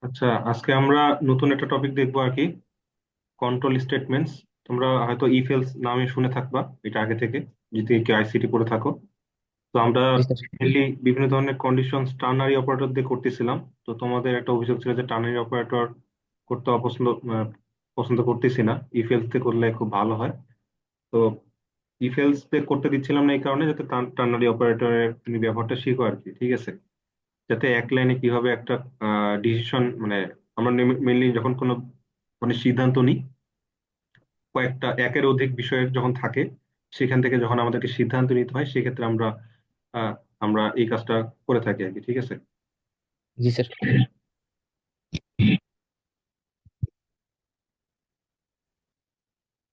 আচ্ছা, আজকে আমরা নতুন একটা টপিক দেখবো আর কি, কন্ট্রোল স্টেটমেন্টস। তোমরা হয়তো ইফ এলস নামে শুনে থাকবা এটা আগে থেকে, যদি কি আইসিটি পড়ে থাকো। তো আমরা জি স্যার। মেনলি বিভিন্ন ধরনের কন্ডিশন টার্নারি অপারেটর দিয়ে করতেছিলাম। তো তোমাদের একটা অভিযোগ ছিল যে টার্নারি অপারেটর করতে অপছন্দ, পছন্দ করতেছি না, ইফ এলস দিয়ে করলে খুব ভালো হয়। তো ইফ এলস দিয়ে করতে দিচ্ছিলাম না এই কারণে, যাতে টার্নারি অপারেটরের তুমি ব্যবহারটা শিখো আর কি, ঠিক আছে? যাতে এক লাইনে কিভাবে একটা ডিসিশন, মানে আমরা মেনলি যখন কোনো মানে সিদ্ধান্ত নিই, কয়েকটা একের অধিক বিষয়ের যখন থাকে, সেখান থেকে যখন আমাদেরকে সিদ্ধান্ত নিতে হয়, সেক্ষেত্রে আমরা আহ, আমরা এই কাজটা করে থাকি আর কি, ঠিক আছে? জি স্যার।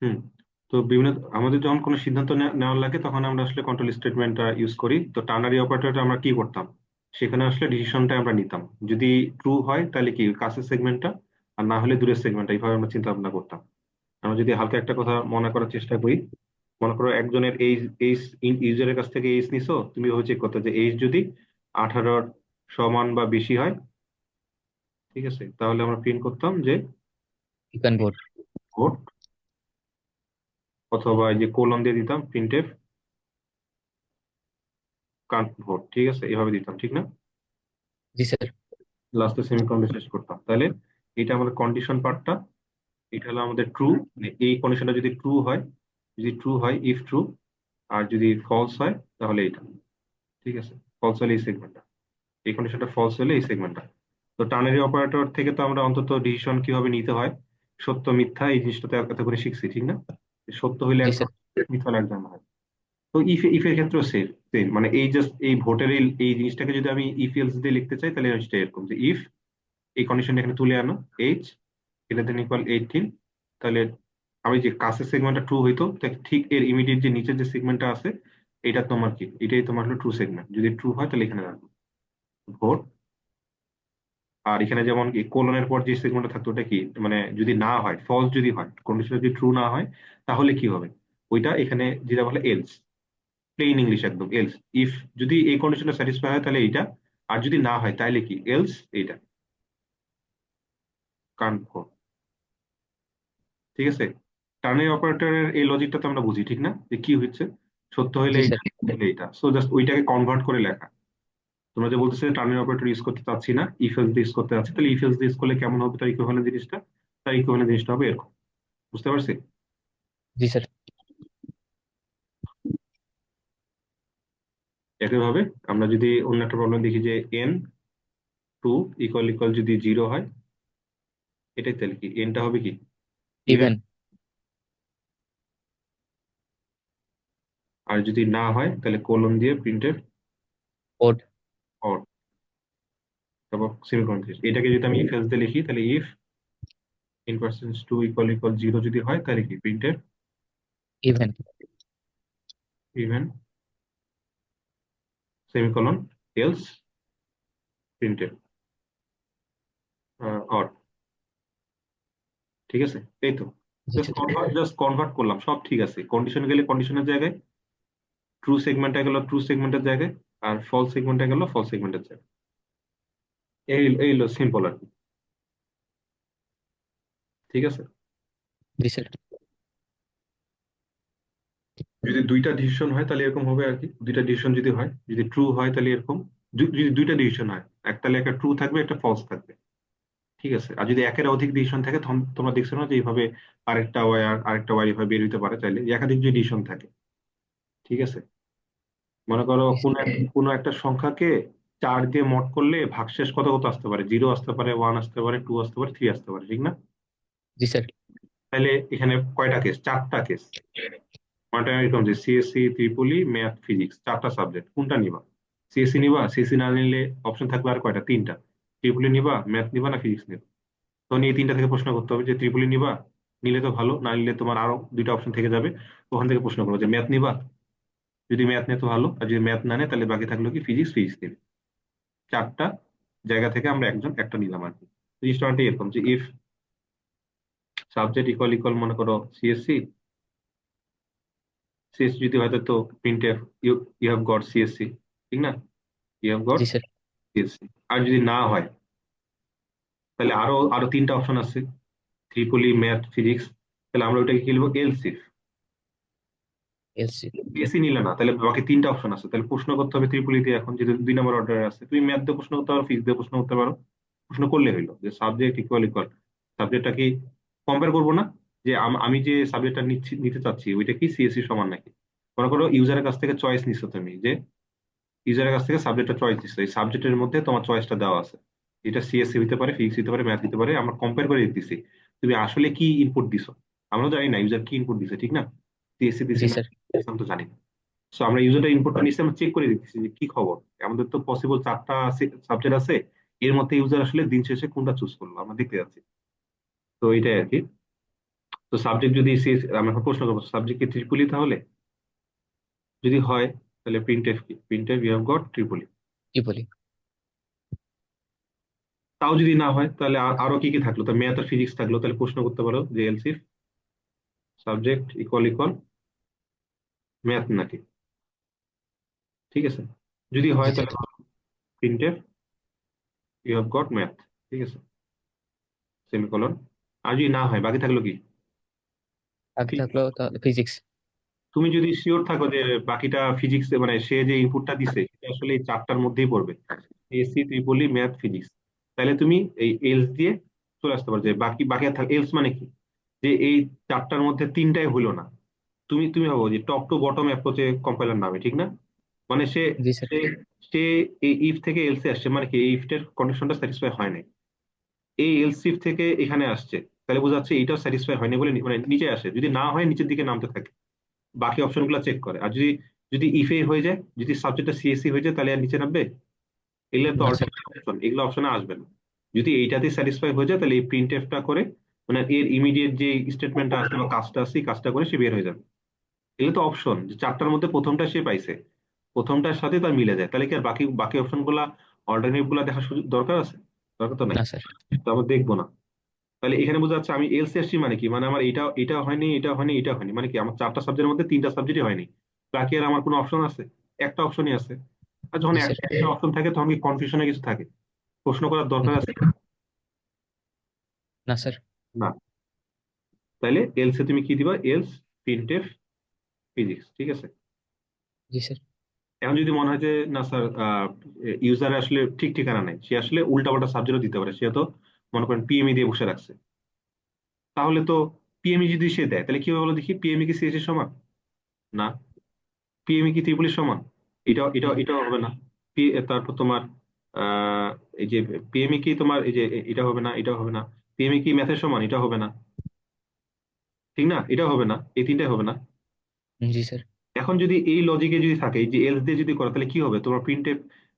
হুম। তো বিভিন্ন আমাদের যখন কোনো সিদ্ধান্ত নেওয়ার লাগে, তখন আমরা আসলে কন্ট্রোল স্টেটমেন্টটা ইউজ করি। তো টার্নারি অপারেটরটা আমরা কি করতাম, সেখানে আসলে ডিসিশনটা আমরা নিতাম। যদি ট্রু হয় তাহলে কি কাছের সেগমেন্টটা, আর না হলে দূরের সেগমেন্টটা, এইভাবে আমরা চিন্তা ভাবনা করতাম। আমরা যদি হালকা একটা কথা মনে করার চেষ্টা করি, মনে করো একজনের এইজ এইজ ইউজারের কাছ থেকে এইজ নিছো, তুমি ভাবে চেক করতে যে এইজ যদি 18-র সমান বা বেশি হয়, ঠিক আছে, তাহলে আমরা প্রিন্ট করতাম যে ইকান বোর্ড। ভোট, অথবা এই যে কোলন দিয়ে দিতাম প্রিন্টের কান্ট ভোট, ঠিক আছে, এভাবে দিতাম, ঠিক না? জি স্যার। লাস্টে সেমিকোলন শেষ করতাম। তাহলে এটা আমাদের কন্ডিশন পার্টটা। এটা হলো আমাদের ট্রু, মানে এই কন্ডিশনটা যদি ট্রু হয়, যদি ট্রু হয় ইফ ট্রু, আর যদি ফলস হয় তাহলে এটা, ঠিক আছে? ফলস হলে এই সেগমেন্টটা, এই কন্ডিশনটা ফলস হলে এই সেগমেন্টটা। তো টার্নারি অপারেটর থেকে তো আমরা অন্তত ডিসিশন কিভাবে নিতে হয়, সত্য মিথ্যা এই জিনিসটা তো এত করে শিখছি, ঠিক না? সত্য হইলে জি এক স্যার। ধরনের, মিথ্যা হলে এক ধরনের হয়। তো ইফের ক্ষেত্রেও সেম সেম, মানে এই জাস্ট এই ভোটের এই জিনিসটাকে যদি আমি ইফ এলস দিয়ে লিখতে চাই, তাহলে সেটা এরকম যে ইফ, এই কন্ডিশন এখানে তুলে আনো, এইচ গ্রেটার দেন ইকুয়াল 18, তাহলে আমি যে কাছের সেগমেন্টটা ট্রু হইতো, ঠিক এর ইমিডিয়েট যে নিচের যে সেগমেন্টটা আছে, এটা তোমার কি, এটাই তোমার হলো ট্রু সেগমেন্ট। যদি ট্রু হয় তাহলে এখানে রাখবো ভোট। আর এখানে যেমন কি কোলনের পর যে সেগমেন্টটা থাকতো ওটা কি, মানে যদি না হয়, ফলস যদি হয়, কন্ডিশন যদি ট্রু না হয়, তাহলে কি হবে, ওইটা এখানে যেটা বলে এলস, প্লেন ইংলিশ একদম এলস। ইফ যদি এই কন্ডিশনটা স্যাটিসফাই হয় তাহলে এইটা, আর যদি না হয় তাহলে কি এলস, এইটা কান্ট ভোট, ঠিক আছে? টার্নারি অপারেটরের এই লজিকটা তো আমরা বুঝি, ঠিক না, যে কি হচ্ছে, সত্য হইলে জি এইটা, স্যার। মিথ্যা হইলে এইটা, সো জাস্ট ওইটাকে কনভার্ট করে লেখা। তোমরা যে বলতেছে টার্নারি অপারেটর ইউজ করতে চাচ্ছি না, ইফ এলস দিয়ে ইউজ করতে চাচ্ছি, তাহলে ইফ এলস দিয়ে ইউজ করলে কেমন হবে তার ইকুইভ্যালেন্ট জিনিসটা, তার ইকুইভ্যালেন্ট জিনিসটা হবে এরকম। বুঝতে পারছি? জি স্যার। একইভাবে আমরা যদি অন্য একটা প্রবলেম দেখি যে এন টু ইকুয়াল ইকুয়াল যদি 0 হয়, এটাই তাহলে কি এনটা হবে কি ইভেন, ইভেন। আর যদি না হয় তাহলে কোলন দিয়ে প্রিন্টের ওড। অড, তারপর সেমিকোলন শেষ। এটাকে যদি আমি ইফ এলস দিয়ে লিখি, তাহলে if n percent two equal equal 0 যদি হয়, তাহলে কি প্রিন্টের ইভেন। ইভেন সেমিকোলন এলস প্রিন্টের অড, ঠিক আছে? এই তো, জি স্যার। জাস্ট কনভার্ট করলাম, সব ঠিক আছে। কন্ডিশন গেলে কন্ডিশনের জায়গায়, ট্রু সেগমেন্টে গেল ট্রু সেগমেন্টের জায়গায়, আর ফলস সেগমেন্টে গেল ফলস সেগমেন্টের জায়গায়। এই হলো সিম্পল আর কি, ঠিক আছে? জি স্যার। যদি দুইটা ডিসিশন হয় তাহলে এরকম হবে আর কি, দুইটা ডিসিশন যদি হয়, যদি ট্রু হয় তাহলে এরকম, যদি দুইটা ডিসিশন হয়, তাহলে একটা ট্রু থাকবে একটা ফলস থাকবে, ঠিক আছে? আর যদি একের অধিক ডিসিশন থাকে, তখন তোমরা দেখছো না যে এইভাবে আরেকটা ওয়াই আর আরেকটা ওয়াই এভাবে বের হতে পারে, চাইলে যে একাধিক যে ডিসিশন থাকে, ঠিক আছে? মনে করো জি কোন স্যার। কোন একটা সংখ্যাকে 4 দিয়ে মড করলে ভাগশেষ কত কত আসতে পারে, 0 আসতে পারে, 1 আসতে পারে, 2 আসতে পারে, 3 আসতে পারে, ঠিক না? জি স্যার। তাহলে এখানে কয়টা কেস, চারটা কেস। মানে এরকম যে সিএসসি, ত্রিপলি, ম্যাথ, ফিজিক্স, চারটা সাবজেক্ট, কোনটা নিবা? সিএসসি নিবা, সিএসসি না নিলে অপশন থাকবে আর কয়টা, তিনটা। ত্রিপলি নিবা, ম্যাথ নিবা, না ফিজিক্স নিবা? তখন এই তিনটা থেকে প্রশ্ন করতে হবে যে ত্রিপলি নিবা, নিলে তো ভালো, না নিলে তোমার আরো দুইটা অপশন থেকে যাবে। ওখান থেকে প্রশ্ন করবো যে ম্যাথ নিবা, যদি ম্যাথ নেই তো ভালো, আর যদি ম্যাথ না নেয় তাহলে বাকি থাকলো কি ফিজিক্স, ফিজিক্স নেবে। চারটা জায়গা থেকে আমরা একজন একটা নিলাম আর কি। জিনিসটা অনেকটা এরকম যে ইফ সাবজেক্ট ইকুয়াল ইকুয়াল, মনে করো সিএসসি, সিএসসি যদি হয় তো printf, you you have got CSC, ঠিক না? ইউ হ্যাভ গট জি স্যার। সিএসসি। আর যদি না হয়, তাহলে আরো আরো তিনটা অপশন আছে, ট্রিপলি, ম্যাথ, ফিজিক্স। তাহলে আমরা ওইটাকে কি লিখবো? Else if. else if, বেশি নিলে না, তাহলে বাকি তিনটা অপশন আছে, তাহলে প্রশ্ন করতে হবে ত্রিপলি দিয়ে। এখন যদি 2 নম্বর অর্ডারে আছে, তুমি ম্যাথ দিয়ে প্রশ্ন করতে পারো, ফিজিক্স দিয়ে প্রশ্ন করতে পারো। প্রশ্ন করলে হইলো যে সাবজেক্ট ইকুয়াল ইকুয়াল, সাবজেক্টটা কি কম্পেয়ার করবো না, যে আমি যে সাবজেক্টটা নিতে চাচ্ছি ওইটা কি সিএসসি সমান নাকি। মনে করো ইউজারের কাছ থেকে চয়েস নিচ্ছ তুমি, যে ইউজারের কাছ থেকে সাবজেক্টটা চয়েস দিচ্ছ, এই সাবজেক্টের মধ্যে তোমার চয়েসটা দেওয়া আছে, এটা সিএসসি হতে পারে, ফিজিক্স হতে পারে, ম্যাথ হতে পারে, আমরা কম্পেয়ার করে দিতেছি তুমি আসলে কি ইনপুট দিছো। আমরা জানি না ইউজার কি ইনপুট দিছে, ঠিক না? সিএসসি দিছে জি না, স্যার, আমরা তো জানি না। সো আমরা ইউজারটা ইনপুটটা নিচ্ছি, আমরা চেক করে দিচ্ছি যে কি খবর। আমাদের তো পসিবল 4টা সাবজেক্ট আছে, এর মধ্যে ইউজার আসলে দিন শেষে কোনটা চুজ করলো আমরা দেখতে যাচ্ছি। তো এটাই আর কি। তো সাবজেক্ট যদি আমরা এখন প্রশ্ন করবো সাবজেক্ট কি ট্রিপলি, তাহলে যদি হয় তাহলে প্রিন্টএফ কি? Printf you have got triply. কি বলি? তাও যদি না হয় তাহলে আরো কি কি থাকলো? তো ম্যাথ আর ফিজিক্স থাকলো, তাহলে প্রশ্ন করতে পারো যে else if subject equal equal math নাকি। ঠিক আছে, যদি জি হয় স্যার, তাহলে printf you have got math. ঠিক আছে, সেমিকোলন। আর যদি না হয় বাকি থাকলো কি? বাকি থাকলো তাহলে ফিজিক্স। তুমি যদি শিওর থাকো যে বাকিটা ফিজিক্স, মানে সে যে ইনপুটটা দিছে সেটা আসলে এই 4টার মধ্যেই পড়বে, এসি, ট্রিপলি, ম্যাথ, ফিজিক্স, তাহলে তুমি এই এলস দিয়ে চলে আসতে পারো। যে বাকি বাকি আর এলস মানে কি, যে এই 4টার মধ্যে 3টাই হলো না, তুমি তুমি ভাবো যে টপ টু বটম অ্যাপ্রোচে কম্পাইলার নামে, ঠিক না? মানে সে জি স্যার, সে সে এই ইফ থেকে এলসে আসছে, মানে কি এই ইফটের কন্ডিশনটা স্যাটিসফাই হয় নাই, এই এলস ইফ থেকে এখানে আসছে, তাহলে বোঝা যাচ্ছে এইটাও স্যাটিসফাই হয়নি বলে মানে নিচে আসে, যদি না হয় নিচের দিকে নামতে থাকে, বাকি অপশন গুলো চেক করে। আর যদি যদি ইফে হয়ে যায়, যদি সাবজেক্টটা সিএসসি হয়ে যায়, তাহলে আর নিচে নামবে? এগুলো তো না স্যার, অল্টারনেট অপশন, এগুলো অপশনে আসবে না। যদি এইটাতে স্যাটিসফাই হয়ে যায় তাহলে এই প্রিন্ট এফটা করে, মানে এর ইমিডিয়েট যে স্টেটমেন্টটা আছে বা কাজটা আছে এই কাজটা করে সে বের হয়ে যাবে। এগুলো তো অপশন, যে 4টার মধ্যে প্রথমটা সে পাইছে, প্রথমটার সাথে তার মিলে যায়, তাহলে কি আর বাকি বাকি অপশন গুলা, অল্টারনেটিভ গুলা দেখার সুযোগ দরকার আছে? দরকার তো নাই। না স্যার, তো আমরা দেখবো না। তাহলে এখানে বোঝা যাচ্ছে আমি এলসি আসছি মানে কি, মানে আমার এটা এটা হয়নি, এটা হয়নি, এটা হয়নি, মানে কি আমার 4টা সাবজেক্টের মধ্যে 3টা সাবজেক্টই হয়নি। বাকি আর আমার কোনো অপশন আছে? একটা অপশনই আছে। আর যখন জি স্যার, একটা অপশন থাকে তখন কি কনফিউশনে কিছু থাকে? প্রশ্ন করার দরকার আছে? না স্যার, না। তাহলে এলসে তুমি কি দিবা? Else printf physics. ঠিক আছে। জি স্যার, এখন যদি মনে হয় যে না স্যার, ইউজার আসলে ঠিক ঠিকানা নেই, সে আসলে উল্টাপাল্টা সাবজেক্টও দিতে পারে, সে তো মনে করেন পিএমই দিয়ে বসে রাখছে, তাহলে তো পিএমই যদি সে দেয় তাহলে কি হবে বলো দেখি? পিএমই কি সিএসসি সমান? না। পিএমই কি ত্রিপলির সমান? এটাও হবে না। তারপর তোমার আহ এই যে পিএমই কি তোমার এই যে এটা হবে না, এটাও হবে না। পিএমই কি ম্যাথের সমান? এটা হবে না, ঠিক না? এটাও হবে না, এই তিনটাই হবে না। জি স্যার, এখন যদি এই লজিকে যদি থাকে, এই যে এলস দিয়ে যদি করো, তাহলে কি হবে তোমার প্রিন্টে?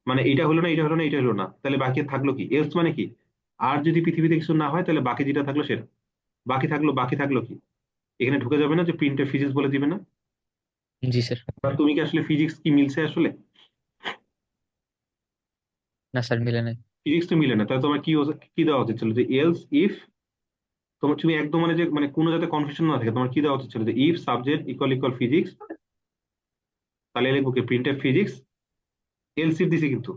মানে এটা হলো না, এটা হলো না, এটা হলো না, তাহলে বাকি থাকলো কি? এলস মানে কি? আর যদি পৃথিবীতে কিছু না হয় তাহলে বাকি যেটা থাকলো সেটা, বাকি থাকলো কি? এখানে ঢুকে যাবে না যে প্রিন্টে ফিজিক্স বলে দিবে না? জি স্যার, বা তুমি কি আসলে ফিজিক্স কি মিলছে আসলে? না স্যার মিলে নাই। ফিজিক্স তো মিলে না, তাহলে তোমার কি দেওয়া উচিত ছিল? যে এলস ইফ, তোমার তুমি একদম মানে যে মানে কোনো যাতে কনফিউশন না থাকে, তোমার কি দেওয়া উচিত ছিল? যে if subject equal equal physics, তাহলে লিখবো কি? প্রিন্টে ফিজিক্স। এলসিফ দিছি কিন্তু,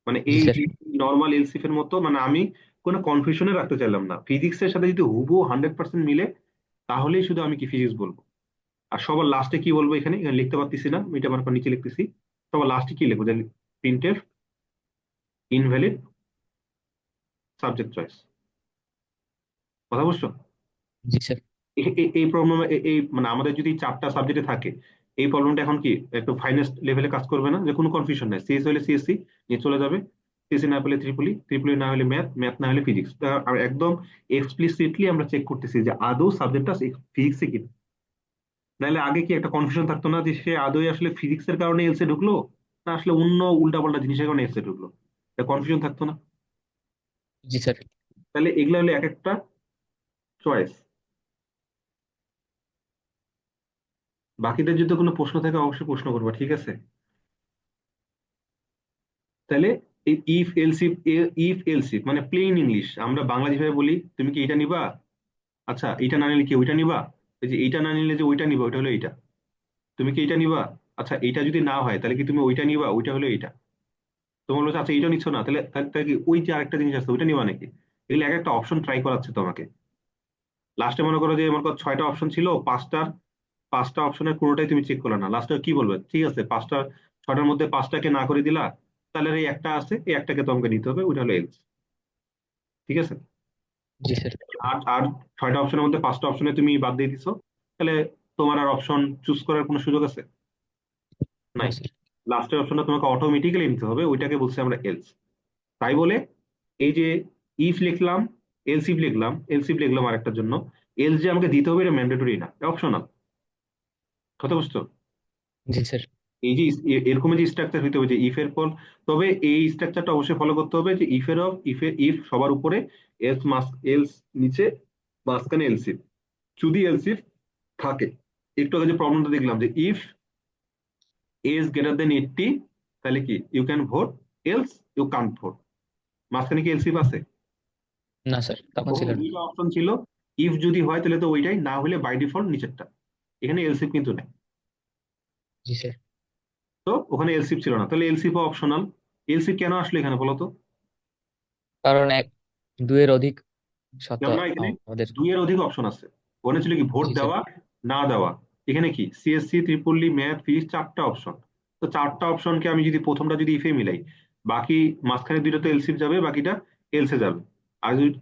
মানে জি এই স্যার, নর্মাল এলসিফ এর মতো, মানে আমি কোনো কনফিউশনে রাখতে চাইলাম না, ফিজিক্স এর সাথে যদি হুবহু 100% মিলে তাহলেই শুধু আমি কি ফিজিক্স বলবো। আর সবার লাস্টে কি বলবো? এখানে এখানে লিখতে পারতেছি না, এটা আমার নিচে লিখতেছি। সবার লাস্টে কি লিখবো? যে প্রিন্টএফ ইনভ্যালিড সাবজেক্ট চয়েস। কথা বুঝছো? জি স্যার, এই প্রবলেম, এই মানে আমাদের যদি 4টা সাবজেক্টে থাকে, এই প্রবলেমটা এখন কি একটু ফাইনেস্ট লেভেলে কাজ করবে না? যে কোনো কনফিউশন নাই, সিএস হলে সিএসসি নিয়ে চলে যাবে, সিএসসি না পেলে ত্রিপলি, ত্রিপলি না হলে ম্যাথ, ম্যাথ না হলে ফিজিক্স। একদম এক্সপ্লিসিটলি আমরা চেক করতেছি যে আদৌ সাবজেক্টটা ফিজিক্সে কিনা। নাহলে আগে কি একটা কনফিউশন থাকতো না যে সে আদৌ আসলে ফিজিক্স এর কারণে এলসে ঢুকলো, না আসলে অন্য উল্টাপাল্টা জিনিসের কারণে এলসে ঢুকলো? কনফিউশন থাকতো না? জি স্যার, তাহলে এগুলো হলো এক একটা চয়েস। বাকিদের যদি কোনো প্রশ্ন থাকে অবশ্যই প্রশ্ন করবো, ঠিক আছে? তাহলে এই ইফ এলসিফ মানে প্লেন ইংলিশ, আমরা বাংলা যেভাবে বলি, তুমি কি এটা নিবা? আচ্ছা এটা না নিলে কি ওইটা নিবা? এই যে এইটা না নিলে যে ওইটা নিবা, ওইটা হলো এইটা। তুমি কি এটা নিবা? আচ্ছা এটা যদি না হয় তাহলে কি তুমি ওইটা নিবা? ওইটা হলো এইটা। তোমার বলছে আচ্ছা এইটা নিচ্ছ না, তাহলে তাহলে তাহলে কি ওই যে আরেকটা জিনিস আছে ওইটা নিবা নাকি? এগুলো এক একটা অপশন ট্রাই করাচ্ছে তোমাকে। লাস্টে মনে করো যে মনে করো 6টা অপশন ছিল, পাঁচটা অপশনের কোনোটাই তুমি চেক করলে না, লাস্টে কি বলবে, ঠিক আছে 6টার মধ্যে 5টাকে না করে দিলা, তাহলে এই একটা আছে, এই একটাকে তোমাকে নিতে হবে, ওইটা হলো এলস। ঠিক আছে। জি স্যার। আর আর 6টা অপশনের মধ্যে 5টা অপশনে তুমি বাদ দিয়ে দিছো, তাহলে তোমার আর অপশন চুজ করার কোনো সুযোগ আছে? না নাই। স্যার। লাস্টের অপশনটা তোমাকে অটোমেটিক্যালি নিতে হবে, ওইটাকে বলছি আমরা এলস। তাই বলে এই যে ইফ লিখলাম, এলসিফ লিখলাম আরেকটার জন্য, এলস যে আমাকে দিতে হবে এটা ম্যান্ডেটরি না, অপশনাল। কথা বুঝছো? জি স্যার। এই যে এরকম যে স্ট্রাকচার হইতে হবে যে ইফ এর পর, তবে এই স্ট্রাকচারটা অবশ্যই ফলো করতে হবে যে ইফ সবার উপরে, এলস নিচে, মাঝখানে এলসিফ। যদি এলসিফ থাকে, একটু আগে যে প্রবলেমটা দেখলাম যে ইফ এজ গ্রেটার দেন 80, তাহলে কি you can vote, else you can't vote. মাঝখানে কি এলসিফ আছে? না স্যার, তখন ছিল ওখানে না। দুইটা অপশন ছিল, ইফ যদি হয় তাহলে তো ওইটাই, না হলে বাই ডিফল্ট নিচেরটা। এখানে এলসিফ কিন্তু নেই। জি স্যার। তো ওখানে এলসিফ ছিল না, তাহলে এলসিফ অপশনাল। এলসিফ কেন আসলো এখানে বলো তো? কারণ দুয়ের অধিক সত্তা কেননা এখানে আমাদের। দুইয়ের অধিক অপশন আছে। ওখানে ছিল কি ভোট জি স্যার। দেওয়া, না দেওয়া। এখানে কি সিএসসি, ত্রিপল্লী, ম্যাথ, ফিজিক্স, 4টা অপশন। তো 4টা অপশনকে আমি যদি প্রথমটা যদি ইফে মিলাই, বাকি মাঝখানে দুইটা তো এলসিফ যাবে, বাকিটা এলসে যাবে।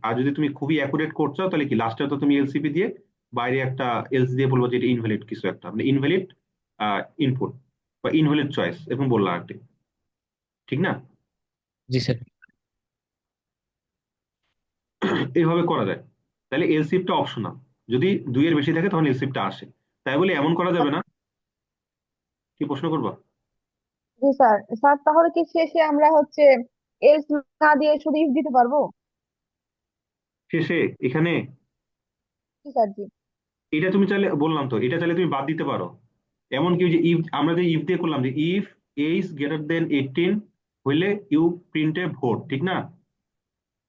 আর যদি তুমি খুবই অ্যাকুরেট করতে চাও, তাহলে কি লাস্টে তো তুমি এলসিপি দিয়ে বাইরে একটা এলস দিয়ে বলবো যে এটা ইনভ্যালিড কিছু একটা, মানে ইনভ্যালিড ইনপুট বা ইনভ্যালিড চয়েস এরকম বললা আর কি। ঠিক না? জি স্যার। এইভাবে করা যায়। তাহলে এলসিপটা অপশনাল, যদি দুইয়ের বেশি থাকে তখন এলসিপটা আসে। তাই বলে এমন করা যাবে না। কি প্রশ্ন করবা? জি স্যার। স্যার তাহলে কি শেষে আমরা হচ্ছে এলস না দিয়ে শুধু ইফ দিতে পারবো? শেষে এখানে জি স্যার, জি। এটা তুমি চাইলে, বললাম তো এটা চাইলে তুমি বাদ দিতে পারো। এমন কি, ওই যে ইফ আমরা যে ইফ দিয়ে করলাম যে ইফ এইজ গ্রেটার দেন 18 হইলে ইউ প্রিন্ট এ ভোট, ঠিক না?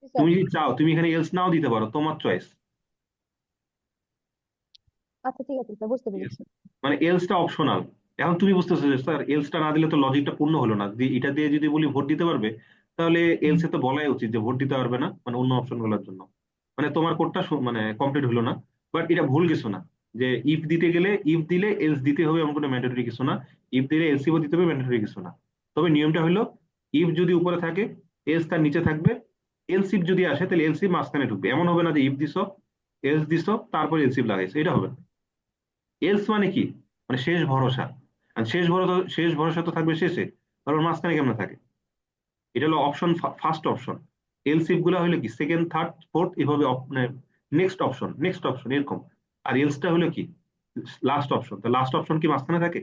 জি স্যার। তুমি যদি চাও তুমি এখানে এলস নাও দিতে পারো, তোমার চয়েস। আচ্ছা, ঠিক আছে স্যার, বুঝতে ঠিক আছে, পেরেছি। মানে এলসটা অপশনাল। এখন তুমি বুঝতেছো যে স্যার এলসটা না দিলে তো লজিকটা পূর্ণ হলো না, যদি এটা দিয়ে যদি বলি ভোট দিতে পারবে, তাহলে এলসে তো বলাই উচিত যে ভোট দিতে পারবে না, মানে অন্য অপশন গুলোর জন্য। মানে তোমার কোডটা মানে কমপ্লিট হলো না। বাট এটা ভুল কিছু না, যে ইফ দিতে গেলে ইফ দিলে এলস দিতে হবে এমন কোনো ম্যান্ডেটরি কিছু না। ইফ দিলে এলসিও দিতে হবে ম্যান্ডেটরি কিছু না। তবে নিয়মটা হলো, ইফ যদি উপরে থাকে, এলস তার নিচে থাকবে। এলসিফ যদি আসে তাহলে এলসিফ মাঝখানে ঢুকবে, এমন হবে না যে ইফ দিছো, এলস দিছো, তারপর এলসিফ লাগাইছো, এটা হবে না। এলস মানে কি, মানে শেষ ভরসা। আর শেষ ভরসা তো থাকবে শেষে, কারণ মাঝখানে কেমন থাকে? এটা হলো অপশন, ফার্স্ট অপশন। এলসিফ গুলা হলো কি সেকেন্ড, থার্ড, ফোর্থ, এভাবে নেক্সট অপশন এরকম। আর এলসটা হলো কি লাস্ট অপশন। তো লাস্ট অপশন কি মাঝখানে থাকে?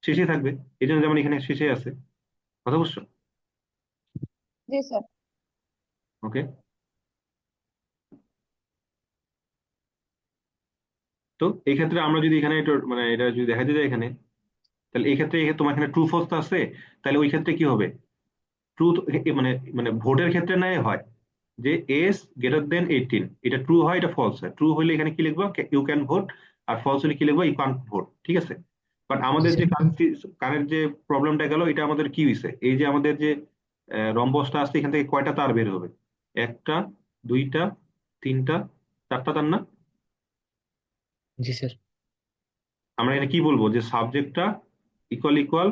শেষে থাকবে। এই জন্য যেমন এখানে শেষে আছে। কথা বুঝছো? জি স্যার। ওকে। তো এই ক্ষেত্রে আমরা যদি এখানে একটু মানে এটা যদি দেখাতে যাই এখানে, তাহলে এই ক্ষেত্রে তোমার এখানে ট্রু ফলস আছে। তাহলে ওই ক্ষেত্রে কি হবে? ট্রুথ, মানে মানে ভোটের ক্ষেত্রে নাই হয় যে এজ গ্রেটার দেন 18, এটা ট্রু হয়, এটা ফলস হয়। ট্রু হলে এখানে কি লিখবো, ইউ ক্যান ভোট। আর ফলস হলে কি লিখবো, ইউ কান্ট ভোট। ঠিক আছে। বাট জি আমাদের যে স্যার। কারেন্ট যে প্রবলেমটা গেল, এটা আমাদের কি হয়েছে, এই যে আমাদের যে রম্বসটা আসছে, এখান থেকে কয়টা তার বের হবে? একটা, দুইটা, তিনটা, 4টা তার না? জি স্যার। আমরা এখানে কি বলবো যে সাবজেক্টটা ইকুয়াল ইকুয়াল,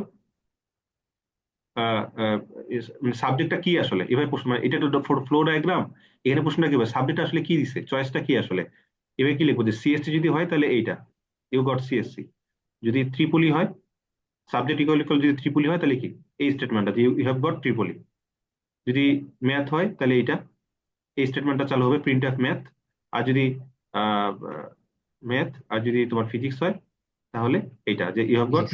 সাবজেক্টটা কি আসলে, এভাবে প্রশ্ন, মানে এটা তো ফ্লো ডায়াগ্রাম। এখানে প্রশ্নটা কি হবে, সাবজেক্ট আসলে কি দিছে, চয়েসটা কি আসলে। এভাবে কি লিখবো যে সিএসসি যদি হয় তাহলে এইটা, ইউ গট সিএসসি। যদি ত্রিপলি হয়, সাবজেক্ট ইকুয়াল ইকুয়াল যদি ত্রিপলি হয় তাহলে কি এই স্টেটমেন্টটা যে ইউ হ্যাভ গট ত্রিপলি। যদি ম্যাথ হয় তাহলে এইটা, এই স্টেটমেন্টটা চালু হবে, প্রিন্ট অফ ম্যাথ। আর যদি ম্যাথ, আর যদি তোমার ফিজিক্স হয় তাহলে এইটা যে ইউ হ্যাভ জি গট।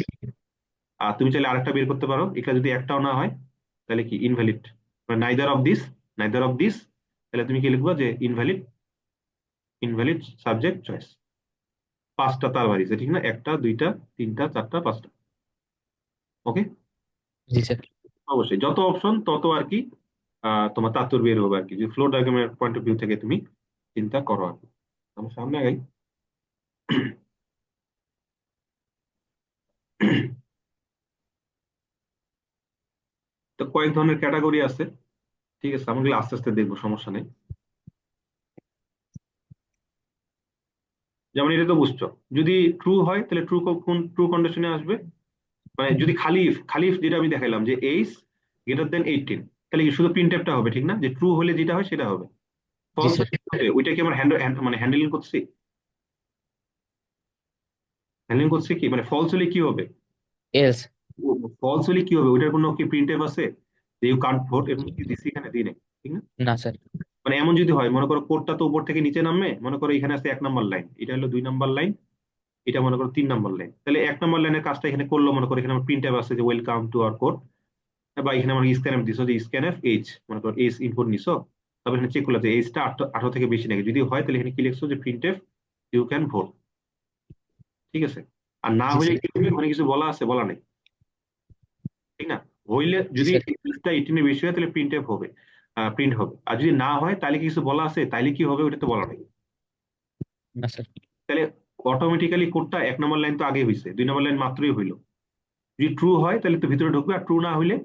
আর তুমি চাইলে আরেকটা বের করতে পারো, এটা যদি একটাও না হয় তাহলে কি ইনভ্যালিড, মানে নাইদার অফ দিস। তাহলে তুমি কি লিখবা যে ইনভ্যালিড সাবজেক্ট চয়েস। 5টা তার বাড়িছে, ঠিক না? একটা, দুইটা, তিনটা, চারটা, 5টা। ওকে। জি স্যার। অবশ্যই যত অপশন তত আর কি তোমার তাত্তর বের হবে আর কি, যদি ফ্লোর ডায়াগ্রামের পয়েন্ট অফ ভিউ থেকে তুমি চিন্তা করো আর কি। আমার সামনে আগাই। তো কয়েক ধরনের ক্যাটাগরি আছে। ঠিক আছে, আমরা এগুলো আস্তে আস্তে দেখবো, সমস্যা নেই। যেমন এটা তো বুঝছো, যদি ট্রু হয় তাহলে কোন ট্রু কন্ডিশনে আসবে, মানে যদি খালি if যেটা আমি দেখাইলাম যে এইজ গ্রেটার দেন 18, তাহলে কি শুধু প্রিন্টএফটা হবে, ঠিক না? যে ট্রু হলে যেটা হয় সেটা হবে। জি ফলস স্যার। ওইটা কি আমরা মানে হ্যান্ডেলিং করছি, কি মানে ফলস হলে কি হবে? এলস। ফলস হলে কি হবে, ওইটার কোনো কি প্রিন্টএফ আছে যে ইউ কান্ট ভোট, এরকম কি দিছি এখানে? দিই নাই, ঠিক না? না স্যার। মানে এমন যদি হয়, মনে করো কোডটা তো উপর থেকে নিচে নামবে, মনে করো এখানে আছে 1 নম্বর লাইন, এটা হলো 2 নম্বর লাইন, এটা মনে করো 3 নম্বর লাইন, তাহলে 1 নম্বর লাইনের কাজটা এখানে করলো, মনে করো এখানে আমার প্রিন্টএফ আছে যে ওয়েলকাম টু আওয়ার কোড, বা এখানে আমার স্ক্যানএফ দিছো যে স্ক্যানএফ এইচ, মনে করো এইচ ইনপুট নিছো, তারপর এখানে চেক করলো যে এইচটা 18 থেকে বেশি নাকি, যদি হয় তাহলে এখানে কি লিখছো যে প্রিন্টএফ ইউ ক্যান ভোট, ঠিক আছে? আর না জি হলে স্যার। কি হবে, ওখানে কিছু বলা আছে? বলা নেই, ঠিক না? হইলে জি যদি স্যার। এইচটা 18 এর বেশি হয় তাহলে প্রিন্টএফ হবে, প্রিন্ট হবে। আর যদি না হয় তাহলে কি কিছু বলা আছে? তাইলে কি হবে, ওটা তো বলা নেই। না স্যার। তাহলে অটোমেটিক্যালি কোডটা 1 নম্বর লাইন তো আগে হয়েছে, 2 নম্বর লাইন মাত্রই হইলো। যদি ট্রু হয় তাহলে তো ভিতরে ঢুকবে, আর ট্রু না হইলে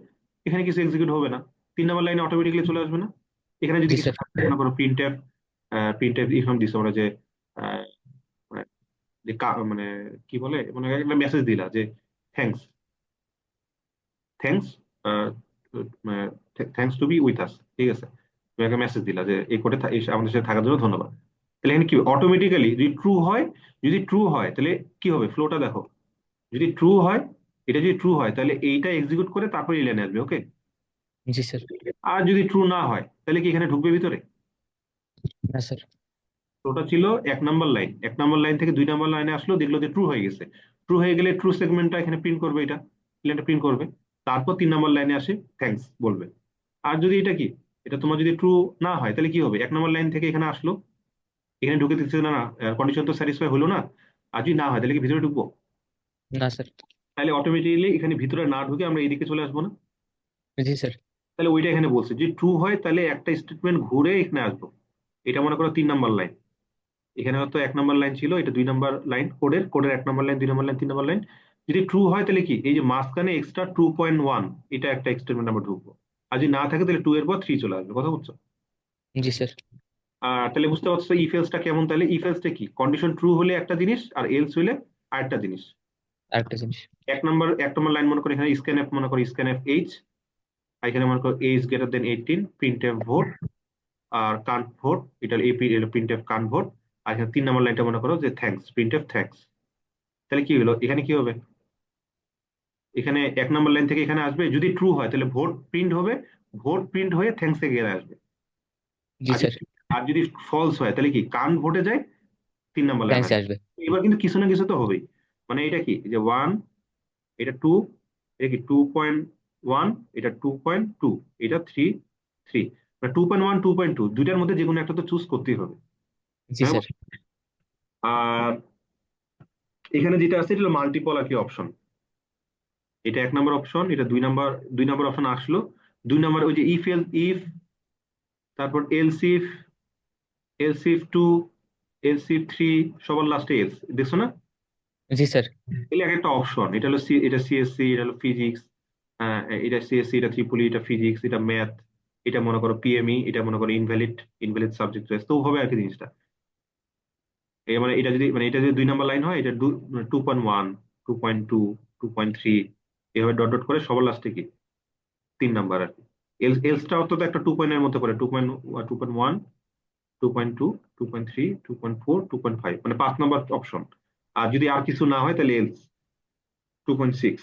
এখানে কিছু এক্সিকিউট হবে না, 3 নম্বর লাইনে অটোমেটিক্যালি চলে আসবে না। এখানে যদি জি কিছু স্যার। থাকে, মনে করো প্রিন্টএফ ইনফর্ম দিচ্ছে আমরা যে আহ, মানে মানে কি বলে, মানে একটা মেসেজ দিলা যে thanks, thanks thanks to B with us, ঠিক আছে? তুমি একটা মেসেজ দিলা যে এই কোডে আমাদের সাথে থাকার জন্য ধন্যবাদ। তাহলে এখানে কি অটোমেটিক্যালি যদি ট্রু হয়, তাহলে কি হবে, ফ্লোটা দেখো। যদি ট্রু হয়, এটা যদি ট্রু হয় তাহলে এইটা এক্সিকিউট করে তারপরে এই লাইনে আসবে, ওকে? জি স্যার। আর যদি ট্রু না হয় তাহলে কি এখানে ঢুকবে ভিতরে? না স্যার। তো ওটা ছিল 1 নম্বর লাইন, 1 নম্বর লাইন থেকে 2 নম্বর লাইনে আসলো, দেখলো যে ট্রু হয়ে গেছে। ট্রু হয়ে গেলে ট্রু সেগমেন্টটা এখানে প্রিন্ট করবে, এটা লাইনটা প্রিন্ট করবে। তারপর 3 নম্বর লাইনে আসে থ্যাঙ্কস বলবে। আর যদি এটা কি, এটা তোমার যদি ট্রু না হয় তাহলে কি হবে, 1 নম্বর লাইন থেকে এখানে আসলো, এখানে ঢুকে দিচ্ছে না, না কন্ডিশন তো স্যাটিসফাই হলো না। আর যদি না হয় তাহলে কি ভিতরে ঢুকবো? না স্যার। তাহলে অটোমেটিক্যালি এখানে ভিতরে না ঢুকে আমরা এইদিকে চলে আসবো না? জি স্যার। তাহলে ওইটা এখানে বলছে যে ট্রু হয় তাহলে একটা স্টেটমেন্ট ঘুরে এখানে আসবো। এটা মনে করো 3 নম্বর লাইন, এখানে হয়তো 1 নম্বর লাইন ছিল, এটা 2 নম্বর লাইন, কোডের 1 নম্বর লাইন, 2 নম্বর লাইন, 3 নম্বর লাইন। যদি ট্রু হয় তাহলে কি, এই যে মাঝখানে এক্সট্রা 2.1, এটা একটা স্টেটমেন্ট আমরা ঢুকবো। আর যদি না থাকে তাহলে 2 এর পর 3 চলে আসবে, কথা বুঝছো? জি স্যার। তাহলে বুঝতে পারছো ইফ এলসটা কেমন? তাহলে ইফ এলসটা কি, কন্ডিশন ট্রু হলে একটা জিনিস আর এলস হলে আরেকটা জিনিস। আরেকটা জিনিস। 1 নম্বর লাইন মনে করো এখানে স্ক্যানএফ, মনে করো স্ক্যানএফ এইচ, আর এখানে মনে করো age greater than 18, printf vote, আর কান্ট ভোট, এটা প্রিন্টএফ কান্ট ভোট। আর এখানে 3 নম্বর লাইনটা মনে করো যে থ্যাঙ্কস, প্রিন্টএফ থ্যাঙ্কস। তাহলে কি হলো, এখানে কি হবে, এখানে 1 নম্বর লাইন থেকে এখানে আসবে, যদি ট্রু হয় তাহলে ভোট প্রিন্ট হবে, ভোট প্রিন্ট হয়ে থ্যাঙ্কস থেকে এখানে আসবে। জি আর স্যার। যদি ফলস হয় তাহলে কি, কান ভোটে যায়, 3 নম্বর লাইন থ্যাঙ্কস আসবে। আসবে। এবার কিন্তু কিছু না কিছু তো হবেই, মানে এটা কি যে 1, এটা 2, এটা কি 2.1, এটা 2.2, এটা 3, মানে 2.1 2.2 দুইটার মধ্যে যে কোনো একটা তো চুজ করতেই হবে। জি হ্যাঁ, স্যার। আর এখানে যেটা আছে এটা হলো মাল্টিপল কি অপশন, এটা 1 নম্বর অপশন, এটা 2 নম্বর অপশন আসলো। 2 নম্বর ওই যে ইফ, তারপর এলস ইফ 2, এলস ইফ 3, সবার লাস্টে এলস, দেখছো না? জি স্যার। এগুলো এক একটা অপশন, এটা হলো এটা সিএসসি, এটা হলো ফিজিক্স, এটা সিএসসি, এটা ত্রিপলি, এটা ফিজিক্স, এটা ম্যাথ, এটা মনে করো পিএমই, এটা মনে করো ইনভ্যালিড, সাবজেক্ট রয়েছে, তো হবে আর কি জিনিসটা। এই মানে এটা যদি 2 নম্বর লাইন হয়, এটা 2.1, 2.2, 2.3, এভাবে ডট ডট করে সবার লাস্টে কি 3 নম্বর আর কি। এলসটাও তো একটা 2 এর মতো করে, 2.1, 2.2, 2.3, 2.4, 2.5, মানে 5 নম্বর অপশন। আর যদি আর কিছু না হয় তাহলে এলস 2.6,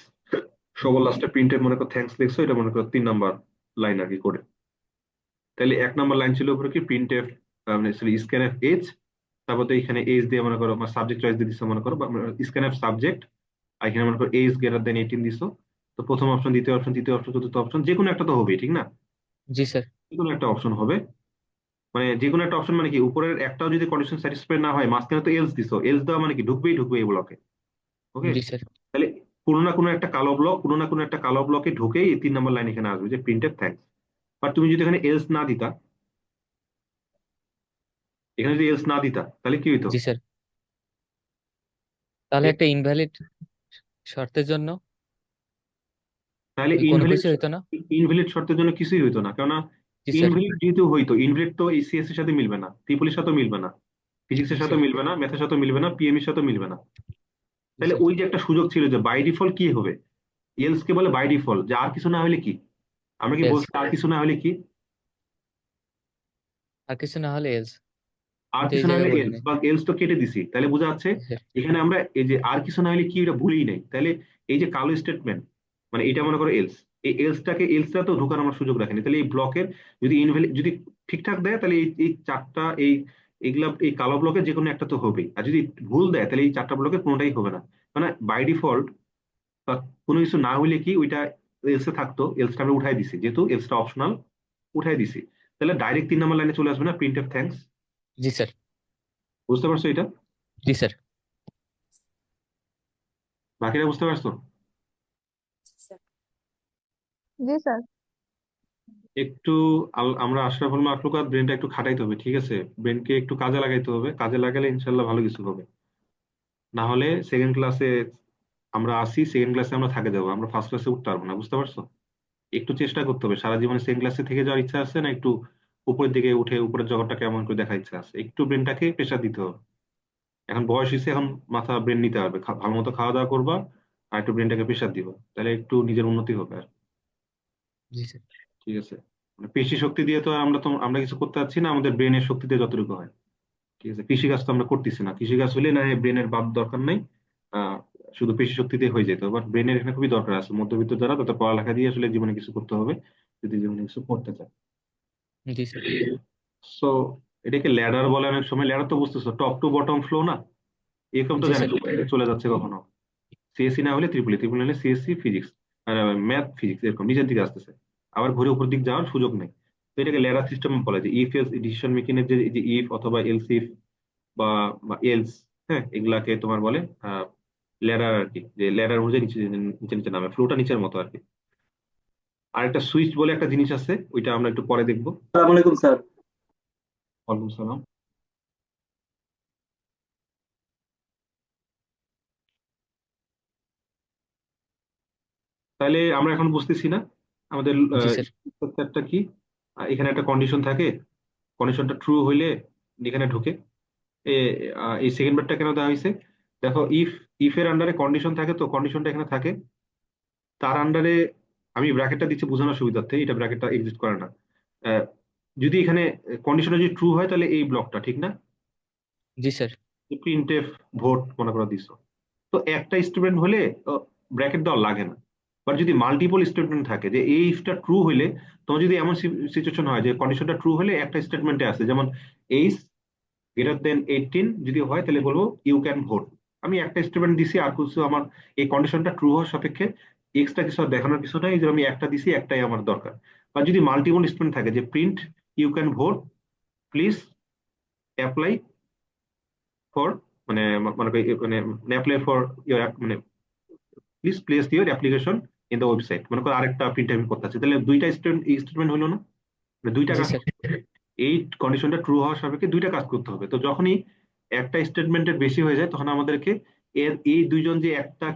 সবার লাস্টে প্রিন্টেড মনে করো থ্যাঙ্কস লিখছো, এটা মনে করো 3 নম্বর লাইন আর কি করে। তাহলে 1 নম্বর লাইন ছিল উপরে কি প্রিন্ট এফ, মানে স্ক্যান এফ এইচ, তারপর তো এখানে এইচ দিয়ে মনে করো সাবজেক্ট চয়েস দিয়ে দিছো, মনে করো স্ক্যান এফ সাবজেক্ট, আর এখানে মনে করো এইচ গ্রেটার দেন 18 দিছো। তো প্রথম অপশন, দ্বিতীয় অপশন, তৃতীয় অপশন, চতুর্থ অপশন, যে কোনো একটা তো হবে, ঠিক না? জি স্যার। যে কোনো একটা অপশন হবে, মানে যে কোনো একটা অপশন, মানে কি উপরের একটাও যদি কন্ডিশন স্যাটিসফাই না হয়, মাঝখানে তো এলস দিছো, এলস দেওয়া মানে কি ঢুকবে এই ব্লকে, ওকে? জি স্যার। তাহলে কোনো না কোনো একটা কালো ব্লকে ঢুকেই এই 3 নম্বর লাইন এখানে আসবে যে প্রিন্ট এফ থ্যাঙ্কস। বাট তুমি যদি এখানে এলস না দিতা, তাহলে কি হইতো? জি স্যার। তাহলে এ- একটা ইনভ্যালিড শর্তের জন্য তাহলে কোনো ইনভ্যালিড কিছু হইতো না। ইনভ্যালিড শর্তের জন্য কিছুই হইতো না, কেননা জি স্যার। ইনভ্যালিড যেহেতু হইতো, ইনভ্যালিড তো এই সিএস এর সাথে মিলবে না, ট্রিপলির সাথে মিলবে না। ফিজিক্সের জি সাথে স্যার। মিলবে না, ম্যাথের সাথে মিলবে না, পিএম এর সাথে মিলবে না। জি তাহলে স্যার। ওই যে একটা সুযোগ ছিল যে বাই ডিফল্ট কি হবে, এলস কে বলে বাই ডিফল্ট, যে আর কিছু না হলে কি, আমরা কি এলস। বলছি আর কিছু না হলে কি, আর কিছু না হলে এলস, আর কিন্তু এই কিছু না হলে জায়গায় বলি এলস নাই। বা এলস তো কেটে দিছি, তাহলে বোঝা যাচ্ছে জি স্যার। এখানে আমরা এই যে আর কিছু না হলে কি এটা ভুলেই নাই। তাহলে এই যে কালো স্টেটমেন্ট, মানে এটা মনে করো এলস, এই এলসটা তো ঢোকার আমার সুযোগ রাখেনি। তাহলে এই ব্লকের যদি ইনভ্যালিড, যদি ঠিকঠাক দেয় তাহলে এই এই চারটা এইগুলা এই কালো ব্লকের যে কোনো একটা তো হবেই, আর যদি ভুল দেয় তাহলে এই চারটা ব্লকের কোনোটাই হবে না। মানে বাই ডিফল্ট বা কোনো কিছু না হইলে কি ওইটা এলসে থাকতো, এলসটা আমরা উঠাই দিছি, যেহেতু এলসটা অপশনাল উঠাই দিছি। তাহলে ডাইরেক্ট 3 নম্বর লাইনে চলে আসবে না, প্রিন্ট এফ থ্যাঙ্কস। জি স্যার। বুঝতে পারছো এটা? জি স্যার। বাকিটা বুঝতে পারছো? জি স্যার। একটু আমরা আশরাফুল মাখলুকাত ব্রেনটা একটু খাটাইতে হবে, ঠিক আছে? ব্রেনকে একটু কাজে লাগাইতে হবে, কাজে লাগালে ইনশাল্লাহ ভালো কিছু হবে। না হলে সেকেন্ড ক্লাসে আমরা আসি, সেকেন্ড ক্লাসে আমরা থাকে যাবো, আমরা ফার্স্ট ক্লাসে উঠতে পারবো না, বুঝতে পারছো? একটু চেষ্টা করতে হবে, সারা জীবনে সেকেন্ড ক্লাসে থেকে যাওয়ার ইচ্ছা আছে না, একটু উপরের দিকে উঠে উপরের জগৎটা কেমন করে দেখার ইচ্ছা আছে, একটু ব্রেনটাকে প্রেশার দিতে হবে। এখন বয়স হয়েছে, এখন মাথা ব্রেন নিতে হবে, ভালো মতো খাওয়া দাওয়া করবা, আর একটু ব্রেনটাকে প্রেশার দিবা, তাহলে একটু নিজের উন্নতি হবে আর। জি স্যার। ঠিক আছে? মানে পেশি শক্তি দিয়ে তো আমরা কিছু করতে পারছি না, আমাদের ব্রেনের শক্তি দিয়ে যতটুকু হয়। ঠিক আছে, কৃষিকাজ তো আমরা করতেছি না, কৃষিকাজ হলে না ব্রেনের বাদ দরকার নাই, আহ শুধু পেশি শক্তিতে হয়ে যেত, বাট ব্রেনের এখানে খুবই দরকার আছে। মধ্যবিত্ত যারা তাদের পড়ালেখা দিয়ে আসলে জীবনে কিছু করতে হবে, যদি জীবনে কিছু করতে চায়। জি স্যার। সো এটাকে ল্যাডার বলে অনেক সময়, ল্যাডার তো বুঝতেছো, টপ টু বটম ফ্লো না, এরকম তো জি জানি স্যার। চলে যাচ্ছে কখনো। সিএসসি না হলে ত্রিপুলি, ত্রিপুলি হলে সিএসসি ফিজিক্স, ম্যাথ ফিজিক্স, এরকম নিচের দিকে আসতেছে, আবার ঘুরে উপর দিক যাওয়ার সুযোগ নেই। তো এটাকে ল্যাডার সিস্টেম বলে, যে ইফ এলস ডিসিশন মেকিং এর যে ইফ অথবা এলস ইফ বা এলস, হ্যাঁ, এগুলাকে তোমার বলে ল্যাডার আর কি, যে ল্যাডার অনুযায়ী নিচে নিচে নিচে নামে, ফ্লোটা নিচের মতো আর কি। আর একটা সুইচ বলে একটা জিনিস আছে, ওইটা আমরা একটু পরে দেখবো। আসসালামু আলাইকুম স্যার। ওয়ালাইকুম সালাম। তাহলে আমরা এখন বুঝতেছি না আমাদের জি স্যার। একটা কি, এখানে একটা কন্ডিশন থাকে, কন্ডিশনটা ট্রু হইলে এখানে ঢুকে। এই সেকেন্ড বারটা কেন দেওয়া হয়েছে, দেখো, ইফ এর আন্ডারে কন্ডিশন থাকে, তো কন্ডিশনটা এখানে থাকে, তার আন্ডারে আমি ব্র্যাকেটটা দিচ্ছি বোঝানোর সুবিধার্থে, এটা ব্র্যাকেটটা এক্সিস্ট করে না। আহ, যদি এখানে কন্ডিশনটা যদি ট্রু হয় তাহলে এই ব্লকটা ঠিক না, জি স্যার। প্রিন্ট এফ ভোট মনে করা দিছো, তো একটা স্টেটমেন্ট হলে ব্র্যাকেট দেওয়া লাগে না। বাট যদি মাল্টিপল স্টেটমেন্ট থাকে, যে এই ইফটা ট্রু হলে, তোমার যদি এমন সিচুয়েশন হয় যে কন্ডিশনটা ট্রু হলে একটা স্টেটমেন্টে আছে, যেমন এইজ গ্রেটার দেন 18 যদি হয় তাহলে বলবো ইউ ক্যান ভোট। আমি একটা স্টেটমেন্ট দিছি, আর কিছু আমার এই কন্ডিশনটা ট্রু হওয়ার সাপেক্ষে এক্সট্রা কিছু আর দেখানোর কিছু নাই, এই যে আমি একটা দিছি, একটাই আমার দরকার। বা যদি মাল্টিপল স্টেটমেন্ট থাকে, যে print you can vote, please apply for, মানে মনে করি মানে অ্যাপ্লাই ফর ইউর, মানে please place your application in the website, মনে করো আরেকটা প্রিন্ট আমি করতে চাচ্ছি, তাহলে দুইটা স্টেটমেন্ট হলো না, মানে দুইটা জি কাজ স্যার। করতে হবে। এই কন্ডিশনটা ট্রু হওয়ার সাপেক্ষে দুইটা কাজ করতে হবে, তো যখনই একটা স্টেটমেন্টের বেশি হয়ে যায় তখন আমাদেরকে এই দুইজন যে একটা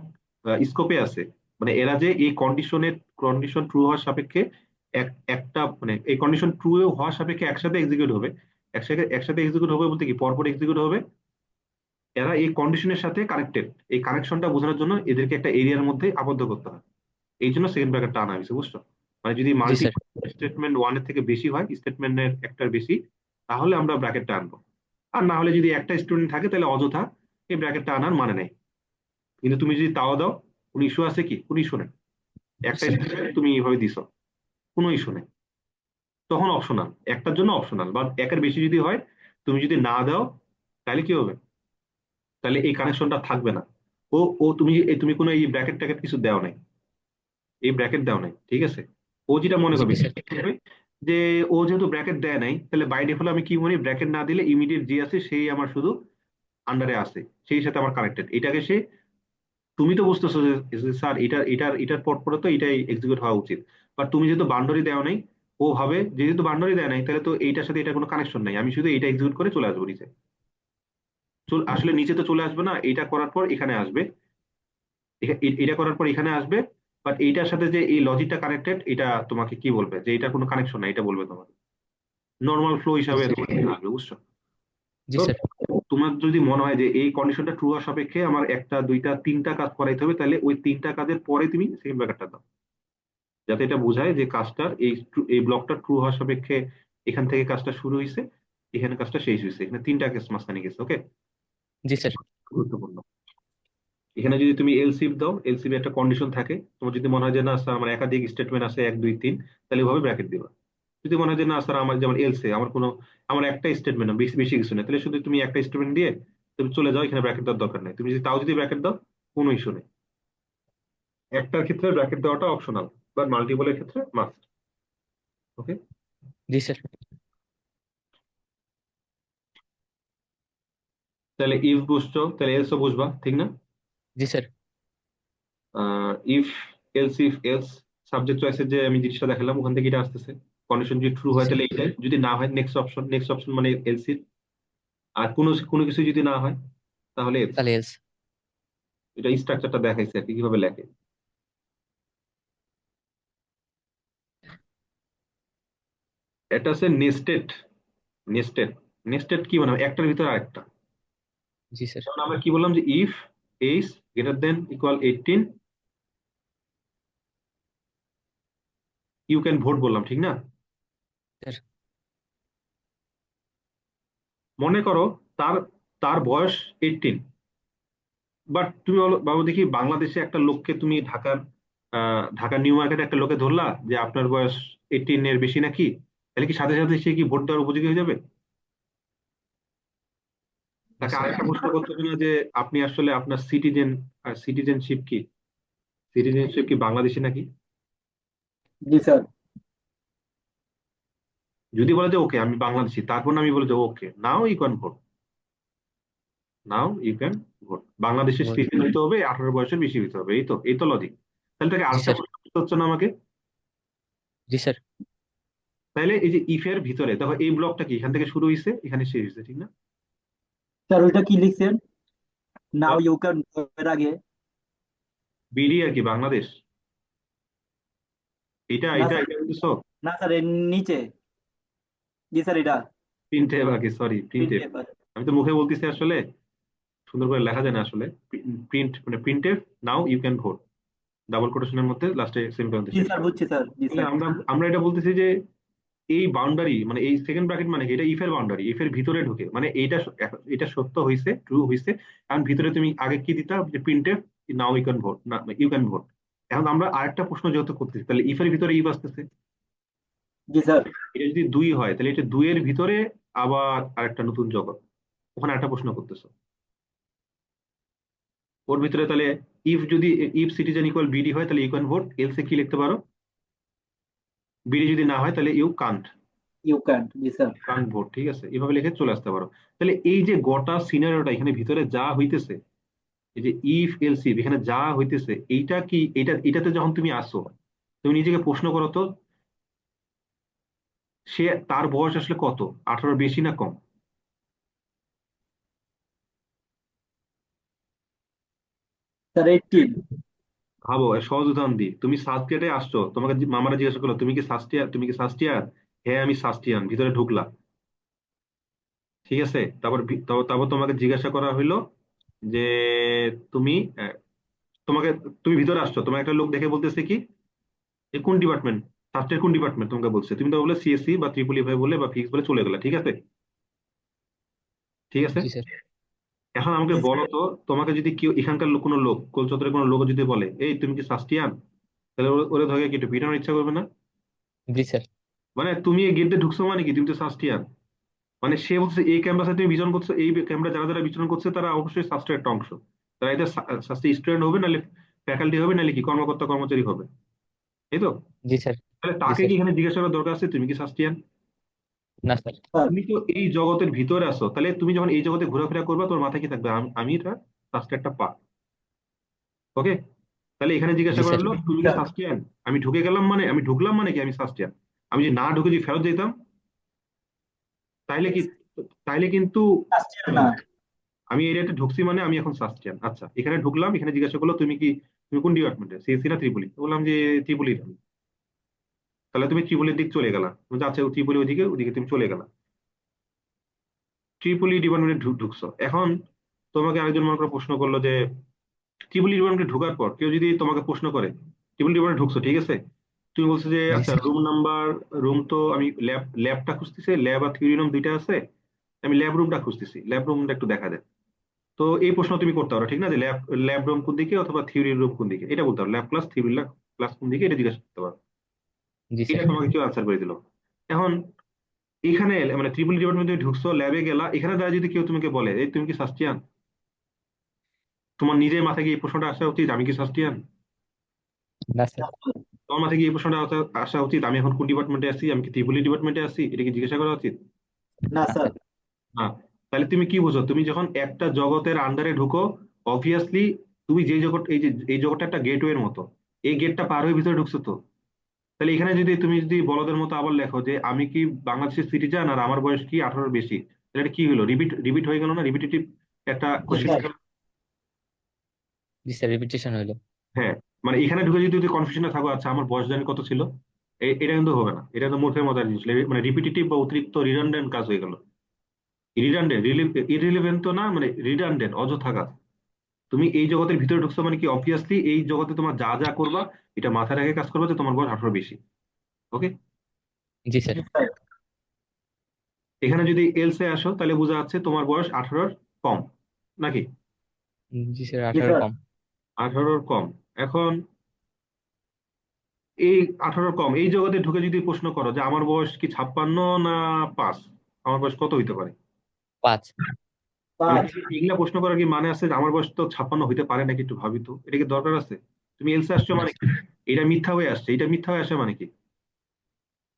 স্কোপে আছে, মানে এরা যে এই কন্ডিশন ট্রু হওয়ার সাপেক্ষে একটা মানে এই কন্ডিশন ট্রু হওয়ার সাপেক্ষে একসাথে এক্সিকিউট হবে। একসাথে একসাথে এক্সিকিউট হবে বলতে কি, পরপর এক্সিকিউট হবে, এরা এই কন্ডিশনের সাথে কানেক্টেড, এই কানেকশনটা বোঝানোর জন্য এদেরকে একটা এরিয়ার মধ্যে আবদ্ধ করতে হয়। এই জন্য সেকেন্ড ব্র্যাকেটটা আনা হয়েছে, বুঝছো? মানে যদি জি মাল্টি স্যার। স্টেটমেন্ট ওয়ানের থেকে বেশি হয়, স্টেটমেন্টের একটার বেশি, তাহলে আমরা ব্র্যাকেটটা আনবো। আর না হলে যদি একটা স্টুডেন্ট থাকে তাহলে অযথা এই ব্র্যাকেটটা আনার মানে নেই। কিন্তু তুমি যদি তাও দাও, কোনো ইস্যু আছে কি? কোনো ইস্যু নেই, জি একটা স্যার। স্টুডেন্ট তুমি এইভাবে দিছো, কোনো ইস্যু নেই। তখন অপশনাল, একটার জন্য অপশনাল, বা একের বেশি যদি হয়, তুমি যদি না দাও তাহলে কি হবে, তাহলে এই কানেকশনটা থাকবে না। ও ও তুমি কোনো এই ব্র্যাকেট ট্যাকেট কিছু দেও নাই, এই ব্র্যাকেট দেওয়া নাই, ঠিক আছে? ও যেটা মনে জি করবে স্যার। যে ও যেহেতু ব্র্যাকেট দেয় নাই, তাহলে বাই ডিফল্ট আমি কি মনে, ব্র্যাকেট না দিলে ইমিডিয়েট যে আছে সেই আমার শুধু আন্ডারে আছে, সেই সাথে আমার কানেক্টেড, এটাকে সে, তুমি তো বুঝতেছো যে স্যার এটার পর পরে তো এটাই এক্সিকিউট হওয়া উচিত, বাট তুমি যেহেতু বাউন্ডারি দেওয়া নাই, ও ভাবে যেহেতু বাউন্ডারি দেয় নাই তাহলে তো এইটার সাথে এটা কোনো কানেকশন নাই, আমি শুধু এটা এক্সিকিউট করে চলে আসবো নিচে। আসলে নিচে তো চলে আসবে না, এটা করার পর এখানে আসবে, এটা করার পর এখানে আসবে, বাট এইটার সাথে যে এই লজিকটা কানেক্টেড, এটা তোমাকে কি বলবে যে এটা কোনো কানেকশন নাই, এটা বলবে তোমাকে নর্মাল ফ্লো জি হিসাবে স্যার। তোমাকে আসবে, বুঝছো? জি তো স্যার। তোমার যদি মনে হয় যে এই কন্ডিশনটা ট্রু হওয়ার সাপেক্ষে আমার একটা দুইটা তিনটা কাজ করাইতে হবে, তাহলে ওই তিনটা কাজের পরে তুমি সেকেন্ড ব্র্যাকেটটা দাও, যাতে এটা বোঝায় যে কাজটার এই ব্লকটা ট্রু হওয়ার সাপেক্ষে এখান থেকে কাজটা শুরু হয়েছে, এখানে কাজটা শেষ হয়েছে, এখানে তিনটা কেস মাঝখানে গেছে। ওকে, জি স্যার। গুরুত্বপূর্ণ। এখানে যদি তুমি এলসিফ দাও, এলসিফ একটা কন্ডিশন থাকে, তোমার যদি মনে হয় যে না স্যার আমার একাধিক স্টেটমেন্ট আছে 1 2 3, তাহলে ওইভাবে ব্র্যাকেট দিবা। যদি মনে হয় যে না স্যার আমার যেমন এলসে আমার একটা স্টেটমেন্ট না, বেশি বেশি কিছু নেই, তাহলে শুধু তুমি একটা স্টেটমেন্ট দিয়ে তুমি চলে যাও, এখানে ব্র্যাকেট দেওয়ার দরকার নেই। তুমি যদি তাও যদি ব্র্যাকেট দাও, কোনো ইস্যু নেই। একটার ক্ষেত্রে ব্র্যাকেট দেওয়াটা অপশনাল, বাট মাল্টিপলের ক্ষেত্রে মাস্ট। ওকে, জি স্যার। তাহলে ইফ বুঝছো, তাহলে এলসও বুঝবা, ঠিক না? জি sir. If else, if else, subject চয়েসের যে আমি জিনিসটা দেখালাম ওখান থেকে এটা আসতেছে। কন্ডিশন যদি ট্রু জি হয় স্যার। তাহলে এইটাই, যদি না হয় নেক্সট অপশন, নেক্সট অপশন মানে এলসির। আর কোনো কোনো কিছু যদি না হয় তাহলে এলস। তাহলে এলস। এটা স্ট্রাকচারটা দেখাইছে আর কি, কিভাবে লেখে। এটা হচ্ছে নেস্টেড। নেস্টেড, নেস্টেড কি মানে একটার ভিতরে আরেকটা। জি স্যার। যেমন আমরা কি বললাম যে if age greater than equal 18, you can vote বললাম, ঠিক না? স্যার। মনে করো তার তার বয়স 18, বাট তুমি বলো বাবু দেখি বাংলাদেশে একটা লোককে তুমি ঢাকা নিউ মার্কেটে একটা লোকে ধরলা যে আপনার বয়স 18 এর বেশি নাকি, তাহলে কি সাথে সাথে সে কি ভোট দেওয়ার উপযোগী হয়ে যাবে? না তাকে স্যার। আরেকটা প্রশ্ন করতে হবে না যে আপনি আসলে আপনার সিটিজেনশিপ কি, সিটিজেনশিপ কি বাংলাদেশি নাকি? জি স্যার। যদি বলে যে ওকে আমি বাংলাদেশি, তারপর না আমি বলে যে okay now you can vote, now you can vote, বাংলাদেশের ভোট। সিটিজেন হতে হবে, 18 বছরের বেশি হতে হবে, এই তো লজিক। তাহলে তাকে জি আরেকটা স্যার। প্রশ্ন করতে হচ্ছে না আমাকে? জি স্যার। তাহলে এই যে ইফ এর ভিতরে দেখো এই ব্লকটা কি এখান থেকে শুরু হয়েছে এখানে শেষ হয়েছে, ঠিক না? স্যার ওইটা কি লিখছেন? নাও ইউ ক্যান এর আগে? বিডি আর কি বাংলাদেশ, এটা না এটা স্যার, এটা বুঝছো? না স্যার এর নিচে। জি স্যার, এটা প্রিন্টে আর কি, সরি প্রিন্ট প্রিন্টে। পেপার। আমি তো মুখে বলতেছি আসলে, সুন্দর করে লেখা যায় না আসলে। প্রিন্ট মানে প্রিন্টে now you can vote, double কোটেশনের মধ্যে লাস্টে সেমিকোলন জি শেষ। স্যার, বুঝছি স্যার। জি তাহলে স্যার। আমরা আমরা এটা বলতেছি যে এই বাউন্ডারি মানে এই সেকেন্ড ব্র্যাকেট মানে কি, এটা ইফের বাউন্ডারি, ইফের ভিতরে ঢুকে মানে এটা সত্য হয়েছে, ট্রু হয়েছে। এখন ভিতরে তুমি আগে কি দিতা যে প্রিন্টে নাও ইউ ক্যান ভোট, না ইউ ক্যান ভোট। এখন আমরা আরেকটা প্রশ্ন যেহেতু করতেছি, তাহলে ইফের ভিতরে ইফ আসতেছে। জি স্যার। এটা যদি 2 হয় তাহলে এটা 2 এর ভিতরে আবার আরেকটা নতুন জগৎ, ওখানে একটা প্রশ্ন করতেছো। ওর ভিতরে তাহলে ইফ সিটিজেন ইকুয়াল বিডি হয় তাহলে ইউ ক্যান ভোট, এলসে কি লিখতে পারো? বিডি যদি না হয় তাহলে ইউ কান্ট, ইউ ক্যান। জি স্যার। কান্ট ভোট, ঠিক আছে? এভাবে লিখে চলে আসতে পারো। তাহলে এই যে গোটা সিনারিওটা এখানে ভিতরে যা হইতেছে, এই যে ইফ এলসি এখানে যা হইতেছে, এইটা কি এটাতে যখন তুমি আসো, তুমি নিজেকে প্রশ্ন করো তো, সে তার বয়স আসলে কত, 18 বেশি না কম? স্যার 18। ভাবো এই সহজ উদাহরণ দিই, তুমি সাস্টিয়াতে আসছো, তোমাকে মামারা জিজ্ঞাসা করলো তুমি কি সাস্টিয়ান? হ্যাঁ আমি সাস্টিয়ান, ভিতরে ঢুকলা, ঠিক আছে? তারপর তোমাকে জিজ্ঞাসা করা হইলো যে তুমি তোমাকে তুমি ভিতরে আসছো, তোমার একটা লোক দেখে বলতেছে কি এ কোন ডিপার্টমেন্ট, সাস্টের কোন ডিপার্টমেন্ট তোমাকে বলছে, তুমি তো বলে সিএসসি বা ট্রিপল ভাই বলে বা ফিক্স বলে চলে গেলা, ঠিক আছে? ঠিক আছে, জি স্যার। এখন আমাকে জি বলো স্যার। তো, তোমাকে যদি কেউ এখানকার কোনো লোক কলচত্বরের কোনো লোক যদি বলে এই তুমি কি সাস্টিয়ান, তাহলে ওরে ধরে কি একটু পিটানোর ইচ্ছা করবে না? জি স্যার। মানে তুমি এই গেট দিয়ে ঢুকছো মানে কি তুমি তো সাস্টিয়ান, মানে সে বলছে এই ক্যাম্পাসে তুমি বিচরণ করছো, এই ক্যাম্পাসে যারা যারা বিচরণ করছে তারা অবশ্যই শাস্ত্রের একটা অংশ, তারা এটা শাস্ত্রের স্টুডেন্ট হবে নাহলে ফ্যাকাল্টি হবে নাহলে কি কর্মকর্তা কর্মচারী হবে, এই তো? জি স্যার। তাহলে জি তাকে স্যার। কি এখানে জিজ্ঞাসা করার দরকার আছে তুমি কি শাস্ত্রিয়ান? না স্যার। স্যার। তুমি তো এই জগতের ভিতরে আছো, তাহলে তুমি যখন এই জগতে ঘোরাফেরা করবা তোমার মাথায় কি থাকবে, আমি এটা শাস্ত্রের একটা পার্ট। ওকে, তাহলে এখানে জিজ্ঞাসা জি করা স্যার। হলো তুমি কি স্যার। শাস্ত্রিয়ান, আমি ঢুকলাম মানে কি আমি শাস্ত্রিয়ান। আমি যদি না ঢুকে যদি ফেরত যেতাম তাইলে কি, তাইলে কিন্তু আসছেন না। আমি এরিয়াতে ঢুকছি মানে আমি এখন সাস্টিয়ান। আচ্ছা এখানে ঢুকলাম, এখানে জিজ্ঞাসা করলো তুমি কোন ডিপার্টমেন্টে, সিএসসি না ত্রিপলি, বললাম যে ত্রিপলির আমি। তাহলে তুমি ত্রিপলির দিক চলে গেলা, তুমি আচ্ছা ত্রিপলি ওদিকে ওদিকে তুমি চলে গেলা। ট্রিপল ই ডিপার্টমেন্টে ঢুকছো। এখন তোমাকে আরেকজন মনে করো প্রশ্ন করলো যে ট্রিপল ই ডিপার্টমেন্টে ঢোকার পর কেউ যদি তোমাকে প্রশ্ন করে, ট্রিপল ডিপার্টমেন্টে ঢুকছো, ঠিক আছে, তুমি বলছো যে জি আচ্ছা স্যার। রুম নাম্বার, রুম তো আমি ল্যাবটা খুঁজতেছি, ল্যাব আর থিওরি রুম দুইটা আছে, আমি ল্যাব রুমটা খুঁজতেছি, ল্যাব রুমটা একটু দেখা দেয়। তো এই প্রশ্ন তুমি করতে পারো, ঠিক না, যে ল্যাব ল্যাব রুম কোন দিকে অথবা থিওরির রুম কোন দিকে, এটা বলতে পারো, ল্যাব ক্লাস থিওরি ক্লাস কোন দিকে, এটা জিজ্ঞাসা করতে পারো। জি এটা স্যার। তোমাকে কেউ আনসার করে দিল। এখন এখানে মানে ট্রিপল ডিপার্টমেন্টে ঢুকছো, ল্যাবে গেলা, এখানে দ্বারা যদি কেউ তোমাকে বলে এই তুমি কি সাস্টিয়ান, তোমার নিজের মাথায় গিয়ে এই প্রশ্নটা আসা উচিত আমি কি সাস্টিয়ান? না স্যার। তোমার মাথায় গিয়ে এই প্রশ্নটা আসা উচিত আমি এখন কোন ডিপার্টমেন্টে আছি, আমি কি ত্রিপলি ডিপার্টমেন্টে আছি, এটা কি জিজ্ঞাসা করা উচিত? না না স্যার। স্যার। না। তাহলে তুমি কি বুঝো, তুমি যখন একটা জগতের আন্ডারে ঢুকো, অবভিয়াসলি তুমি যে জগৎ, এই যে এই জগৎটা একটা গেটওয়ের মতো, এই গেটটা পার হয়ে ভিতরে ঢুকছো তো। তাহলে এখানে যদি তুমি যদি বলদের মতো আবার লেখো যে আমি কি বাংলাদেশের সিটিজেন আর আমার বয়স কি 18-র বেশি, তাহলে এটা কি হলো, রিপিট রিপিট হয়ে গেল না, রিপিটেটিভ একটা জি কোশ্চেন। স্যার। জি স্যার, রিপিটেশন হইলো। হ্যাঁ, মানে এখানে ঢুকে যদি তুমি কনফিউশনে থাকো আচ্ছা আমার বয়স জানি কত ছিল, এটা কিন্তু হবে না, এটা তো মূর্খের মতো জিনিস, মানে রিপিটেটিভ বা অতিরিক্ত রিডান্ডেন্ট কাজ হয়ে গেল। রিডান্ডেন্ট, ইরিলেভেন্ট তো না, মানে রিডান্ডেন্ট, অযথা কাজ। তুমি এই জগতের ভিতরে ঢুকছো মানে কি, অবভিয়াসলি এই জগতে তোমার যা যা করবা এটা মাথায় রেখে কাজ করবে যে তোমার বয়স 18 বেশি। ওকে। জি স্যার। জি স্যার। এখানে যদি এলসে আসো তাহলে বোঝা যাচ্ছে তোমার বয়স 18-র কম, নাকি? জি স্যার, জি 18 স্যার। কম। 18-র কম। এখন এই 18-র কম এই জগতে ঢুকে যদি প্রশ্ন করো যে আমার বয়স কি 56 না 5, আমার বয়স কত হইতে পারে? 5। মানে 5। এগুলা প্রশ্ন করার কি মানে আছে যে আমার বয়স তো 56 হইতে পারে নাকি, একটু ভাবি তো, এটা কি দরকার আছে? তুমি এলসে আসছো না মানে কি, স্যার, এটা মিথ্যা হয়ে আসছে, এটা মিথ্যা হয়ে আসে মানে কি,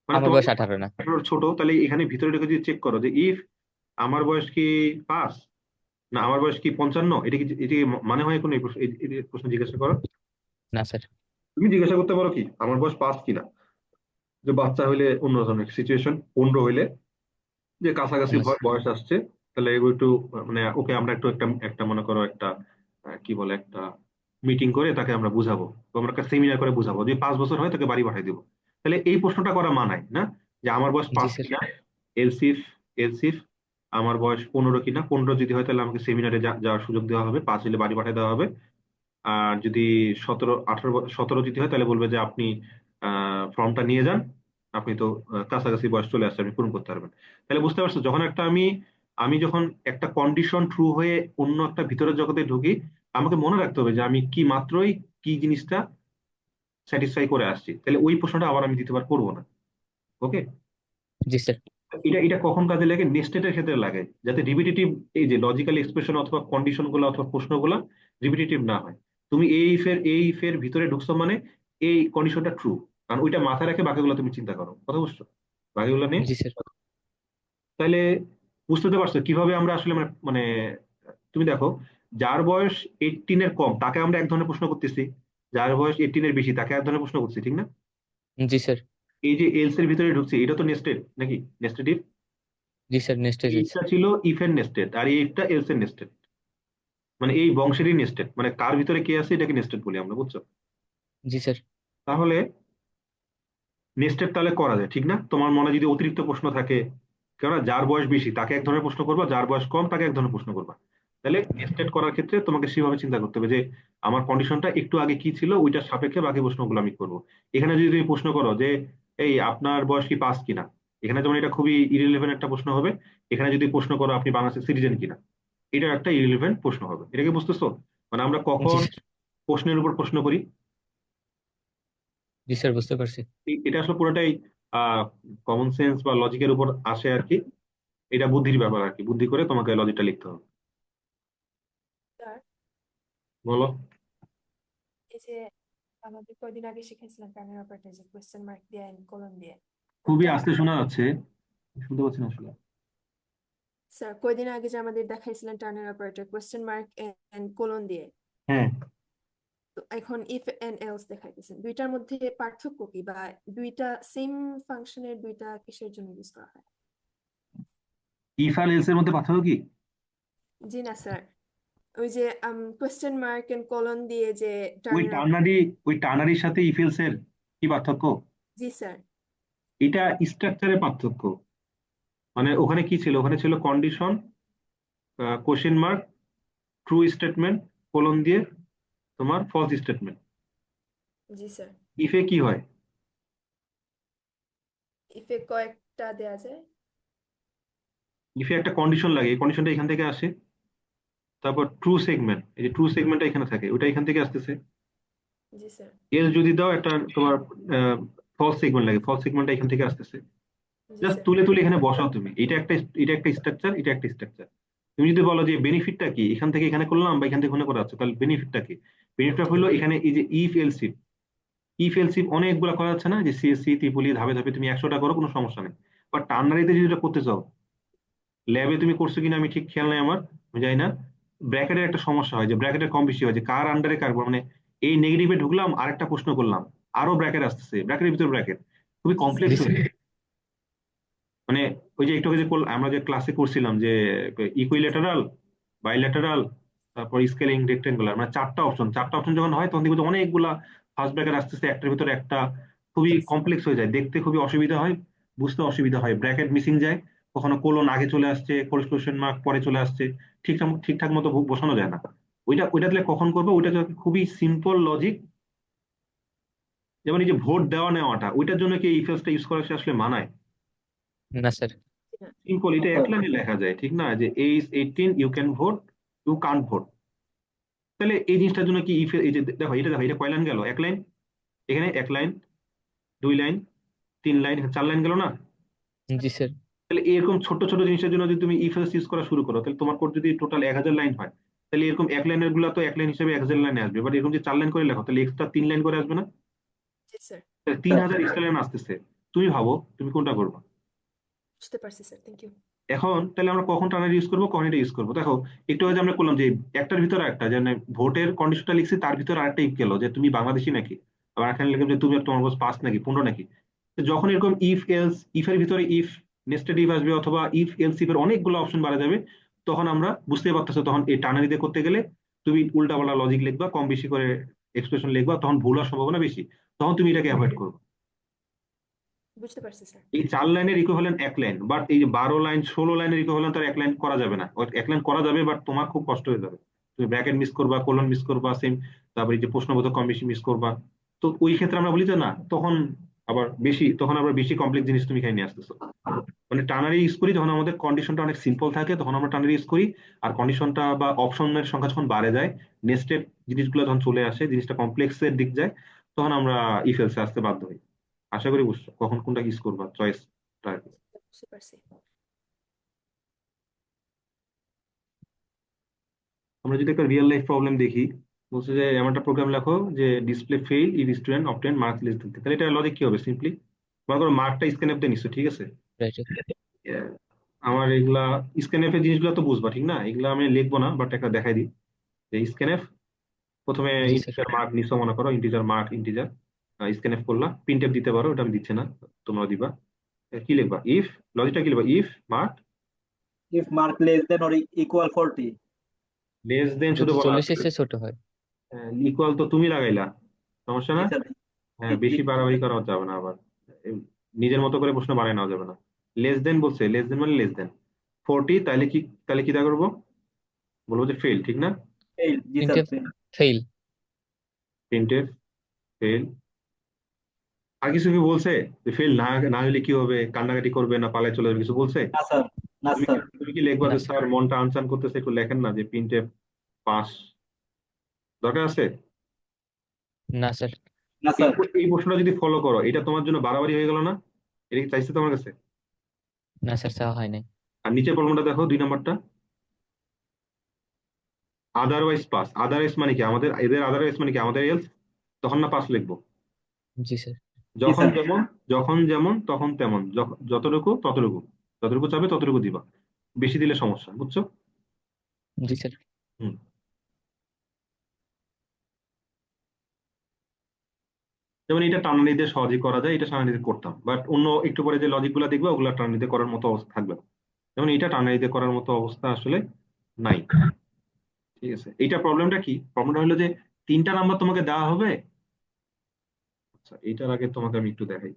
মানে আমার তোমার বয়স 18 না। 18 ছোট, তাহলে এখানে ভিতরে ঢুকে যদি চেক করো যে ইফ আমার বয়স কি 5 না আমার বয়স কি 55, এটা কি মানে হয় কোনো, এই প্রশ্ন জিজ্ঞাসা করো। না স্যার। তুমি জিজ্ঞাসা করতে পারো কি আমার বয়স 5 কিনা, যে বাচ্চা হইলে অন্য ধরনের সিচুয়েশন, 15 হইলে যে কাছাকাছি না স্যার। বয়স আসছে, তাহলে এগুলো একটু মানে ওকে আমরা একটু একটা একটা মনে করো একটা কি বলে একটা মিটিং করে তাকে আমরা বুঝাবো, বা আমরা একটা সেমিনার করে বুঝাবো, যদি 5 বছর হয় তাকে বাড়ি পাঠিয়ে দিব। তাহলে এই প্রশ্নটা করা মানায় না, যে আমার বয়স জি 5 স্যার। কিনা, এলসিফ এলসিফ আমার বয়স 15 কিনা, 15 যদি হয় তাহলে আমাকে সেমিনারে যাওয়ার সুযোগ দেওয়া হবে, 5 হলে বাড়ি পাঠিয়ে দেওয়া হবে। আর যদি 17 যদি হয় তাহলে বলবে যে আপনি ফর্মটা নিয়ে যান, আপনি তো কাছাকাছি বয়স চলে আসছে, আপনি পূরণ করতে পারবেন। তাহলে বুঝতে পারছো, যখন একটা আমি আমি যখন একটা কন্ডিশন ট্রু হয়ে অন্য একটা ভিতরের জগতে ঢুকি, আমাকে মনে রাখতে হবে যে আমি কি মাত্রই কি জিনিসটা স্যাটিসফাই করে আসছি, তাহলে ওই প্রশ্নটা আবার আমি দ্বিতীয়বার করবো না। ওকে। জি স্যার। এটা এটা কখন কাজে লাগে, নেস্টেডের ক্ষেত্রে লাগে, যাতে রিপিটেটিভ এই যে লজিক্যাল এক্সপ্রেশন অথবা কন্ডিশন গুলো অথবা প্রশ্নগুলো রিপিটেটিভ না হয়। তুমি এই ফের ভিতরে ঢুকছো মানে এই কন্ডিশনটা ট্রু, কারণ ওইটা মাথায় রেখে বাকিগুলো তুমি চিন্তা করো, কথা বুঝছো বাকিগুলো নিয়ে। জি স্যার। তাহলে বুঝতে তো পারছো কিভাবে আমরা আসলে মানে মানে তুমি দেখো, যার বয়স 18-এর কম তাকে আমরা এক ধরনের প্রশ্ন করতেছি, যার বয়স 18-এর বেশি তাকে এক ধরনের প্রশ্ন করছি, ঠিক না? জি স্যার। এই যে এলস এর ভিতরে ঢুকছে এটা তো নেস্টেড নাকি, নেস্টেড। জি স্যার, নেক্সট এইটা ছিল ইফ এর নেস্টেড আর এইটা এলস এর নেস্টেড, মানে এই বংশেরই নেস্টেড, মানে কার ভিতরে কে আছে এটাকে নেস্টেড বলি আমরা, বুঝছো? জি স্যার। তাহলে নেস্টেড তাহলে করা যায়, ঠিক না? তোমার মনে যদি অতিরিক্ত প্রশ্ন থাকে, কেননা যার বয়স বেশি তাকে এক ধরনের প্রশ্ন করবা, যার বয়স কম তাকে এক ধরনের প্রশ্ন করবা, তাহলে নেস্টেড করার ক্ষেত্রে তোমাকে সেভাবে চিন্তা করতে হবে যে আমার কন্ডিশনটা একটু আগে কি ছিল ওইটার সাপেক্ষে বাকি প্রশ্নগুলো আমি করবো। এখানে যদি তুমি প্রশ্ন করো যে এই আপনার বয়স কি 5 কিনা, এখানে যেমন এটা খুবই ইরিলেভেন্ট একটা প্রশ্ন হবে। এখানে যদি প্রশ্ন করো আপনি বাংলাদেশের সিটিজেন কিনা, এটা একটা ইরিলেভেন্ট প্রশ্ন হবে। এটাকে বুঝতেছো, মানে আমরা জি কখন স্যার। প্রশ্নের উপর প্রশ্ন করি। জি স্যার, বুঝতে পারছি। এটা আসলে পুরোটাই কমন সেন্স বা লজিকের উপর আসে আর কি, এটা বুদ্ধির ব্যাপার আর কি, বুদ্ধি করে তোমাকে লজিকটা লিখতে হবে। স্যার, বলো। এই যে আমাদের কয়দিন আগে শিখেছিলাম টার্নার অপারেটর, যে কোয়েশ্চেন মার্ক দিয়ে এন্ড কোলন দিয়ে, খুবই ওইটা আস্তে শোনা যাচ্ছে, শুনতে পাচ্ছি না আসলে। স্যার কয়দিন আগে যে আমাদের দেখাইছিলেন ternary operator question mark and colon দিয়ে, হ্যাঁ, তো এখন ইফ এন্ড এলস দেখাইতেছেন, দুইটার মধ্যে পার্থক্য কি, বা দুইটা সেম ফাংশনের দুইটা কিসের জন্য ইউজ করা হয়? ইফ আর এলস এর মধ্যে পার্থক্য কি? জি না স্যার, ওই যে কোয়েশ্চেন মার্ক এন্ড কোলন দিয়ে যে ওই টার্নার। টার্নারি ওই টার্নারির সাথে ইফ এলস এর কি পার্থক্য? জি স্যার। এটা স্ট্রাকচারের পার্থক্য। মানে ওখানে কি ছিল, ওখানে ছিল condition question mark, true statement, colon দিয়ে তোমার ফলস স্টেটমেন্ট। জি স্যার। ইফে কি হয়? ইফে কয়েকটা দেয়া যায়। ইফে একটা কন্ডিশন লাগে, এই কন্ডিশনটা এখান থেকে আসে। তারপর ট্রু সেগমেন্ট, এই যে ট্রু সেগমেন্টটা এখানে থাকে, ওটা এখান থেকে আসতেছে। জি স্যার। এলস যদি দাও একটা তোমার ফলস সেগমেন্ট লাগে, ফলস সেগমেন্টটা এখান থেকে আসতেছে। জি জাস্ট স্যার। তুলে তুলে এখানে বসাও তুমি, এটা একটা স্ট্রাকচার, এটা একটা স্ট্রাকচার। তুমি যদি বলো যে বেনিফিটটা কি, এখান থেকে এখানে করলাম বা এখান থেকে ওখানে করা যাচ্ছে, তাহলে বেনিফিটটা কি? বেনিফিটটা হলো এখানে এই যে ইফ এলস ইফ অনেকগুলো করা যাচ্ছে না, যে সিএসসি ত্রিপলি ধাপে ধাপে তুমি 100টা করো, কোনো সমস্যা নেই। বাট টার্নারিতে যদি এটা করতে চাও, ল্যাবে তুমি করছো কিনা আমি ঠিক খেয়াল নাই আমার, আমি জানি না। ব্র্যাকেটের একটা সমস্যা হয়, যে ব্র্যাকেটের কম বেশি হয়, যে কার আন্ডারে কার, মানে এই নেগেটিভে ঢুকলাম, আরেকটা প্রশ্ন করলাম, আরো ব্র্যাকেট আসতেছে, ব্র্যাকেটের ভিতরে ব্র্যাকেট, খুবই জি স্যার। কমপ্লেক্স জি স্যার। হয়ে যায়। মানে ওই যে একটু আগে যে আমরা যে ক্লাসে করছিলাম যে ইকুইল্যাটারাল, বাইল্যাটারাল, তারপর স্কেলিং, রেক্টেঙ্গুলার, মানে চারটা অপশন যখন হয় তখন দেখবো যে অনেকগুলা ফার্স্ট ব্র্যাকেট আসতেছে, একটার ভিতরে একটা, খুবই কমপ্লেক্স হয়ে যায়, দেখতে খুবই অসুবিধা হয়, বুঝতে অসুবিধা হয়, ব্র্যাকেট মিসিং যায়, কখনো কোলন আগে চলে আসছে, কোশ্চেন মার্ক পরে চলে আসছে, ঠিকঠাক ঠিকঠাক মতো বসানো যায় না। ওইটা তাহলে কখন করবো? ওইটা তো খুবই সিম্পল লজিক, যেমন এই যে ভোট দেওয়া নেওয়াটা, ওইটার জন্য কি ইফ এলসটা ইউজ করা আসলে মানায়? না স্যার। না। সিম্পল, এটা এক লাইনে লেখা যায়, ঠিক না? যে age 18 you can vote, you can't vote. তাহলে এই জিনিসটার জন্য কি ইফ, এই যে দেখো এটা কয় লাইন গেল? এক লাইন, এখানে এক লাইন, দুই লাইন, তিন লাইন, এখানে চার লাইন গেল না? জি স্যার। তাহলে এরকম ছোট ছোট জিনিসের জন্য যদি তুমি ইফ এলস ইউজ করা শুরু করো, তাহলে তোমার কোড যদি টোটাল 1000 লাইন হয়, তাহলে এরকম এক লাইনের গুলো তো এক লাইন হিসেবে 1000 লাইনে আসবে, বাট এরকম যে 4 লাইন করে লেখো, তাহলে এক্সট্রা 3 লাইন করে আসবে না? জি স্যার। তাহলে 3000 এক্সট্রা লাইন আসতেছে। তুমি ভাবো তুমি কোনটা করবে? বুঝতে পারছি স্যার, থ্যাংক ইউ। এখন তাহলে আমরা কখন টার্নারি ইউজ করবো, কখন এটা ইউজ করবো? দেখো, একটু আগে যে আমরা করলাম যে একটার ভিতরে একটা, যে ভোটের কন্ডিশনটা লিখছি, তার ভিতরে আরেকটা ইফ গেল, যে তুমি বাংলাদেশি নাকি, আবার এখানে লিখলাম যে তুমি তোমার বয়স 5 নাকি 15 নাকি। তো যখন এরকম ইফ এলস, ইফের ভিতরে ইফ নেস্টেড ইফ আসবে, অথবা ইফ এলস ইফের অনেকগুলো অপশন বাড়া যাবে, তখন আমরা বুঝতে পারতেছো, তখন এই টার্নারিতে করতে গেলে তুমি উল্টাপাল্টা লজিক লিখবা, কম বেশি করে এক্সপ্রেশন লিখবা, তখন ভুল হওয়ার সম্ভাবনা বেশি, তখন তুমি এটাকে অ্যাভয়েড করবে। বুঝতে পারছি স্যার। এই 4 লাইনের ইকুইভ্যালেন্ট এক লাইন, বাট এই যে 12 লাইন 16 লাইনের ইকুইভ্যালেন্ট তার এক লাইন করা যাবে না। এক লাইন করা যাবে, বাট তোমার খুব কষ্ট হয়ে যাবে, তুমি ব্র্যাকেট মিস করবা, কোলন মিস করবা, সেম, তারপরে এই যে প্রশ্নবোধক কম বেশি মিস করবা। তো ওই ক্ষেত্রে আমরা বলি যে না, তখন আবার বেশি কমপ্লেক্স জিনিস তুমি এখানে নিয়ে আসতেছো। মানে টার্নারি ইউজ করি যখন আমাদের কন্ডিশনটা অনেক সিম্পল থাকে, তখন আমরা টার্নারি ইউজ করি। আর কন্ডিশনটা বা অপশনের সংখ্যা যখন বাড়ে যায়, নেস্টেড জিনিসগুলো যখন চলে আসে, জিনিসটা কমপ্লেক্সের দিক যায়, তখন আমরা ইফ এলসে আসতে বাধ্য হই। আশা করি বুঝছো কখন কোনটা ইউজ করবা, চয়েসটা। বুঝতে পারছি। আমরা যদি একটা রিয়েল লাইফ প্রবলেম দেখি, বলছে যে এমন একটা প্রোগ্রাম লেখো যে display fail if student obtain marks less than 10। তাহলে এটা লজিক কি হবে? সিম্পলি মনে করো মার্কটা স্ক্যানএফ দিয়ে নিচ্ছ, ঠিক আছে? রাইট। আহ, আমার এগুলা স্ক্যানএফ এর জিনিসগুলো তো বুঝবা, ঠিক না? এগুলা আমি লিখবো না, বাট একটা দেখাই দিই যে স্ক্যানএফ, প্রথমে জি স্যার। ইন্টিজার মার্ক নিছো, মনে করো ইন্টিজার স্ক্যানএফ করলা, প্রিন্টএফ দিতে পারো, ওটা আমি দিচ্ছি না, তোমরা দিবা। কি লিখবা? ইফ, লজিকটা কি লিখবা? If mark if mark less than or equal 40, less than শুধু যদি বলা 40 আছে, এর চেয়ে ছোট হয়। ইকুয়াল তো তুমি লাগাইলা, সমস্যা জি না। স্যার। হ্যাঁ, বেশি বাড়াবাড়ি করা যাবে না আবার, এম, নিজের মতো করে প্রশ্ন বানায় নেওয়া যাবে না। লেস দেন বলছে, লেস দেন মানে লেস দেন 40, তাহলে কি তা করবো? বলবো যে ফেল, ঠিক না? fail, জি sir, printf fail। Fail. Printf fail. আর কিছু কি বলছে? যে ফেল না না হলে কি হবে, কান্নাকাটি করবে না পালায় চলে যাবে, কিছু বলছে? না স্যার, না তুমি স্যার। তুমি কি লিখবা না যে স্যার মনটা আনচান করতেছে, একটু লেখেন না যে প্রিন্টএফ পাস, দরকার আছে? না স্যার। না এই স্যার। এই প্রশ্নটা যদি ফলো করো, এটা তোমার জন্য বাড়াবাড়ি হয়ে গেল না? এটা কি চাইছে তোমার কাছে? না স্যার, চাওয়া হয় নাই। আর নিচের প্রবলেমটা দেখো, 2 নম্বরটা, আদারওয়াইজ পাস। আদারওয়াইজ মানে কি? আমাদের এদের আদারওয়াইজ মানে কি? আমাদের এলস, তখন না পাস লিখবো? জি স্যার। জি যখন স্যার। যেমন, যখন যেমন তখন তেমন, যতটুকু ততটুকু, যতটুকু চাবে ততটুকু দিবা, বেশি দিলে সমস্যা, বুঝছো? জি স্যার। হুম। যেমন এটা টানানিতে সহজে করা যায়, এটা টানানিতে করতাম, বাট অন্য একটু পরে যে লজিক গুলা দেখবে, ওগুলা টানানিতে করার মতো অবস্থা থাকবে না। যেমন এটা টানানিতে করার মতো অবস্থা আসলে নাই, ঠিক আছে? এইটা প্রবলেমটা কি? প্রবলেমটা হলো যে 3টা নাম্বার তোমাকে দেওয়া হবে। আচ্ছা, এইটার আগে তোমাকে আমি একটু দেখাই।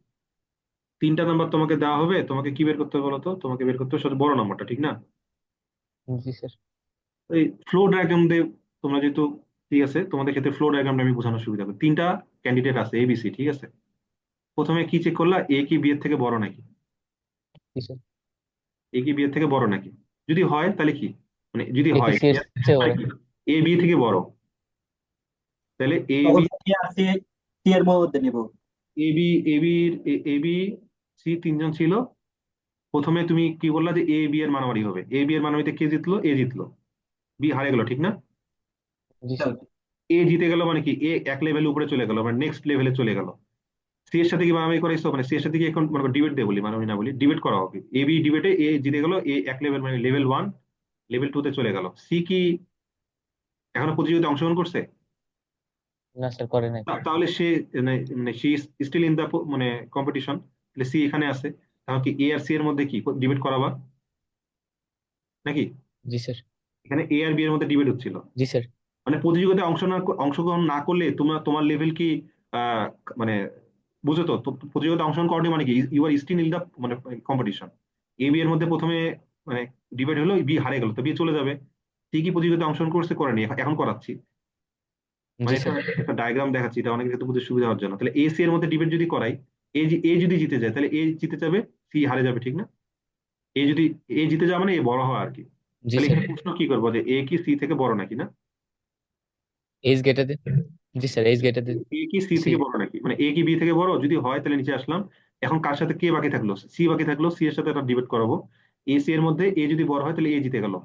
3টা নাম্বার তোমাকে দেওয়া হবে, তোমাকে কি বের করতে হবে বলো তো? তোমাকে বের করতে হবে সবচেয়ে বড় নাম্বারটা, ঠিক না? জি স্যার। এই ফ্লো ডায়াগ্রাম দিয়ে তোমরা যেহেতু, ঠিক আছে, তোমাদের ক্ষেত্রে ফ্লো ডায়াগ্রামটা আমি বোঝানোর সুবিধা হবে। তিনটা ক্যান্ডিডেট আছে এবিসি, ঠিক আছে। প্রথমে কি চেক করলা, এ কি বি এর থেকে বড় নাকি? জি স্যার। এ কি বি এর থেকে বড় নাকি? যদি হয় তাহলে কি, মানে যদি এ কি হয় সি এর yes, চেয়ে মানে বড়? কি এ বি থেকে বড়, তাহলে এ তখন বি, সি আর সি, সি এর মধ্যে নিব। A B, A B C তিনজন ছিল। প্রথমে তুমি কি বললা যে এ বি এর মারামারি হবে, এ বি এর মারামারিতে কে জিতলো? এ জিতলো, বি হারে গেল, ঠিক না? জি স্যার। এ জিতে গেল মানে কি, এ এক লেভেল উপরে চলে গেল, মানে নেক্সট লেভেলে চলে গেল। সি এর সাথে কি মারামারি করাইছো, মানে সি এর সাথে কি এখন মনে করো ডিবেট দিয়ে বলি, মারামারি না বলি, ডিবেট করা হবে। এ বি ডিবেটে এ জিতে গেল, এ এক লেভেল মানে লেভেল 1, লেভেল 2 তে চলে গেল। সি কি এখনো প্রতিযোগিতায় অংশগ্রহণ করছে? না স্যার, করে নাই। তাহলে সে মানে মানে সি স্টিল ইন দা মানে কম্পিটিশন, তাহলে সি এখানে আছে। তাহলে কি এ আর সি এর মধ্যে কি ডিবেট করাবা নাকি? জি স্যার। এখানে এ আর বি এর মধ্যে ডিবেট হচ্ছিল। জি স্যার। মানে প্রতিযোগিতায় অংশগ্রহণ না করলে তোমার লেভেল কি আহ, মানে বুঝো তো, প্রতিযোগিতায় অংশগ্রহণ করেনি মানে কি you are still in the মানে কম্পিটিশন। এ বি এর মধ্যে প্রথমে মানে ডিবেট হলো, বি হারে গেল, তো বি চলে যাবে। সি কি প্রতিযোগিতায় অংশগ্রহণ করছে? করেনি, এখন করাচ্ছি। মানে জি এটা স্যার। একটা ডায়াগ্রাম দেখাচ্ছি, এটা অনেকের ক্ষেত্রে বুঝতে সুবিধা হওয়ার জন্য। তাহলে এ সি এর মধ্যে ডিবেট যদি করাই, এ যদি জিতে যায় তাহলে এ জিতে যাবে, সি হারে যাবে, ঠিক না? এ যদি, এ জিতে যাবে মানে এ বড় হয় আর কি। জি তাহলে স্যার। এখানে প্রশ্ন কি করবো, যে এ কি সি থেকে বড় নাকি, না? Age greater than. জি sir, age greater than A কি সি সি। থেকে বড় নাকি, মানে এ কি বি থেকে বড়? যদি হয় তাহলে নিচে আসলাম। এখন কার সাথে কে বাকি থাকলো? সি বাকি থাকলো, সি এর সাথে একটা ডিবেট করাবো। এ সি এর মধ্যে এ যদি বড় হয় তাহলে এ জিতে গেল,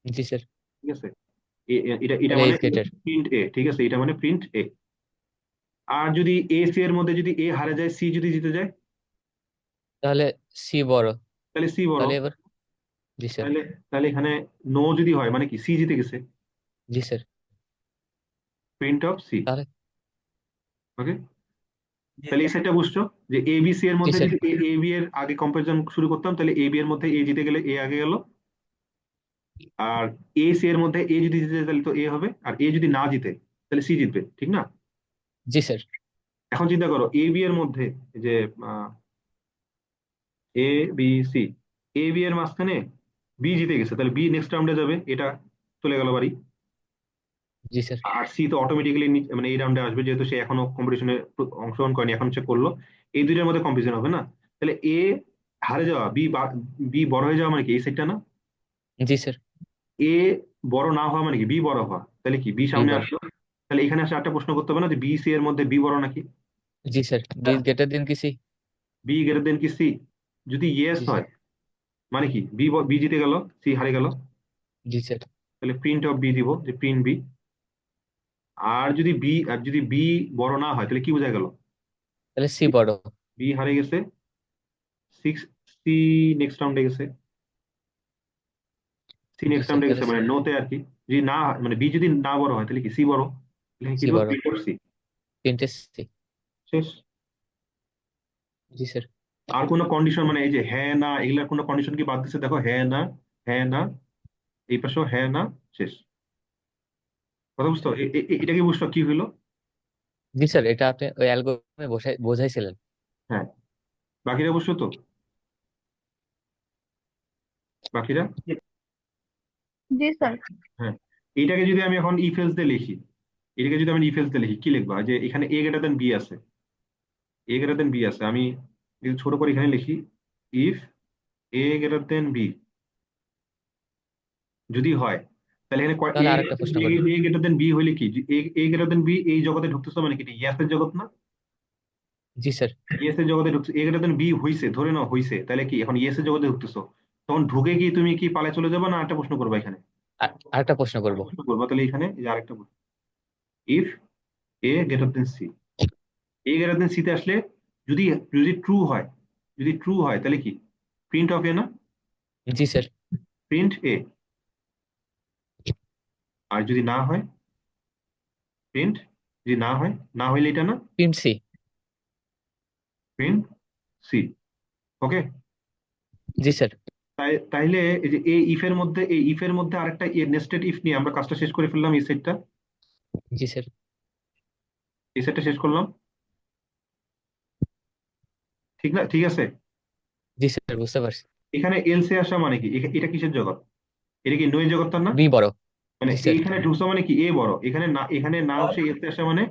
জি স্যার। ঠিক আছে। এটা এটা তাহলে মানে এইজ গ্রেটার। প্রিন্ট এ, ঠিক আছে, এটা মানে প্রিন্ট এ। আর যদি এ সি এর মধ্যে যদি এ হারে যায়, সি যদি জিতে যায়, তাহলে সি বড়। তাহলে সি বড়। তাহলে এবার। জি স্যার। তাহলে তাহলে এখানে নো যদি হয় মানে কি সি জিতে গেছে, জি স্যার। Print of C. তাহলে। ওকে, জি তাহলে এই স্যার। সাইডটা বুঝছো, যে এ বি সি এর জি মধ্যে স্যার। যদি এ বি এর আগে কম্পারিজন শুরু করতাম, তাহলে এ বি এর মধ্যে এ জিতে গেলে এ আগে গেল। আর এ সি এর মধ্যে এ যদি জিতে যায় তাহলে তো এ হবে, আর এ যদি না জিতে তাহলে সি জিতবে, ঠিক না? জি স্যার। এখন চিন্তা করো এ বি এর মধ্যে, যে এ বি সি, এ বি এর মাঝখানে বি জিতে গেছে, তাহলে বি নেক্সট রাউন্ডে যাবে, এটা চলে গেল বাড়ি। জি স্যার। আর সি তো অটোমেটিক্যালি মানে এই রাউন্ডে আসবে, যেহেতু সে এখনো কম্পিটিশনে অংশগ্রহণ করেনি, এখন সে করলো। এই দুইটার মধ্যে কম্পিটিশন হবে না? তাহলে এ হারে যাওয়া, বি বড় হয়ে যাওয়া মানে কি এই সেটটা না? জি স্যার। এ বড় না হওয়া মানে কি বি বড় হওয়া, তাহলে কি বি বি সামনে বড়। আসলো। তাহলে এখানে আসে একটা প্রশ্ন করতে হবে না, যে বি সি এর মধ্যে বি বড় নাকি? জি sir. B is greater than কি সি? বি গ্রেটার দেন কি সি? যদি ইয়েস জি স্যার। হয় মানে কি বি জিতে গেল, সি হারে গেল। জি স্যার। তাহলে প্রিন্ট অফ বি দিব, যে প্রিন্ট বি। আর যদি বি বড় না হয় তাহলে কি বোঝা গেল? তাহলে সি বড়। বি হারে গেছে, সিক্স, সি নেক্সট রাউন্ডে গেছে, সি জি নেক্সট স্যার। রাউন্ডে তাহলে গেছে মানে নোতে আর কি। যদি না মানে বি যদি না বড় হয় তাহলে কি সি বড়, তাহলে কি সি দিব বড়। Print of C. প্রিন্টে সি। শেষ। জি স্যার। আর কোনো কন্ডিশন মানে এই যে হ্যাঁ না এগুলার কোনো কন্ডিশন কি বাদ দিচ্ছে? দেখো হ্যাঁ না, হ্যাঁ না, এই পাশেও হ্যাঁ না, শেষ। কথা বুঝতো? এটা কি বুঝতো কি হলো? জি স্যার, এটা আপনি ওই অ্যালগোরিদমে বোঝাইছিলেন। হ্যাঁ, বাকিরা বুঝছো তো? বাকিরা? জি স্যার। হ্যাঁ, এইটাকে যদি আমি এখন ইফ এলস দিয়ে লিখি, এটাকে যদি আমি ইফ এলস দিয়ে লিখি কি লিখবা? যে এখানে এ গ্রেটার দেন বি আছে, এ গ্রেটার দেন বি আছে, আমি যদি ছোট করে এখানে লিখি, if A greater than B যদি হয়, তাহলে এখানে তাহলে আরেকটা প্রশ্ন করি। এ গ্রেটার দেন বি হইলে কি, এ গ্রেটার দেন বি এই জগতে ঢুকতেছে মানে কি ইয়াসের জগৎ না? জি স্যার। ইয়েসের জগতে ঢুকছে, এ গ্রেটার দেন বি হইছে, ধরে নাও হইছে, তাহলে কি এখন ইয়েসের জগতে ঢুকতেছো, তখন ঢুকে কি তুমি কি পালায় চলে যাবে, না একটা প্রশ্ন করবা এখানে? আরেকটা প্রশ্ন করব। প্রশ্ন করবা, তাহলে এখানে এই যে আরেকটা প্রশ্ন, if A greater than C, A greater than C তে আসলে যদি যদি ট্রু হয়, যদি ট্রু হয় তাহলে কি প্রিন্ট অফ এ না, জি স্যার। প্রিন্ট এ। আর যদি না হয় প্রিন্ট, যদি না হয়, না হইলে এটা না, print C. Print C. Okay, জি স্যার। তাইলে এই যে এই ইফের মধ্যে আরেকটা নেস্টেড ইফ নিয়ে আমরা কাজটা শেষ করে ফেললাম, এই সেটটা, জি স্যার। এই সেটটা শেষ করলাম, ঠিক না? ঠিক আছে। জি স্যার, বুঝতে পারছি। এখানে এলসে আসা মানে কি, এটা কিসের জগৎ? এটা কি নয় জগত্তর না? বি বড়। মানে জি স্যার, এইখানে ঢুকছো মানে কি এ বড়, এখানে না, এখানে না और বসে এতে আসা মানে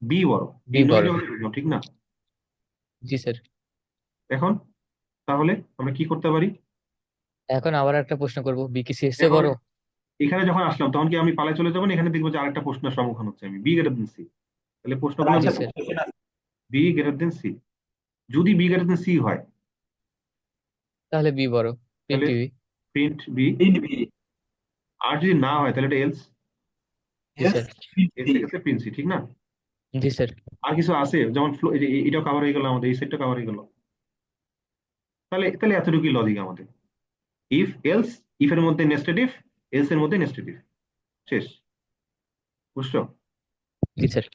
বি বড়। বি এই নয় বড়। জগতে ঢুকলাম, ঠিক না? জি স্যার। এখন তাহলে আমরা কি করতে পারি? এখন আবার একটা প্রশ্ন করব, বি কি সি এর চেয়ে এখন বড়? এখানে যখন আসলাম তখন কি আমি পালায় চলে যাবো না? এখানে দেখবো যে আরেকটা প্রশ্নের সম্মুখীন হচ্ছে, আমি বি গ্রেটার দেন সি। তাহলে প্রশ্ন सर করলাম জি आगे স্যার। क्वेश्चन আছে বি গ্রেটার দেন সি। যদি বি গ্রেটার দেন সি হয় তাহলে বি বড়, প্রিন্ট তাহলে টিভি। Print B. प्रिंट बी আর যদি না হয় তাহলে এটা এলস। জি yes sir. Print else C এর ক্ষেত্রে প্রিন্ট সি, ঠিক না? জি স্যার। আর কিছু আছে যেমন এটাও কভার হয়ে গেল, আমাদের এই সেটটা কভার হয়ে গেল। তাহলে তাহলে এতটুকুই লজিক আমাদের। ইফ এলস, ইফ এর মধ্যে নেস্টেড ইফ, এলস এর মধ্যে নেস্টেড ইফ, শেষ। বুঝছো? জি স্যার।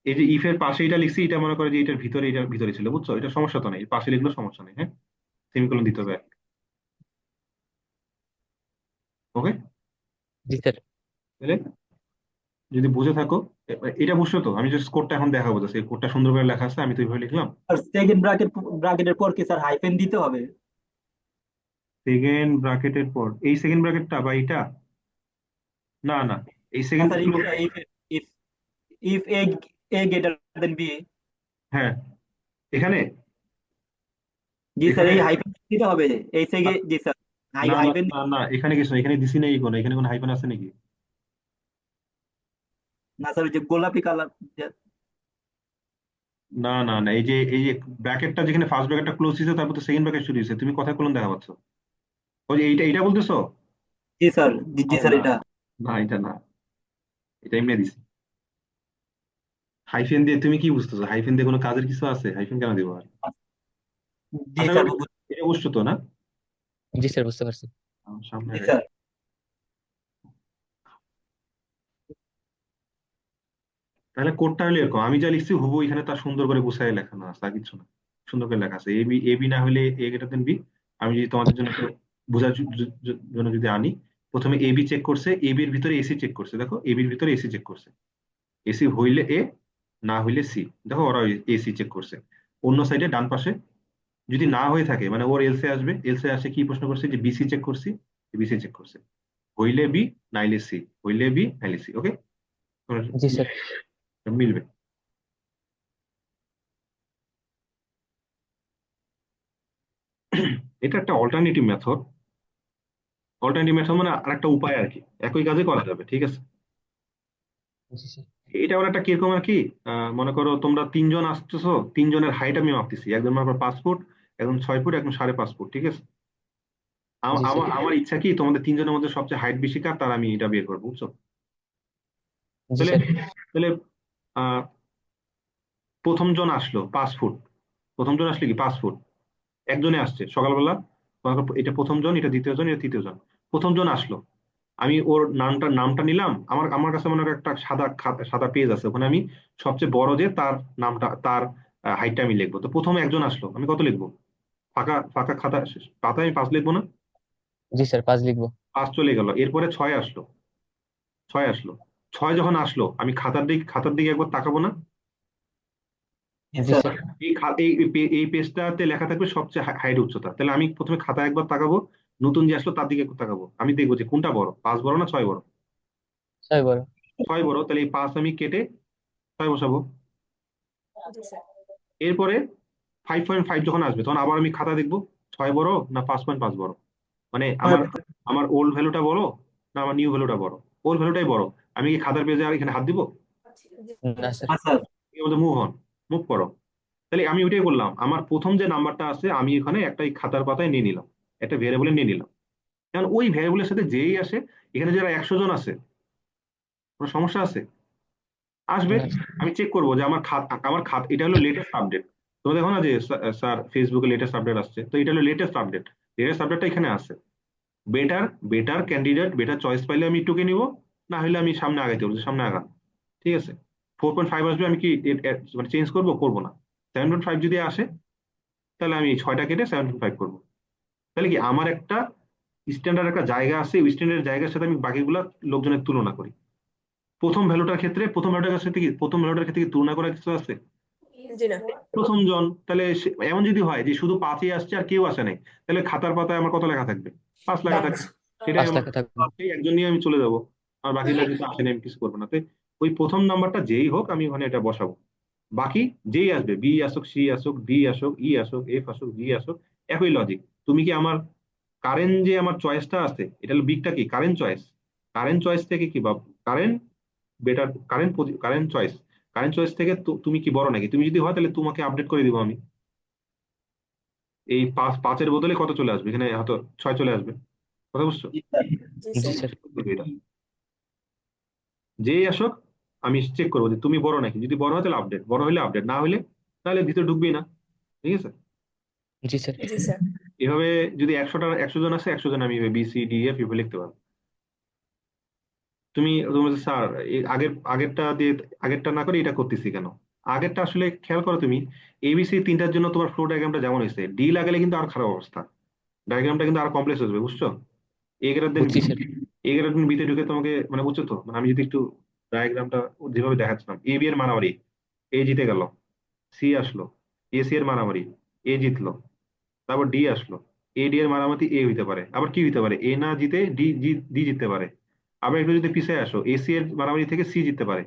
এই যে ইফ এর পাশে এটা লিখছি, এটা মনে করে যে এটার ভিতরে ছিল, বুঝছো? এটা সমস্যা তো নেই, পাশে লিখলেও সমস্যা নেই, হ্যাঁ। সেমিকোলন দিতে হবে। ওকে, জি স্যার। তাহলে যদি বুঝে থাকো, এটা বুঝছো তো? আমি যে কোডটা এখন দেখাবো, সেই কোডটা সুন্দর করে লেখা আছে, আমি তো এইভাবে লিখলাম। আর সেকেন্ড ব্র্যাকেটের পর কি স্যার হাইফেন দিতে হবে? সেকেন্ড ব্র্যাকেটের পর এই সেকেন্ড ব্র্যাকেটটা বা এটা, না না, এই না second, sir if if if A greater than B. হ্যাঁ এখানে, জি স্যার এখানে এই হাইফেন দিতে হবে এই থেকে। জি স্যার না না হাইফেন। না না, এখানে কিছু না, এখানে দিছি নাই কোনো, এখানে কোনো হাইফেন আছে নাকি? না স্যার ওই যে গোলাপি কালার। না না না, এই যে ব্র্যাকেটটা যেখানে ফার্স্ট ব্র্যাকেটটা ক্লোজ হয়েছে, তারপর তো সেকেন্ড ব্র্যাকেট শুরু হয়েছে, তুমি কথা কোন দেখা পাচ্ছ? ওই যে এইটা, এইটা বলতেছো? জি স্যার জি জি আরে স্যার না, এটা। না এটা না, এটা এমনি দিছি। হাইফেন দিয়ে তুমি কি বুঝতেছো? হাইফেন দিয়ে কোনো কাজের কিছু আছে? হাইফেন কেন দিব আর? জি আশা স্যার করি এটা বুঝছো তো, না? জি স্যার, বুঝতে পারছি। আমার সামনে জি রাখি। স্যার। তাহলে কোডটা হলো এরকম, আমি যা লিখছি হুবহু এখানে তার সুন্দর করে গুছাই লেখানো আছে, আর কিছু না। সুন্দর করে লেখা আছে এ বি না হলে এ গ্রেটার দেন বি। আমি যদি তোমাদের জন্য একটু বোঝার জন্য যদি আনি, প্রথমে এ বি চেক করছে, এ বির ভিতরে এসি চেক করছে, দেখো এ বির ভিতরে এসি চেক করছে। এসি হইলে এ, না হইলে সি। দেখো ওরা এসি চেক করছে। অন্য সাইডে ডান পাশে যদি না হয়ে থাকে মানে ওর এলসে আসবে, এলসে আসে কি প্রশ্ন করছে যে বিসি চেক করছি, বিসি চেক করছে। হইলে বি, নাইলে সি, হইলে বি নাইলে সি। ওকে, জি স্যার। মিলবে। এটা একটা অল্টারনেটিভ মেথড। অল্টারনেটিভ মেথড মানে আরেকটা উপায় আর কি, একই কাজে করা যাবে, ঠিক আছে? জি স্যার। এটা মানে একটা কিরকম আর কি, মনে করো তোমরা তিনজন আসতেছো, তিনজনের হাইট আমি মাপতেছি, একজন মাপা 5 ফুট, একজন 6 ফুট, একজন 5.5 ফুট, ঠিক আছে? জি আমার স্যার। আমার ইচ্ছা কি তোমাদের তিনজনের মধ্যে সবচেয়ে হাইট বেশি কার, তার আমি এটা বের করবো, বুঝছো? জি তাহলে স্যার। তাহলে আহ প্রথম জন আসলো 5 ফুট, প্রথম জন আসলে কি 5 ফুট, একজনে আসছে সকালবেলা। এটা প্রথম জন, এটা দ্বিতীয় জন, এটা তৃতীয় জন। প্রথম জন আসলো, আমি ওর নামটা নিলাম। আমার আমার কাছে মনে হয় একটা সাদা পেজ আছে, ওখানে আমি সবচেয়ে বড় যে তার নামটা, তার হাইটটা আমি লিখবো। তো প্রথমে একজন আসলো, আমি কত লিখবো? ফাঁকা ফাঁকা খাতা পাতায় আমি 5 লিখবো না? জি স্যার, 5 লিখবো। 5 চলে গেল, এরপরে 6 আসলো, 6 আসলো। 6 যখন আসলো আমি খাতার দিকে একবার তাকাবো না? জি জি স্যার। স্যার। এই পেজটাতে লেখা থাকবে সবচেয়ে হাইট উচ্চতা, তাহলে আমি প্রথমে খাতা একবার তাকাবো, নতুন যে আসলো তার দিকে একবার তাকাবো, আমি দেখবো যে কোনটা বড়, 5 বড় না 6 বড়? 6 বড়। 6 বড়, তাহলে এই 5 আমি কেটে 6 বসাবো। জি স্যার। এরপরে 5.5 যখন আসবে তখন আবার আমি খাতা দেখবো, 6 বড় না 5.5 বড়, মানে আমার আমার ওল্ড ভ্যালুটা বড় না আমার নিউ ভ্যালুটা বড়? ওল্ড ভ্যালুটাই বড়। আমি কি খাতার পেজে আর এখানে হাত দিব? জি না না স্যার। স্যার। হ্যাঁ স্যার। মুভ অন, মুভ করো। তাহলে আমি ওইটাই করলাম, আমার প্রথম যে নাম্বারটা আছে আমি এখানে একটা এই খাতার পাতায় নিয়ে নিলাম, একটা ভেরিয়েবলে নিয়ে নিলাম। কারণ ওই ভ্যারিয়েবলের সাথে যেই আসে, এখানে যারা 100 জন আছে, কোনো সমস্যা আছে? আসবে। না স্যার। আমি চেক করবো যে আমার খাত এটা হলো লেটেস্ট আপডেট। তোমরা দেখো না যে স্যার ফেসবুকে লেটেস্ট আপডেট আসছে, তো এটা হলো লেটেস্ট আপডেট। লেটেস্ট আপডেটটা এখানে আছে। Better better candidate, better choice পাইলে আমি টুকে নিব, না হলে আমি সামনে আগাইতে বলছি, সামনে আগান, ঠিক আছে? 4.5 আসবে, আমি কি মানে চেঞ্জ করবো? করবো না। 7.5 যদি আসে তাহলে আমি 6টা কেটে 7.5 করবো। তাহলে কি আমার একটা স্ট্যান্ডার্ড একটা জায়গা আছে, ওই স্ট্যান্ডার্ড জায়গার সাথে আমি বাকিগুলা লোকজনের তুলনা করি। প্রথম ভ্যালুটার ক্ষেত্রে কি তুলনা করার কিছু আছে? জি না। প্রথম জন, তাহলে এমন যদি হয় যে শুধু 5ই আসছে আর কেউ আসে নাই, তাহলে খাতার পাতায় আমার কত লেখা থাকবে? 5 লেখা থাকে, সেটাই 5 আমার টাকা থাকবে। সেই একজন নিয়ে আমি চলে যাব, আর বাকিগুলো কিছু আসে না, আমি কিছু করবো না। তো ওই প্রথম নাম্বারটা যেই হোক আমি ওখানে এটা বসাবো। বাকি যেই আসবে, বি আসুক, সি আসুক, ডি আসুক, ই আসুক, এফ আসুক, জি আসুক, একই লজিক। তুমি কি আমার কারেন্ট যে আমার চয়েসটা আছে, এটা হলো বিগটা কি কারেন্ট চয়েস, কারেন্ট চয়েস থেকে কি বা current better, current choice, current choice থেকে তুমি কি বড় নাকি? তুমি যদি হয় তাহলে তোমাকে আপডেট করে দিব আমি। এই 5-5-এর বদলে কত চলে আসবে এখানে, হয়তো 6 চলে আসবে। কথা বুঝছো? জি জি স্যার স্যার। এটা যেই আসুক আমি চেক করবো যে তুমি বড় নাকি, যদি বড় হয় তাহলে আপডেট, বড় হলে আপডেট, না হলে তাহলে ভিতরে ঢুকবেই না। ঠিক আছে? জি স্যার। জি স্যার এভাবে যদি 100 জন আছে, 100 জন আমি বি সি ডি এফ এভাবে লিখতে পারবো। তুমি বলছো, স্যার আগেরটা দিয়ে আগেরটা না করে এটা করতেছি কেন? আগেরটা আসলে খেয়াল করো তুমি, এবিসি তিনটার জন্য তোমার ফ্লো ডায়াগ্রামটা যেমন হয়েছে, ডি লাগালে কিন্তু আর খারাপ অবস্থা, ডায়াগ্রামটা কিন্তু আরো কমপ্লেক্স হয়ে যাবে, বুঝছো? এ গ্রেড দেন বুঝছি বি, স্যার। এ গ্রেড দেন বিতে ঢুকে তোমাকে, মানে বুঝছো তো, মানে আমি যদি একটু ডায়াগ্রামটা যেভাবে দেখাচ্ছিলাম, এ বি এর মারামারি, এ জিতে গেল, সি আসলো, এ সি এর মারামারি, এ জিতলো, তারপর ডি আসলো, এ ডি এর মারামারি, এ হইতে পারে, আবার কি হইতে পারে, এ না জিতে ডি জিততে পারে। আবার একটু যদি পিছিয়ে আসো, এ সি এর মারামারি থেকে সি জিততে পারে।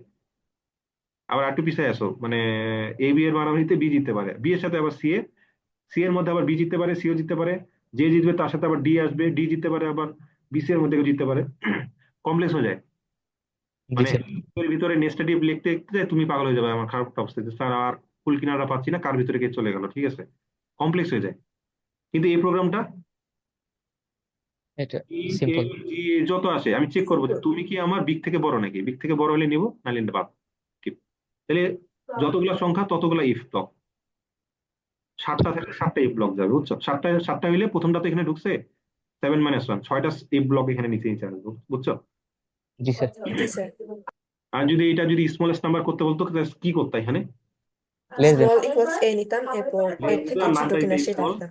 আবার একটু পিছিয়ে আসো, মানে এ বি এর মারামারিতে বি জিততে পারে, বি এর সাথে আবার সি এ, সি এর মধ্যে আবার বি জিততে পারে, সিও জিততে পারে, যে জিতবে তার সাথে আবার ডি আসবে, ডি জিততে পারে, আবার বিসি এর মধ্যে কেউ জিততে পারে। কমপ্লেক্স হয়ে যায়, জি মানে স্যার। এর ভিতরে নেস্টেটিভ লিখতে লিখতে তুমি পাগল হয়ে যাবে, আমার খারাপ একটা অবস্থা যে স্যার আর ফুল কিনারা পাচ্ছি না, কার ভিতরে কে চলে গেল। ঠিক আছে? কমপ্লেক্স হয়ে যায়। কিন্তু এই প্রোগ্রামটা এটা ই এ সিম্পল। জি এ যত আসে আমি চেক করবো যে তুমি কি আমার বিগ থেকে বড় নাকি, বিগ থেকে বড় হলে নিবো, নাহলে বাদ। ঠিক? তাহলে যতগুলা সংখ্যা ততগুলা ইফ ব্লক, 7টা থাকলে 7টা ইফ ব্লক যাবে, বুঝছো? 7টা হইলে প্রথমটা তো এখানে ঢুকছে, 7 - 1, 6টা ইফ ব্লক এখানে নিচে নিচে আসবে, বুঝছো? জি স্যার। জি স্যার আর যদি এটা যদি স্মলেস্ট নাম্বার করতে বলতো, তাহলে কি করতে এখানে? Less than. স্মল ইকুয়ালস এ নিতাম, এরপর এর থেকে ছোট নামটা দিতে কিনা সেটা স্মল, নিতাম।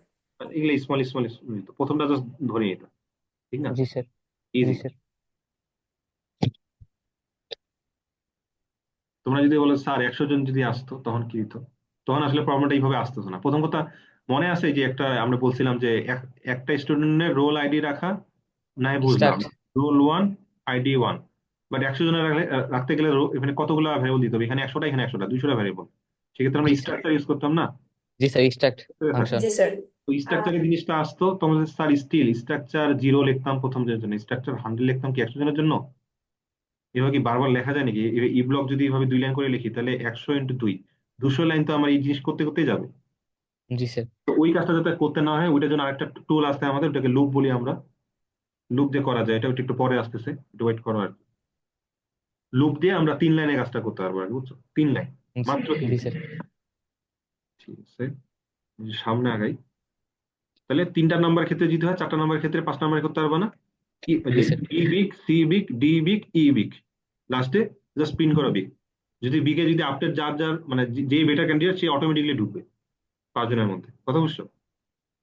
এগুলো স্মল স্মল স্মল, প্রথমটা জাস্ট ধরে নিতাম। ঠিক না? জি স্যার। জি ইজি। স্যার। তোমরা যদি বলো স্যার 100 জন যদি আসতো তখন কি হতো, তখন আসলে প্রবলেমটা এইভাবে আসতো না। প্রথম কথা, মনে আছে যে একটা আমরা বলছিলাম যে একটা স্টুডেন্টের রোল আইডি রাখা, নাই বুঝলাম, স্টার্ট। রোল 1 আইডি 1, বাট 100 জনের রাখতে গেলে এখানে কতগুলো ভ্যারিয়েবল দিতে হবে, এখানে 100টা, এখানে 100টা, 200টা ভ্যারিয়েবল। সেক্ষেত্রে আমরা জি স্যার। স্ট্রাকচার ইউজ করতাম না। জি স্যার, স্টার্ট ফাংশন। জি স্যার তো স্ট্রাকচারের জিনিসটা আসতো, তোমাদের স্যার স্টিল স্ট্রাকচার 0 লিখতাম প্রথম জনের জন্য, স্ট্রাকচার 100 লিখতাম কি 100 জনের জন্য? এভাবে কি বারবার লেখা যায় নাকি? ই ব্লক যদি এভাবে 2 লাইন করে লিখি, তাহলে 100 × 2, 200 লাইন তো আমার এই জিনিস করতে করতেই যাবে। জি স্যার। তো ওই কাজটা যাতে করতে না হয়, ওইটার জন্য আরেকটা টুল আসছে আমাদের, ওটাকে লুপ বলি আমরা। লুপ দিয়ে করা যায়, এটা ওটা একটু পরে আসতেছে, একটু ওয়েট করো আর কি। লুপ দিয়ে আমরা 3 লাইনে কাজটা করতে পারবো আর কি, বুঝছো? 3 লাইন, মাত্র জি 3 লাইন। স্যার। ঠিক আছে, সামনে আগাই। তাহলে 3টা নাম্বার ক্ষেত্রে যদি হয়, 4টা নাম্বার ক্ষেত্রে 5 নাম্বার করতে পারবো না? কি ওই জি যে sir. E big, C big, D big, E big, লাস্টে জাস্ট পিন করো বিগ। যদি বিগে যদি আপডেট যার যার মানে যেই বেটার ক্যান্ডিডেট, সে অটোমেটিকলি ঢুকবে 5 জনের মধ্যে। কথা বুঝছো?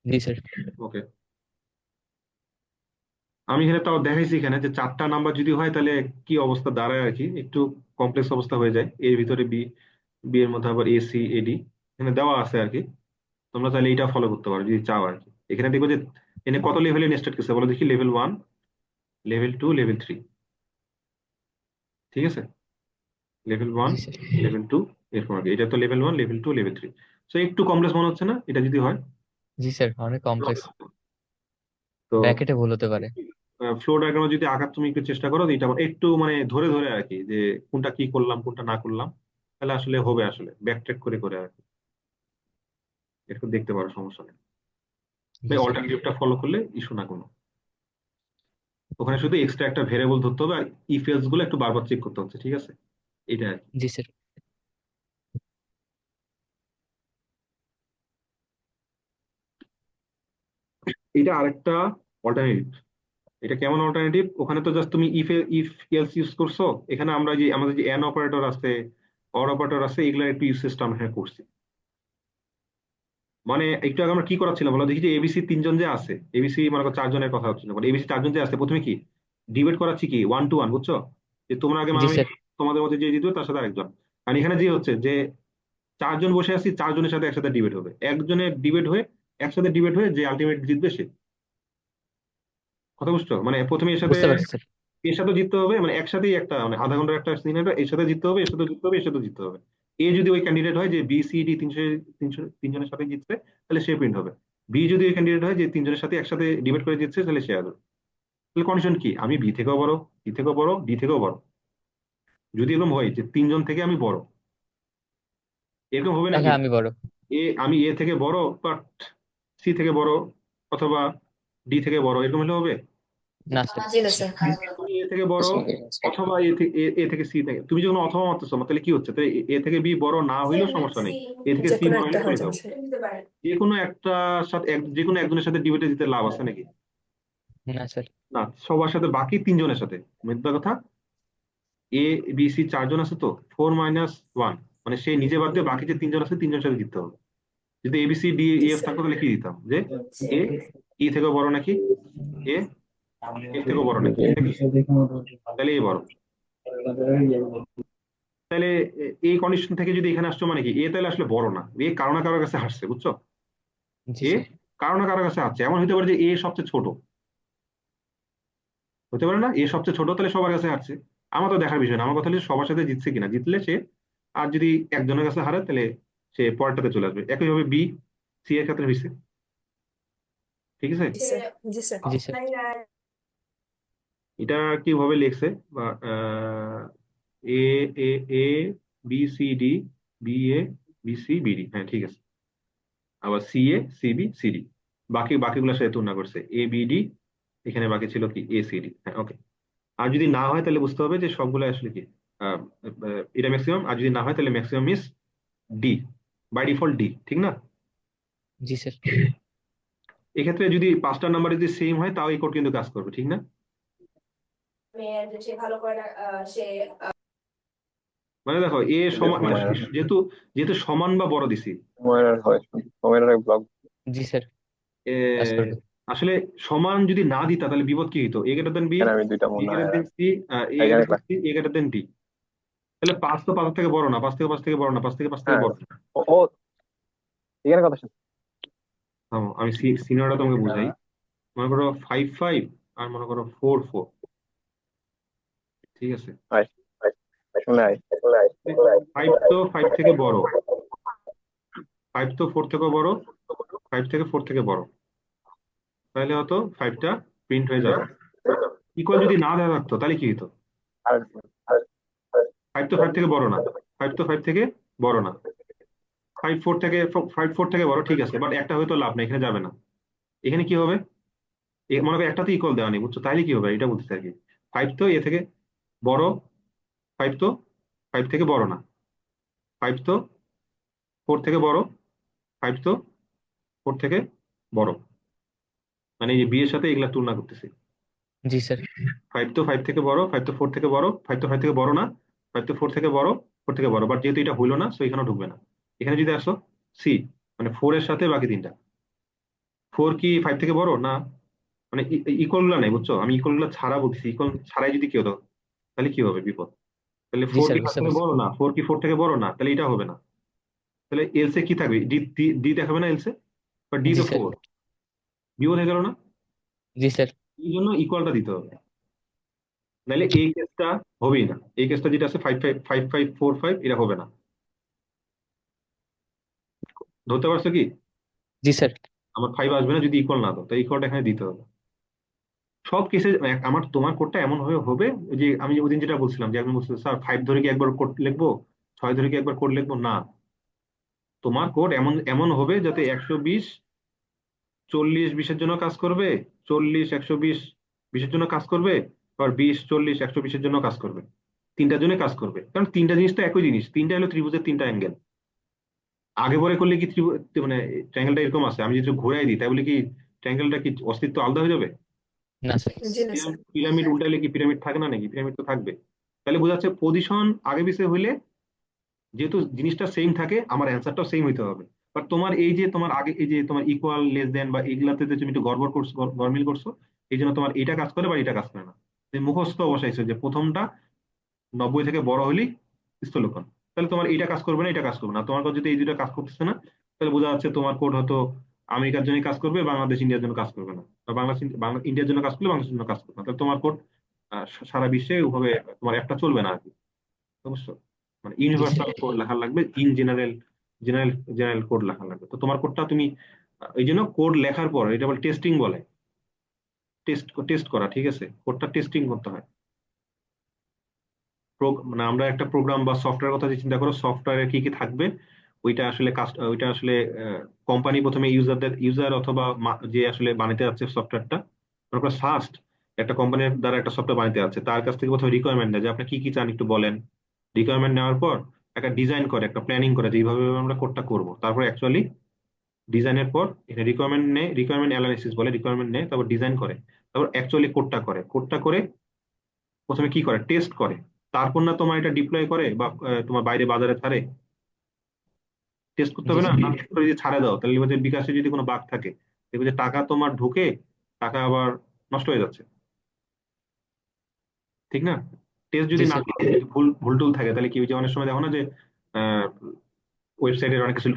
জি স্যার। ওকে। আমি এখানে তাও দেখাইছি এখানে যে 4টা নাম্বার যদি হয় তাহলে কি অবস্থা দাঁড়ায় আর কি, একটু কমপ্লেক্স অবস্থা হয়ে যায়। এর ভিতরে বি, বি এর মধ্যে আবার এ সি এ ডি এখানে দেওয়া আছে আর কি। তোমরা চাইলে এটা ফলো করতে পারো যদি চাও আর কি। এখানে দেখবো যে এনে কত লেভেলে নেস্টেড কেস বলো দেখি, লেভেল 1, লেভেল 2, লেভেল 3। ঠিক আছে? লেভেল 1, জি স্যার। লেভেল 2, এরকম আর কি। এটা তো লেভেল 1, লেভেল 2, লেভেল 3। তো একটু কমপ্লেক্স মনে হচ্ছে না এটা যদি হয়? জি স্যার, অনেক কমপ্লেক্স। তো ব্র্যাকেটে ভুল হতে পারে। ফ্লো ডায়াগ্রামে যদি আঁকার তুমি একটু চেষ্টা করো, এটা আবার একটু মানে ধরে ধরে আর কি, যে কোনটা কি করলাম কোনটা না করলাম, তাহলে আসলে হবে, আসলে ব্যাক ট্র্যাক করে করে আর কি। একটু দেখতে পারো, সমস্যা নেই। জি স্যার। অল্টারনেটিভটা ফলো করলে ইস্যু না কোনো। ওখানে শুধু এক্সট্রা একটা ভেরিয়েবল ধরতে হবে, আর ইফ এলস গুলো একটু বারবার চেক করতে হচ্ছে। ঠিক আছে? এটা আর কি। জি স্যার। এটা আরেকটা অল্টারনেটিভ। এটা কেমন অল্টারনেটিভ? ওখানে তো জাস্ট তুমি ইফ এলস ইউজ করছো, এখানে আমরা যে আমাদের যে এন অপারেটর আছে, অর অপারেটর আছে, এগুলোর একটু ইউসেজটা আমরা এখানে করছি। মানে একটু আগে আমরা কি করাচ্ছিলাম বলো দেখি, যে এবিসি 3 জন যে আছে, এবিসি মনে করো 4 জনের কথা হচ্ছিল, এবিসি 4 জন যে আছে, প্রথমে কি ডিবেট করাচ্ছি কি 1 to 1, বুঝছো? যে তোমরা আগে জি মারামারি, স্যার। তোমাদের মধ্যে যে জিতবে তার সাথে আরেকজন। আর এখানে যে হচ্ছে যে 4 জন বসে আছি, 4 জনের সাথে একসাথে ডিবেট হবে, একজনের ডিবেট হয়ে একসাথে ডিবেট হয়ে যে আলটিমেট জিতবে সে। কথা বুঝছো? মানে প্রথমে বুঝতে পারছি স্যার। এর সাথে জিততে হবে, মানে একসাথেই একটা মানে আধা ঘন্টার একটা সিনেমা, এর সাথে জিততে হবে, এর সাথে জিততে হবে, এর সাথে জিততে হবে। এ যদি ওই ক্যান্ডিডেট হয় যে বি সি ডি তিনজনের সাথে জিতছে, তাহলে সে প্রিন্ট হবে। বি যদি ওই ক্যান্ডিডেট হয় যে তিনজনের সাথে একসাথে ডিবেট করে জিতছে, তাহলে সে আসবে। তাহলে কন্ডিশন কি? আমি বি থেকেও বড়, সি থেকেও বড়, ডি থেকেও বড়। যদি এরকম হয় যে তিনজন থেকে আমি বড়, এরকম হবে নাকি? হ্যাঁ আমি বড়। আমি এ থেকে বড় বাট সি থেকে বড়, অথবা ডি থেকে বড়, এরকম হলে হবে? না স্যার। জি না স্যার। তুমি এ থেকে বড় অথবা এ থেকে সি থেকে, তুমি যখন অথবা মারতেছো, তাহলে কি হচ্ছে? তাহলে এ থেকে বি বড় না হইলেও সমস্যা নেই, এ থেকে যে সি কোনো বড় একটা হইলে হয়ে চলে যাও। যাচ্ছে। যে কোনো একটা সাথে যে কোনো একজনের সাথে ডিবেটে দিতে লাভ আছে নাকি? না স্যার। না, সবার সাথে, বাকি তিনজনের সাথে। মেয়ের কথা, এ বি সি চারজন আছে তো, 4 - 1, মানে সে নিজে বাদ দিয়ে বাকি যে তিনজন আছে তিনজনের সাথে জিততে হবে। যদি এ বি সি ডি জি ই এফ স্যার। থাকতো তাহলে কি দিতাম? যে এ ই থেকেও বড় নাকি, এ এফ থেকেও বড় নাকি, নাকি? তাহলে এ বড়। তাহলে এই কন্ডিশন থেকে যদি এখানে আসছো, মানে কি এ তাহলে আসলে বড় না, এ কারো না কারোর কাছে হারছে, বুঝছো? জি এ স্যার। কারো না কারোর কাছে হারছে। এমন হতে পারে যে এ সবচেয়ে ছোট, হতে পারে না? এ সবচেয়ে ছোট, তাহলে সবার কাছে হারছে। আমার তো দেখার বিষয় না, আমার কথা হচ্ছে সবার সাথে জিতছে কিনা, জিতলে সে। আর যদি একজনের কাছে হারে, তাহলে সে পরেরটাতে চলে আসবে। একইভাবে বি সি এর ক্ষেত্রে হয়েছে, ঠিক আছে? জি স্যার। জি স্যার। জি স্যার। এটা কিভাবে লিখছে, বা A A A B C D, B A B C B D, হ্যাঁ ঠিক আছে। আবার C A C B C D, বাকিগুলোর সাথে তুলনা করছে এ বি ডি, এখানে বাকি ছিল কি এ সি ডি, হ্যাঁ ওকে। আর যদি না হয় তাহলে বুঝতে হবে যে সবগুলো আসলে কি আহ, এটা ম্যাক্সিমাম। আর যদি না হয় তাহলে maximum is D, by default D, ঠিক না? জি স্যার। এক্ষেত্রে যদি পাঁচটা নাম্বার যদি সেম হয়, তাও এই কোড কিন্তু কাজ করবে, ঠিক না? মানে দেখো এ সমান, মানে যেহেতু যেহেতু সমান বা বড় দিছি, জি স্যার। এ, কাজ করবে। আসলে সমান যদি না দিতা, তাহলে বিপদ কি হইতো? A greater than B, B greater than C, A greater than C, A greater than D. তাহলে পাঁচ তো পাঁচ থেকে বড় না, পাঁচ থেকে পাঁচ থেকে বড় না, পাঁচ থেকে পাঁচ থেকে বড় না। আমি সিনিয়রটা তোমাকে বুঝাই। মনে করো 5 5, আর মনে করো 4 4, ঠিক আছে? 5 থেকে বড়, 5 থেকে বড়, 4 থেকে বড়, তাহলে হয়তো 5টা প্রিন্ট হয়ে যাবে। ইকুয়াল যদি না দেওয়া থাকতো, তাহলে কি হতো? 5 থেকে বড় না, 5 থেকে বড় না, 5 4 থেকে বড়, ঠিক আছে, বাট একটা হয়তো লাভ নেই, এখানে যাবে না। এখানে কি হবে? মনে করো একটাতে ইকুয়াল দেওয়া নেই, বুঝছো? তাহলে কি হবে এটা বলতে চাই। 5 তো এ থেকে বড়, 5 তো 5 থেকে বড় না, 5 তো 4 থেকে বড়, 5 তো 4 থেকে বড়, মানে এই যে বি এর সাথে এগুলা তুলনা করতেছি। জি স্যার। 5 তো 5 থেকে বড়, 5 তো 4 থেকে বড়, 5 তো 5 থেকে বড় না, 5 তো 4 থেকে বড়, 4 থেকে বড়, বাট যেহেতু এটা হইলো না, সো এখানেও ঢুকবে না। এখানে যদি আসো সি, মানে 4 এর সাথে বাকি তিনটা, 4 কি 5 থেকে বড় না? মানে ইকুয়াল গুলা নাই, বুঝছো? আমি ইকুয়াল গুলা ছাড়া বলছি, ইকুয়াল ছাড়াই যদি কি হতো, তাহলে কি হবে বিপদ? তাহলে জি 4 স্যার কি 5 বুঝতে থেকে পারছি। বড় না, 4 কি 4 থেকে বড় না, তাহলে এটা হবে না। তাহলে এলসে কি থাকবে? ডি, ডি দেখাবে না এলসে, বা ডি জি তো স্যার। 4, বিপদ হয়ে গেল না? জি স্যার। এই জন্য ইকুয়ালটা দিতে হবে, নাহলে এই কেসটা হবেই না। এই কেসটা যেটা আছে 5 5 5 5 4 5, এটা হবে না। ধরতে পারছো কি? জি স্যার। আমার 5 আসবে না যদি ইকুয়াল না দাও, তাই ইকুয়ালটা এখানে দিতে হবে। সব কেসে আমার তোমার কোডটা এমন ভাবে হবে, ওই যে আমি ওদিন যেটা বলছিলাম, যে আমি বলছিলাম স্যার 5 ধরে কি একবার কোড লিখবো, 6 ধরে কি একবার কোড লিখবো, না। তোমার কোড এমন এমন হবে যাতে 120 40 20-এর জন্য কাজ করবে, 40 120 20-এর জন্য কাজ করবে, আবার 20 40 120-এর জন্য কাজ করবে। তিনটার জন্য কাজ করবে, কারণ তিনটা জিনিস তো একই জিনিস, তিনটা হলো ত্রিভুজের তিনটা অ্যাঙ্গেল। আগে পরে করলে কি মানে ট্রায়াঙ্গেলটা এরকম আছে, আমি যদি ঘুরাই দিই তাই বলে কি ট্রায়াঙ্গেলটা কি অস্তিত্ব আলাদা হয়ে যাবে? না স্যার। জি না স্যার। পিরামিড উল্টাইলে কি পিরামিড থাকে না নাকি? পিরামিড তো থাকবে। তাহলে বোঝা যাচ্ছে পজিশন আগে পিছিয়ে হইলে, যেহেতু জিনিসটা সেম থাকে, আমার অ্যান্সারটাও সেম হইতে হবে। বাট তোমার এই যে তোমার আগে এই যে তোমার ইকুয়াল লেস দেন বা এগুলাতে যে তুমি একটু গড়বড় করছো, গরমিল করছো, এই জন্য তোমার এটা কাজ করে বা এটা কাজ করে না। তুমি মুখস্থ বসাইছো যে প্রথমটা 90 থেকে বড় হলেই স্থলকোণ, তাহলে তোমার এটা কাজ করবে না, এটা কাজ করবে না। তোমার কাছে যদি এই দুটো কাজ করতেছে না, তাহলে বোঝা যাচ্ছে তোমার কোড হয়তো আমেরিকার জন্য কাজ করবে, বাংলাদেশ ইন্ডিয়ার জন্য কাজ করবে না, বা বাংলা ইন্ডিয়ার জন্য কাজ করলে বাংলাদেশের জন্য কাজ করবে না, তাহলে তোমার কোড সারা বিশ্বে ওভাবে তোমার একটা চলবে না আর কি। বুঝছো? মানে জি স্যার। ইউনিভার্সাল কোড লেখা লাগবে, in general general general code লেখা লাগবে। তো তোমার কোডটা তুমি এই জন্য কোড লেখার পর এটা বলে টেস্টিং বলে, টেস্ট করা, ঠিক আছে? কোডটা টেস্টিং করতে হয়। মানে আমরা একটা প্রোগ্রাম বা সফটওয়্যার কথা যে চিন্তা করো, সফটওয়্যারে কি কি থাকবে, ওইটা আসলে কোম্পানি প্রথমে ইউজার অথবা যে আসলে বানাতে যাচ্ছে সফটওয়্যারটা, তারপর ফার্স্ট একটা কোম্পানির দ্বারা একটা সফটওয়্যার বানাতে যাচ্ছে, তার কাছ থেকে প্রথমে রিকোয়ারমেন্ট নেয় যে আপনি কি কি চান একটু বলেন। রিকোয়ারমেন্ট নেওয়ার পর একটা ডিজাইন করে, একটা প্ল্যানিং করে যে এইভাবে আমরা কোডটা করবো। তারপর অ্যাকচুয়ালি ডিজাইনের পর এখানে রিকোয়ারমেন্ট নেয়, রিকোয়ারমেন্ট অ্যানালাইসিস বলে, রিকোয়ারমেন্ট নেয়, তারপর ডিজাইন করে, তারপর অ্যাকচুয়ালি কোডটা করে প্রথমে কি করে, টেস্ট করে। তারপর না তোমার এটা ডিপ্লয় করে বা তোমার বাইরে বাজারে ছাড়ে। টেস্ট করতে জি হবে না, স্যার। না test করে যদি ছাড়ে দাও তাহলে দেখবে যে বিকাশে যদি কোনো বাগ থাকে, দেখবে যে টাকা তোমার ঢুকে টাকা আবার নষ্ট হয়ে যাচ্ছে, ঠিক না? টেস্ট জি যদি না স্যার। থাকে, ভুল ভুল টুল থাকে, তাহলে কি হয় যে অনেক সময় দেখো না যে ওয়েবসাইটের অনেক কিছু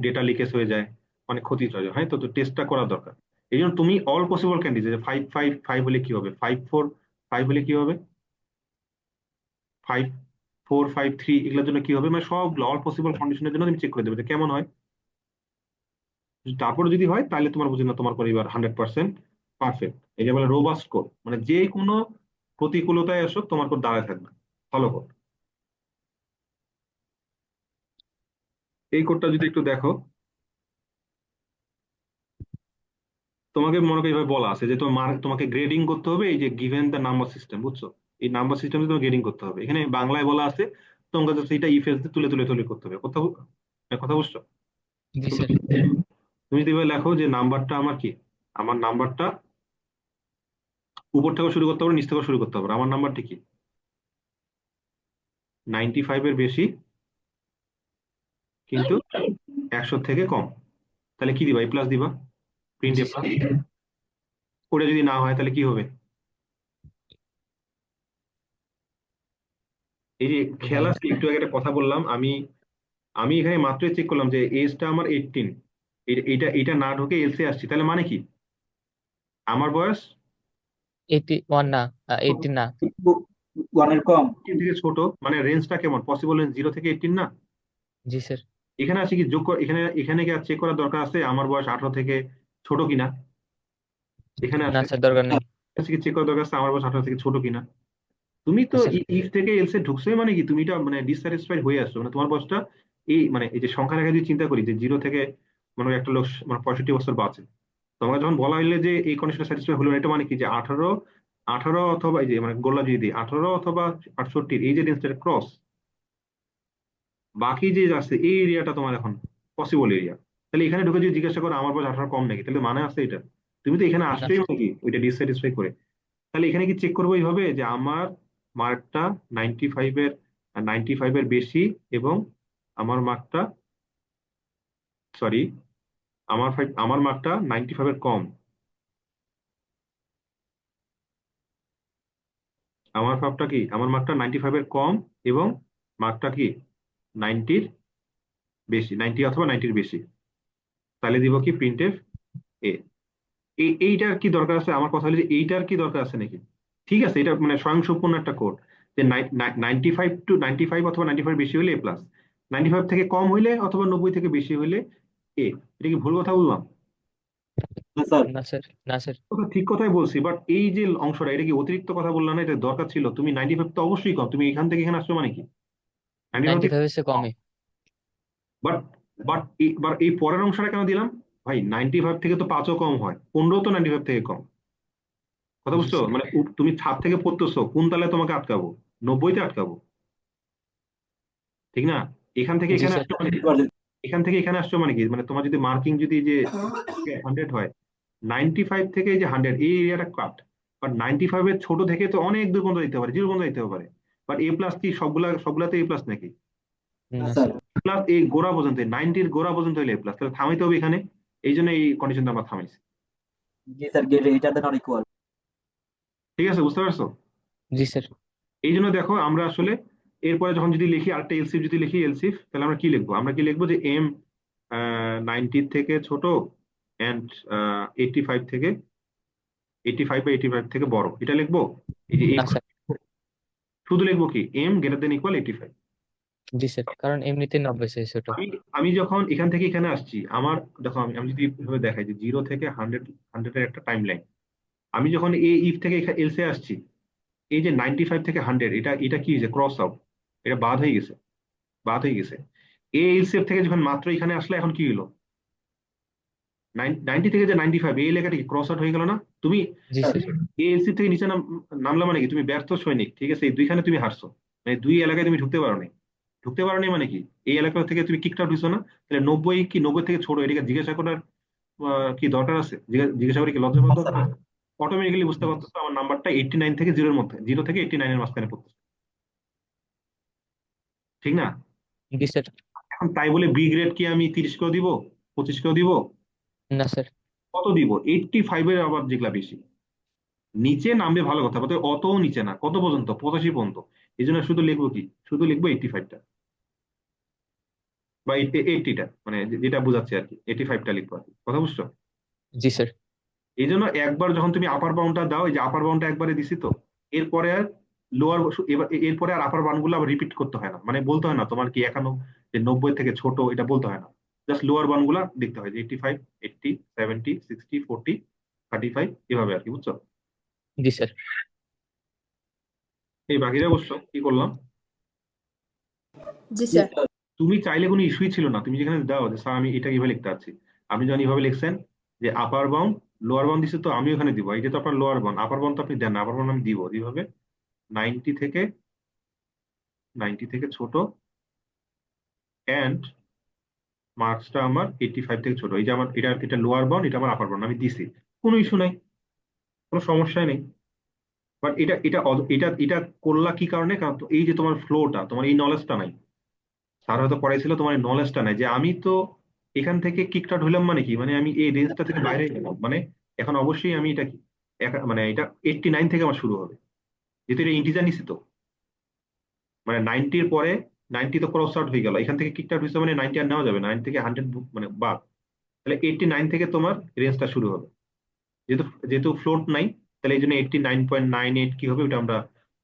ডেটা লিকেজ হয়ে যায়, অনেক ক্ষতি হয়ে যায়, হয় তো? তো টেস্টটা করা দরকার। এই জন্য তুমি অল পসিবল ক্যান্ডিডেট, 5 5 5 হলে কি হবে, 5 4 5 হলে কি হবে, 5 4 5 3 এগুলোর জন্য কি হবে, মানে সবগুলো অল পসিবল কন্ডিশনের জন্য তুমি চেক করে দেবে যে কেমন হয়। তারপরে যদি হয় তাহলে তোমার বুঝি না তোমার পরিবার 100% পারফেক্ট। এই যে বলে রোবাস্ট কোড, মানে যে কোনো প্রতিকূলতায় আসুক তোমার কোড দাঁড়ায় থাকবে, ফলো কোড। এই কোডটা যদি একটু দেখো, তোমাকে মনে করি এইভাবে বলা আছে যে তোমাকে গ্রেডিং করতে হবে, এই যে গিভেন দ্য নাম্বার সিস্টেম, বুঝছো? এই নাম্বার সিস্টেমে তোমাকে গ্রেডিং করতে হবে। এখানে বাংলায় বলা আছে তোমাকে জাস্ট এটা ইফ এলস দিয়ে তুলে তুলে তুলে করতে হবে। কথা বুঝছো? জি তুমি স্যার। তুমি যদি এভাবে লেখো যে নাম্বারটা আমার কি, আমার নাম্বারটা উপর থেকে শুরু করতে হবে, নিচ থেকে শুরু করতে হবে, আমার নাম্বারটা কি 95-এর বেশি কিন্তু 100 থেকে কম, তাহলে কি দিবা, এ প্লাস দিবা, প্রিন্ট জি এ স্যার। প্লাস। ওটা যদি না হয় তাহলে কি হবে? এই যে খেয়াল আছে, একটু আগে একটা কথা বললাম আমি, আমি এখানে মাত্রই চেক করলাম যে এজটা আমার 18, এইটা এইটা না ঢুকে এলসে আসছি, তাহলে মানে কি আমার বয়স 81 না, 80 না। ওয়ানের কম। 18 থেকে ছোট, মানে রেঞ্জটা কেমন, পসিবল রেঞ্জ 0 থেকে 18 না? জি স্যার। এখানে আছে কি এখানে এখানে কি চেক করার দরকার আছে আমার বয়স 18 থেকে ছোট কিনা? এখানে না আছে স্যার, দরকার নেই। আছে কি চেক করার দরকার আছে আমার বয়স 18 থেকে ছোট কিনা? তুমি তো না স্যার। ইফ থেকে এলসে ঢুকছোই, মানে কি তুমি এটা মানে ডিসস্যাটিসফাইড হয়ে আসছো, মানে তোমার বয়সটা এই মানে এই যে সংখ্যা রেখা যদি চিন্তা করি যে 0 থেকে মানে একটা লোক মানে 65 বছর বাঁচে, তোমাকে যখন বলা হইলে যে এই কন্ডিশনে স্যাটিসফাই হলো না, এটা মানে কি যে 18 18 অথবা এই যে মানে গোল্লা যদি দিই 18 অথবা 68 এই যে রেঞ্জটা ক্রস, বাকি যে আছে এই এরিয়াটা তোমার এখন পসিবল এরিয়া। তাহলে এখানে ঢুকে যদি জিজ্ঞাসা করো আমার বয়স 18 কম নাকি, তাহলে মানে আছে এটা? তুমি তো এখানে না আসছোই স্যার। নাকি ওইটা ডিসস্যাটিসফাই করে। তাহলে এখানে কি চেক করবো এইভাবে যে আমার মার্কটা 95-এর বেশি এবং আমার মার্কটা, সরি, আমার মার্কটা 95-এর কম, আমার মার্কটা 95-এর কম এবং মার্কটা কি 90-র বেশি, 90 অথবা 90-র বেশি, তাহলে দিব কি প্রিন্টএফ এ। এইটার কি দরকার আছে, আমার কথা হলো যে এইটার কি দরকার আছে নাকি? ঠিক আছে, এটা মানে স্বয়ংসম্পূর্ণ একটা কোড যে 95 অথবা 95 বেশি হলে এ প্লাস, 95 থেকে কম হইলে অথবা 90 থেকে বেশি হইলে এ। এটা কি ভুল কথা বললাম? না স্যার। না স্যার। না স্যার। কথা ঠিক কথাই বলছি, বাট এই যে অংশটা এটা কি অতিরিক্ত কথা বললাম না? এটা দরকার ছিল। তুমি 95 তো অবশ্যই কম, তুমি এখান থেকে এখানে আসছো মানে কি 95 থেকে 95 এর চেয়ে কম। কমই। বাট বাট এবার এই পরের অংশটা কেন দিলাম? ভাই 95 থেকে তো 5ও কম হয়, 15 তো 95 থেকে কম। কথা জি বুঝছো? স্যার। মানে তুমি ছাদ থেকে পড়তেছো, কোন তালে তোমাকে আটকাবো? 90-তে আটকাবো, ঠিক না? এখান থেকে জি এখানে স্যার। আসছো মানে এখান থেকে এখানে আসছো মানে কি, মানে তোমার যদি মার্কিং যদি যে 100 হয়, 95 থেকে এই যে 100 এই এরিয়াটা কাট। বাট 95-এর ছোট থেকে তো অনেক দূর পর্যন্ত দিতে পারে, 0 পর্যন্ত দিতে পারে। বাট এ প্লাস কি সবগুলাতে এ প্লাস নাকি? না না স্যার। স্যার। প্লাস এই গোড়া পর্যন্ত 90-র গোড়া পর্যন্ত হলে এ প্লাস, তাহলে থামাইতে হবে এখানে। এই জন্য এই কন্ডিশনটা আমরা থামাইছি। জি স্যার, গেট এটাতে নট ইকুয়াল। ঠিক আছে, বুঝতে পারছো? জি স্যার। এই জন্য দেখো আমরা আসলে এরপরে যখন যদি লিখি আরেকটা এলসিফ, যদি লিখি এলসিফ, তাহলে আমরা কি লিখবো যে এম 90 থেকে ছোট অ্যান্ড 85 থেকে 85 থেকে বড়, এটা লিখবো। এই যে না স্যার। শুধু লিখবো কি এম গ্রেটার দেন ইকুয়াল 85। জি স্যার, কারণ এমনিতে 90 সাইজ ছোট। আমি আমি যখন এখান থেকে এখানে আসছি, আমার দেখো আমি আমি যদি এভাবে দেখাই যে 0 থেকে 100 এর একটা টাইম লাইন, আমি যখন এই ইফ থেকে এলসে আসছি, এই যে 95 থেকে 100, এটা এটা কি হয়েছে, ক্রস আউট, এটা বাদ হয়ে গেছে, বাদ হয়ে গেছে। এই এলসিএফ থেকে যখন মাত্র এখানে আসলে এখন কি হলো, 90 থেকে যে 95, এই লেখাটা কি ক্রস আউট হয়ে গেল না? তুমি জি স্যার। এই এলসিএফ থেকে নিচে নামলা মানে কি, তুমি ব্যর্থ সৈনিক, ঠিক আছে? এই দুইখানে তুমি হারছো, মানে দুই এলাকায় তুমি ঢুকতে পারো নি। ঢুকতে পারো নি মানে কি, এই এলাকা থেকে তুমি কিকড আউট হইছো না? তাহলে 90 কি 90 থেকে ছোট, এটাকে জিজ্ঞাসা করার কি দরকার আছে? জিজ্ঞাসা করে কি লজ্জা পাওয়ার দরকার আছে? অটোমেটিক্যালি বুঝতে পারতেছো আমার নাম্বারটা 89 থেকে 0 এর মধ্যে, 0 থেকে 89 এর মাঝখানে পড়তেছে, ঠিক না? জি স্যার। এখন তাই বলে বি গ্রেড কি আমি 30 কেও দিব, 25 কেও দিব? না স্যার। কত দিব? 85 এর আবার যেগুলা বেশি, নিচে নামবে ভালো কথা, তবে অত নিচে না, কত পর্যন্ত, 85 পর্যন্ত। এই জন্য শুধু লিখবো কি, শুধু লিখবো 85টা বা 80টা, মানে যেটা বোঝাচ্ছে আর কি, 85টা লিখবো আর কি, কথা বুঝছো? জি স্যার। এই জন্য একবার যখন তুমি আপার বাউন্ডটা দাও, এই যে আপার বাউন্ডটা একবারে দিছি তো, এরপরে আর লোয়ার, এরপরে আর আপার বাউন্ড গুলো আবার রিপিট করতে হয় না, মানে বলতে হয় না তোমার কি 91 যে 90 থেকে ছোট, এটা বলতে হয় না। জাস্ট লোয়ার বাউন্ড গুলা দেখতে হয় যে 85, 80, 70, 60, 40, 35, এভাবে আর কি, বুঝছো? জি স্যার। এই বাকিরা বুঝছো কি করলাম? জি স্যার। তুমি চাইলে কোনো ইস্যুই ছিল না, তুমি যেখানে দাও যে স্যার আমি এটা কিভাবে লিখতে পারছি, আপনি যখন এইভাবে লিখছেন যে আপার বাউন্ড লোয়ার বাউন্ড দিচ্ছে, তো আমি ওখানে দিব, এটা তো আপনার লোয়ার বাউন্ড, আপার বাউন্ড তো আপনি দেন না, আপার বাউন্ড আমি দিব এইভাবে 90 থেকে 90 থেকে ছোট, অ্যান্ড মার্কসটা আমার 85 থেকে ছোট, এই যে আমার এটা এটা লোয়ার বাউন্ড, এটা আমার আপার বাউন্ড, আমি দিছি, কোনো ইস্যু নাই, কোনো সমস্যাই নেই। বাট এটা এটা এটা এটা করলা কি কারণে? কারণ তো এই যে তোমার ফ্লোটা, তোমার এই নলেজটা নাই, স্যার হয়তো পড়াইছিল, তোমার এই নলেজটা নাই যে আমি তো এখান থেকে কিকড আউট হইলাম মানে কি, মানে আমি এই রেঞ্জটা থেকে বাইরে গেলাম, মানে এখন অবশ্যই আমি এটা কি মানে এটা 89 থেকে আমার শুরু হবে, যেহেতু এটা ইন্টিজার নিছি তো, মানে 90-র পরে 90 তো ক্রস আউট হয়ে গেল, এখান থেকে কিকড আউট হয়েছে, মানে 90 আর নেওয়া যাবে না, 90 থেকে 100 মানে বাদ, তাহলে 89 থেকে তোমার রেঞ্জটা শুরু হবে, যেহেতু যেহেতু ফ্লোট নাই, তাহলে এই জন্য 89.98 কি হবে ওটা আমরা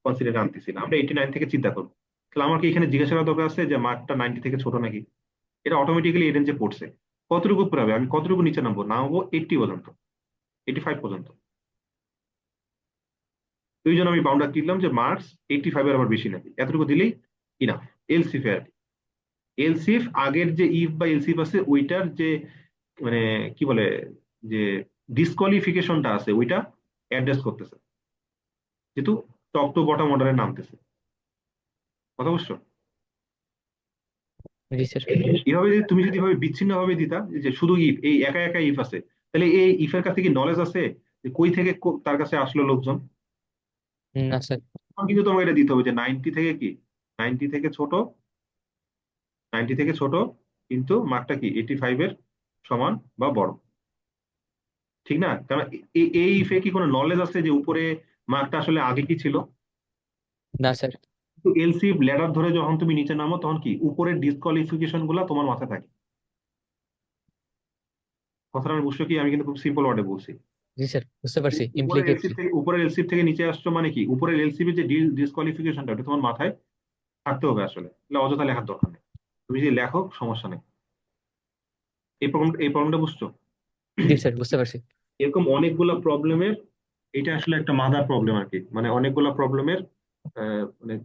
কনসিডার আনতেছি না, আমরা 89 থেকে চিন্তা করবো। তাহলে আমার কি এখানে জিজ্ঞাসা করার দরকার আছে যে মার্কটা 90 থেকে ছোট নাকি? এটা অটোমেটিক্যালি এই রেঞ্জে পড়ছে। কতটুকু উপরে হবে, আমি কতটুকু নিচে নামবো, নামবো 80 পর্যন্ত, 85 পর্যন্ত। তো এই জন্য আমি বাউন্ডার দিলাম যে মার্কস 85 এর আবার বেশি নাকি, এতটুকু দিলেই ইনাফ। এলসিফ এর এলসিফ আগের যে ইফ বা এলসিফ আছে ওইটার যে মানে কি বলে, যে ডিসকোয়ালিফিকেশনটা আছে ওইটা অ্যাড্রেস করতেছে, যেহেতু টপ টু বটম অর্ডারে নামতেছে, কথা বুঝছো? জি স্যার। এইভাবে যদি তুমি যদি এভাবে বিচ্ছিন্ন ভাবে দিতা যে শুধু ইফ, এই একা একা ইফ আছে, তাহলে এই ইফের কাছে কি নলেজ আছে যে কই থেকে তার কাছে আসলো লোকজন? না স্যার। তখন কিন্তু তোমাকে এটা দিতে হবে যে 90 থেকে কি, 90 থেকে ছোট, 90 থেকে ছোট, কিন্তু মার্কটা কি 85 এর সমান বা বড়, ঠিক না? কারণ এই ইফে কি কোনো নলেজ আছে যে উপরে মার্কটা আসলে আগে কি ছিল? না স্যার। তো এলসি ল্যাডার ধরে যখন তুমি নিচে নামো, তখন কি উপরের ডিসকোয়ালিফিকেশন গুলা তোমার মাথায় থাকে। কথাটা আমি বুঝছো কি? আমি কিন্তু খুব সিম্পল ওয়ার্ডে বলছি। জি স্যার, বুঝতে পারছি ইমপ্লিকেটলি। উপরের এলসিপ থেকে নিচে আসছো মানে কি, উপরের এলসিপি যে ডিসকোয়ালিফিকেশনটা ওটা তোমার মাথায় থাকতে হবে আসলে, তাহলে অযথা লেখার দরকার নেই, তুমি যে লেখো সমস্যা নেই। এই প্রবলেমটা বুঝছো? জি স্যার, বুঝতে পারছি। এরকম অনেকগুলা প্রবলেমের, এটা আসলে একটা মাদার প্রবলেম আর কি, মানে অনেকগুলা প্রবলেমের মানে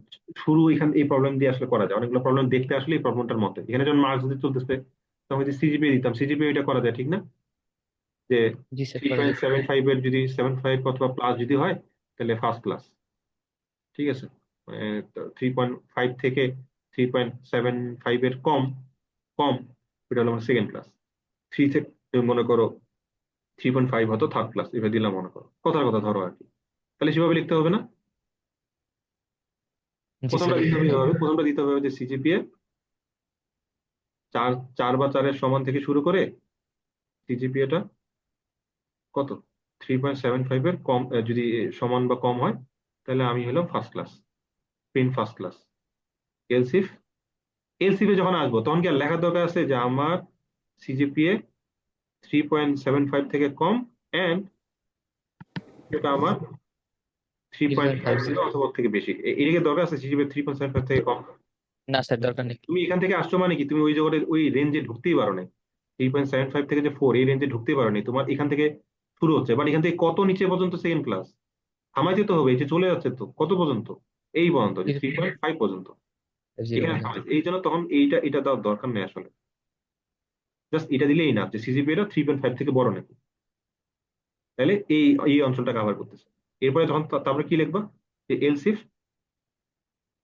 শুরু এখান এই প্রবলেম দিয়ে আসলে করা যায়, অনেকগুলো প্রবলেম দেখতে আসলে এই প্রবলেমটার মধ্যে, এখানে যখন মার্কস দিতে চলতেছে তখন যদি সিজিপিএ দিতাম, সিজিপিএ এটা করা যায়, ঠিক না? যে জি স্যার, থ্রি করা পয়েন্ট যায়। সেভেন ফাইভ এর যদি 75 অথবা প্লাস যদি হয়, তাহলে ফার্স্ট ক্লাস, ঠিক আছে? 3.5 থেকে 3.75 এর কম, কম, এটা হলো আমার সেকেন্ড ক্লাস। 3 থেকে তুমি মনে করো 3.5 হতো থার্ড ক্লাস, এভাবে দিলাম মনে করো, কথার কথা ধরো আর কি, তাহলে সেভাবে লিখতে হবে না? জি স্যার। প্রথমটা দিতে হবে যে সিজিপিএ 4 বা 4-এর সমান থেকে শুরু করে সিজিপিএটা কত, 3.75 এর কম, যদি সমান বা কম হয় তাহলে আমি হলাম first class, print first class. Else if, এলসিফে যখন আসবো তখন কি আর লেখার দরকার আছে যে আমার সিজিপিএ 3.75 থেকে কম, এন্ড এটা আমার 3.5 3.5 ছিল অথবা ওর থেকে বেশি। এদিকে দরকার আছে সিজিপিএ 3.75 থেকে কম? না স্যার, দরকার নেই। তুমি এখান থেকে আসছো মানে কি, তুমি ওই জগতের ওই রেঞ্জে ঢুকতেই পারো না। 3.75 থেকে যে 4, এই রেঞ্জে ঢুকতেই পারো না, তোমার এখান থেকে শুরু হচ্ছে, বাট এখান থেকে কত নিচে পর্যন্ত সেকেন্ড ক্লাস? থামাইতে তো হবে, এই যে চলে যাচ্ছে তো কত পর্যন্ত, এই পর্যন্ত, যে 3.5 পর্যন্ত 0 এখানে থামাইছে। এই জন্য তখন এটা দেওয়ার দরকার নেই আসলে, জাস্ট এটা দিলেই না যে সিজিপিএটা 3.5 থেকে বড় নাকি, তাহলে এই এই অঞ্চলটা কভার করতেছে। এরপরে যখন তারপরে কি লিখবা, যে এলসিফ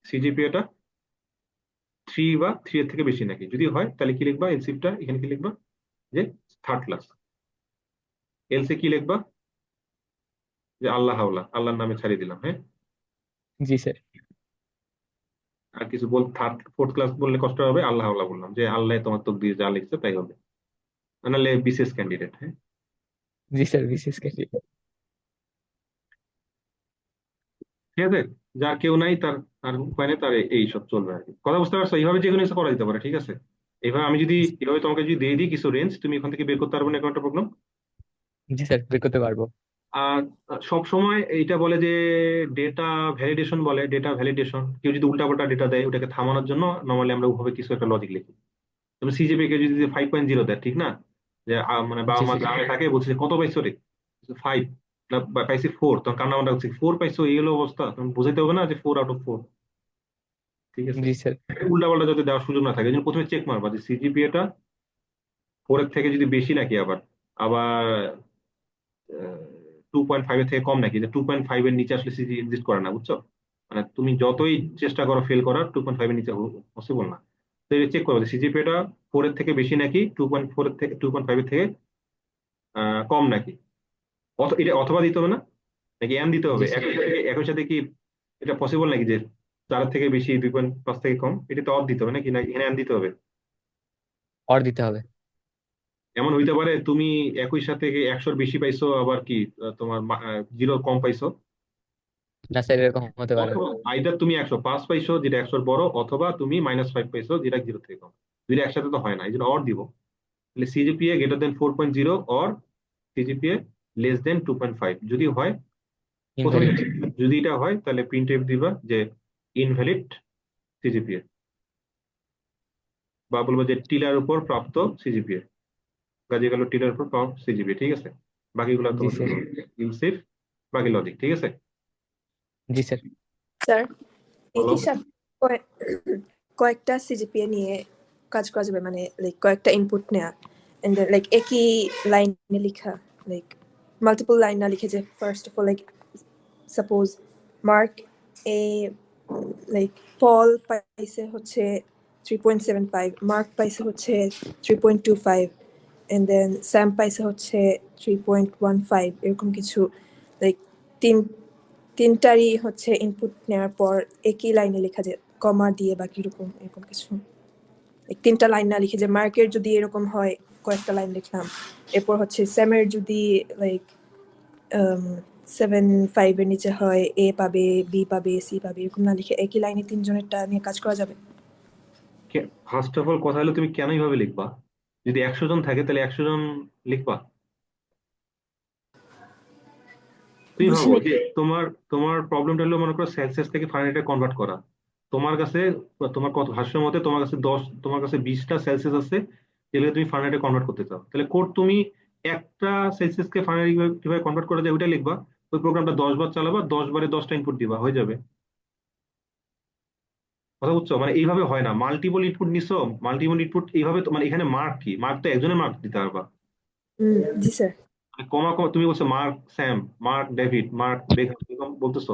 সিজিপিএটা 3 বা 3 এর থেকে বেশি নাকি, যদি হয় তাহলে কি লিখবা এলসিফটা, এখানে কি লিখবা, যে থার্ড ক্লাস। এলসি কি লিখবা, যে আল্লাহ হাওলা, আল্লাহর নামে ছাড়িয়ে দিলাম, হ্যাঁ। জি স্যার। আর কিছু থার্ড ফোর্থ ক্লাস বললে কষ্ট হবে, আল্লাহ হাওলা বললাম, যে আল্লাহ তোমার তকদির যা লিখছে তাই হবে, নাহলে বিশেষ ক্যান্ডিডেট, হ্যাঁ। জি স্যার, বিশেষ করে। ঠিক আছে, যার কেউ নাই তার আর উপায় নেই, তার এই সব চলবে আর কি। কথা বুঝতে পারছো? এইভাবে যে কোনো কিছু করা যেতে পারে, ঠিক আছে। এইভাবে আমি যদি এভাবে তোমাকে যদি দিয়ে দিই কিছু রেঞ্জ, তুমি এখান থেকে বের করতে পারবে না, কোনো একটা প্রবলেম। জি স্যার, বের করতে পারবো। আর সব সময় এইটা বলে যে ডেটা ভ্যালিডেশন, বলে ডেটা ভ্যালিডেশন, কেউ যদি উল্টাপাল্টা ডেটা দেয় ওটাকে থামানোর জন্য নর্মালি আমরা ওভাবে কিছু একটা লজিক লিখি। তুমি সিজিপি কে যদি 5.0 দেয়, ঠিক না, যে মানে বাবা জি মা স্যার। গ্রামে থাকে, বলছে যে, কত পাইছো রে, 5 না পাইছি 4, তখন কান্না মান্না হচ্ছে 4 পাইছো, এই হলো অবস্থা, তুমি বুঝাইতে হবে না যে 4/4, ঠিক আছে। জি স্যার। উল্টা পাল্টা যাতে দেওয়ার সুযোগ না থাকে, এই জন্য প্রথমে চেক মারবা যে সিজিপিএটা 4 এর থেকে যদি বেশি নাকি, আবার আবার 2.5 এর থেকে কম নাকি, যে 2.5 এর নিচে আসলে সিজি এক্সিস্ট করে না, বুঝছো। মানে তুমি যতই চেষ্টা করো ফেল করার, 2.5 এর নিচে পসিবল না। তো চেক করো যে সিজিপিএটা 4 এর থেকে বেশি নাকি, 2.4 এর থেকে 2.5 এর থেকে কম নাকি, এটা অথবা দিতে হবে না, নাকি এন দিতে হবে জি স্যার, একই সাথে কি, এটা পসিবল নাকি যে 4 এর থেকে বেশি 2.5 থেকে কম, এটা তো অড দিতে হবে নাকি, না এখানে এন দিতে হবে? অর দিতে হবে। এমন হইতে পারে তুমি একই সাথে 100-র বেশি পাইছো, আবার কি তোমার 0 কম পাইছো, না স্যার, এরকম হতে পারে। অথবা আইদার তুমি 105 পাইছো যেটা 100-র বড়, অথবা তুমি -5 পাইছো যেটা 0 থেকে কম। দুইটা একসাথে তো হয় না, এই জন্য অর দিব। তাহলে CGPA greater than 4.0 or CGPA less than 2.5 যদি হয়, প্রথমে ইনভ্যালিড। যদি এটা হয় তাহলে প্রিন্ট এফ দিবা যে ইনভ্যালিড সিজিপিএ, বা বলবো যে টিলার উপর প্রাপ্ত সিজিপিএ, কাজে গেল টিলার উপর প্রাপ্ত সিজিপিএ, ঠিক আছে। বাকিগুলো জি তোমার স্যার। ইনসেফ, বাকি লজিক, ঠিক আছে। জি স্যার। স্যার এই বলো। হিসাব কয়েকটা সিজিপিএ নিয়ে কাজ করা যাবে, মানে লাইক কয়েকটা ইনপুট নেওয়া, এন্ড দেন লাইক একই লাইনে লেখা, লাইক মাল্টিপল লাইন না লিখে, যে first of all like suppose mark A like Paul পাইছে হচ্ছে 3.75, মার্ক পাইছে হচ্ছে 3.25, এন্ড দেন স্যাম পাইছে হচ্ছে 3.15, এরকম কিছু লাইক তিনটারই হচ্ছে ইনপুট নেওয়ার পর একই লাইনে লেখা, যে কমা দিয়ে বা কিরকম এরকম কিছু, তিনটা লাইন না লিখে, যে মার্কের যদি এরকম হয় কয়েকটা লাইন লিখলাম, এরপর হচ্ছে স্যামের যদি লাইক 7.5 এর নিচে হয় এ পাবে, বি পাবে, সি পাবে, এরকম না লিখে একই লাইনে তিনজনেরটা নিয়ে কাজ করা যাবে। ফার্স্ট অফ অল কথা হলো তুমি কেন এইভাবে লিখবা, যদি 100 জন থাকে তাহলে 100 জন লিখবা। তুমি ভাবো বুঝিনি। যে তোমার তোমার প্রবলেমটা হলো, মনে করো সেলসিয়াস থেকে ফারেনহাইটে কনভার্ট করা। তোমার কাছে, তোমার কত ভাষ্যের মতে তোমার কাছে 20টা সেলসিয়াস আছে, যেগুলো তুমি ফারেনহাইটে কনভার্ট করতে চাও, তাহলে কোড তুমি একটা সেলসিয়াসকে ফারেনহাইট কিভাবে কনভার্ট করা যায় ওইটা লিখবা। ওই প্রোগ্রামটা 10 বার চালাবা, 10 বারে 10টা ইনপুট দিবা, হয়ে যাবে। কথা বুঝছো, মানে এইভাবে হয় না, মাল্টিপল ইনপুট নিছো, মাল্টিপল ইনপুট এইভাবে মানে এখানে মার্ক কি, মার্ক তো একজনের মার্ক দিতে পারবা। জি স্যার। মানে কমা কমা তুমি বলছো mark Sam, mark David, mark beacon, এরকম বলতেছো।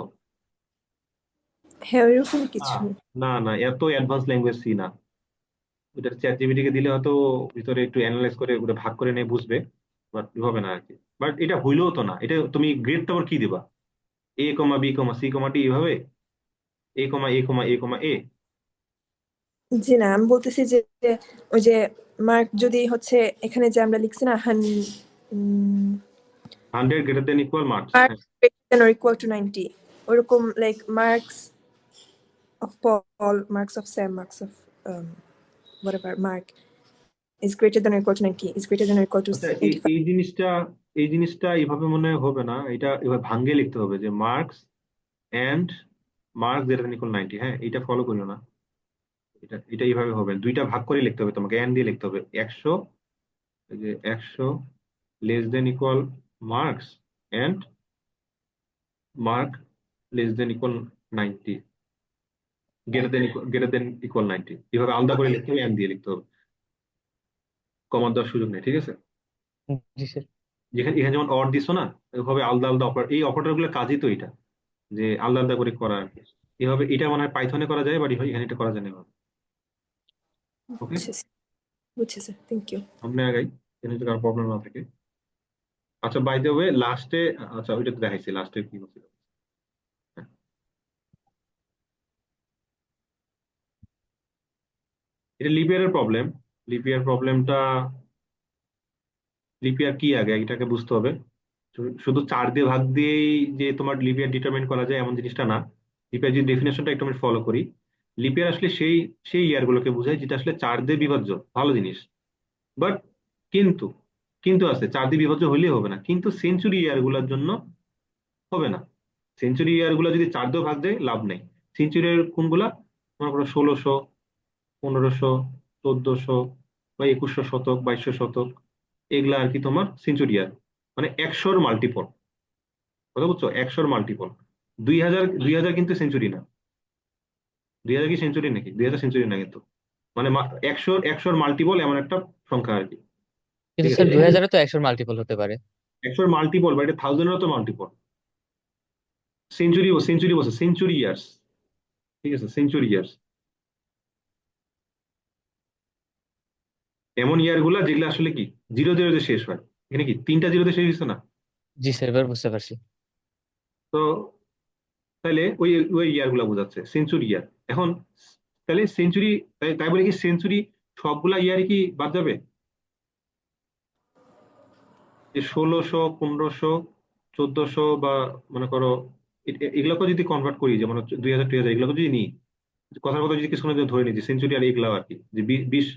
হ্যাঁ, এরকম না কিছু। না না, এত অ্যাডভান্স ল্যাঙ্গুয়েজ সি না। ওটা চ্যাট জিপিটি কে দিলে হয়তো ভিতরে একটু অ্যানালাইজ করে ওটা ভাগ করে নিয়ে বুঝবে, বাট হবে না আর কি। বাট এটা হইলেও তো না, এটা তুমি গ্রেডটা আবার কি দিবা, A, B, C, D এইভাবে, A, A, A। জি না, আমি বলতেছি যে যে ওই যে মার্ক যদি হচ্ছে এখানে যে আমরা লিখছি না 100 greater than equal marks, marks হ্যাঁ। greater than or equal to 90, ওরকম like marks of Paul, marks of Sam, marks of whatever Mark, is greater than or equal to 90 is greater than or equal to আচ্ছা 85 এই জিনিসটা এইভাবে মনে হয় হবে না, এটা এভাবে ভাঙ্গে লিখতে হবে যে মার্কস গ্রেটার দেন ইকুয়াল 90। হ্যাঁ, এটা ফলো করিও না, এটা এইভাবে হবে না। দুইটা ভাগ করে লিখতে হবে তোমাকে, এন দিয়ে লিখতে হবে। 100, এই যে 100 less than equal marks and mark less than equal 90, greater than equal 90, এভাবে আলাদা করে লিখতে হবে, এন দিয়ে লিখতে হবে, কমার দেওয়ার সুযোগ নেই। ঠিক আছে, জি স্যার। যেখানে এখানে যেমন অর দিছো না, এভাবে আলাদা আলাদা অপারেটর, এই অপারেটর গুলোর কাজই তো এটা, যে আলাদা আলাদা করে করা আর কি। এভাবে এটা মনে হয় পাইথনে করা যায়, বাট এখানে এটা করা যায় না এভাবে। ওকে, বুঝছি স্যার, থ্যাংক ইউ। সামনে আগাই, এখানে যদি কারো প্রবলেম না থাকে। আচ্ছা, বাই দ্য ওয়ে লাস্টে, আচ্ছা ওইটা তো দেখাইছি, লাস্টে কি বলছিল। হ্যাঁ, এটা লিপিয়ারের প্রবলেম। লিপিয়ার কি আগে এটাকে বুঝতে হবে। শুধু 4 দিয়ে ভাগ দিয়েই যে তোমার লিপিয়ার ডিটারমাইন করা যায় এমন জিনিসটা না। লিপিয়ার যদি ডেফিনেশনটা একটু আমি ফলো করি, লিপিয়ার আসলে সেই সেই ইয়ার গুলোকে বোঝায় যেটা আসলে 4 দিয়ে বিভাজ্য, ভালো জিনিস। বাট কিন্তু কিন্তু আছে, 4 দিয়ে বিভাজ্য হলেই হবে না, কিন্তু সেঞ্চুরি ইয়ার গুলোর জন্য হবে না। সেঞ্চুরি ইয়ার গুলো যদি 4 দিয়ে ভাগ দেয় লাভ নেই। সেঞ্চুরি ইয়ার কোনগুলা, মনে করো 1600, 1500, 1400 বা 2100 শতক, 2200 শতক, এগুলা আর কি তোমার সেঞ্চুরি ইয়ার, মানে 100-র মাল্টিপল। কথা বুঝছো, 100-র মাল্টিপল। 2000 কিন্তু সেঞ্চুরি না। 2000 কি সেঞ্চুরি নাকি? 2000 সেঞ্চুরি না কিন্তু, মানে 100-100-র মাল্টিপল এমন একটা সংখ্যা আর কি। কিন্তু ঠিক স্যার আছে, 2000 তো 100 মাল্টিপল হতে পারে। 100-র মাল্টিপল বা এটা 1000-এরও তো মাল্টিপল। সেঞ্চুরি বলছে, সেঞ্চুরি ইয়ার্স। ঠিক আছে, সেঞ্চুরি ইয়ার্স এমন ইয়ার গুলা যেগুলো আসলে কি 00 শেষ হয়। এখানে কি 3টা 0 শেষ হয়েছে না? জি স্যার, এবার বুঝতে পারছি। তো তাহলে ওই ওই ইয়ার গুলা বোঝাচ্ছে সেঞ্চুরি ইয়ার। এখন তাহলে সেঞ্চুরি, তাই বলে কি সেঞ্চুরি সবগুলা ইয়ারই কি বাদ যাবে? যে 1600, 1500, 1400 বা মনে করো এগুলোকে যদি কনভার্ট করি, যেমন 2000, 2000 এগুলোকে যদি নিই, কথার কথা যদি কিছুক্ষণের জন্য ধরে নিই যে সেঞ্চুরি আর এগুলা আর কি, যে 20,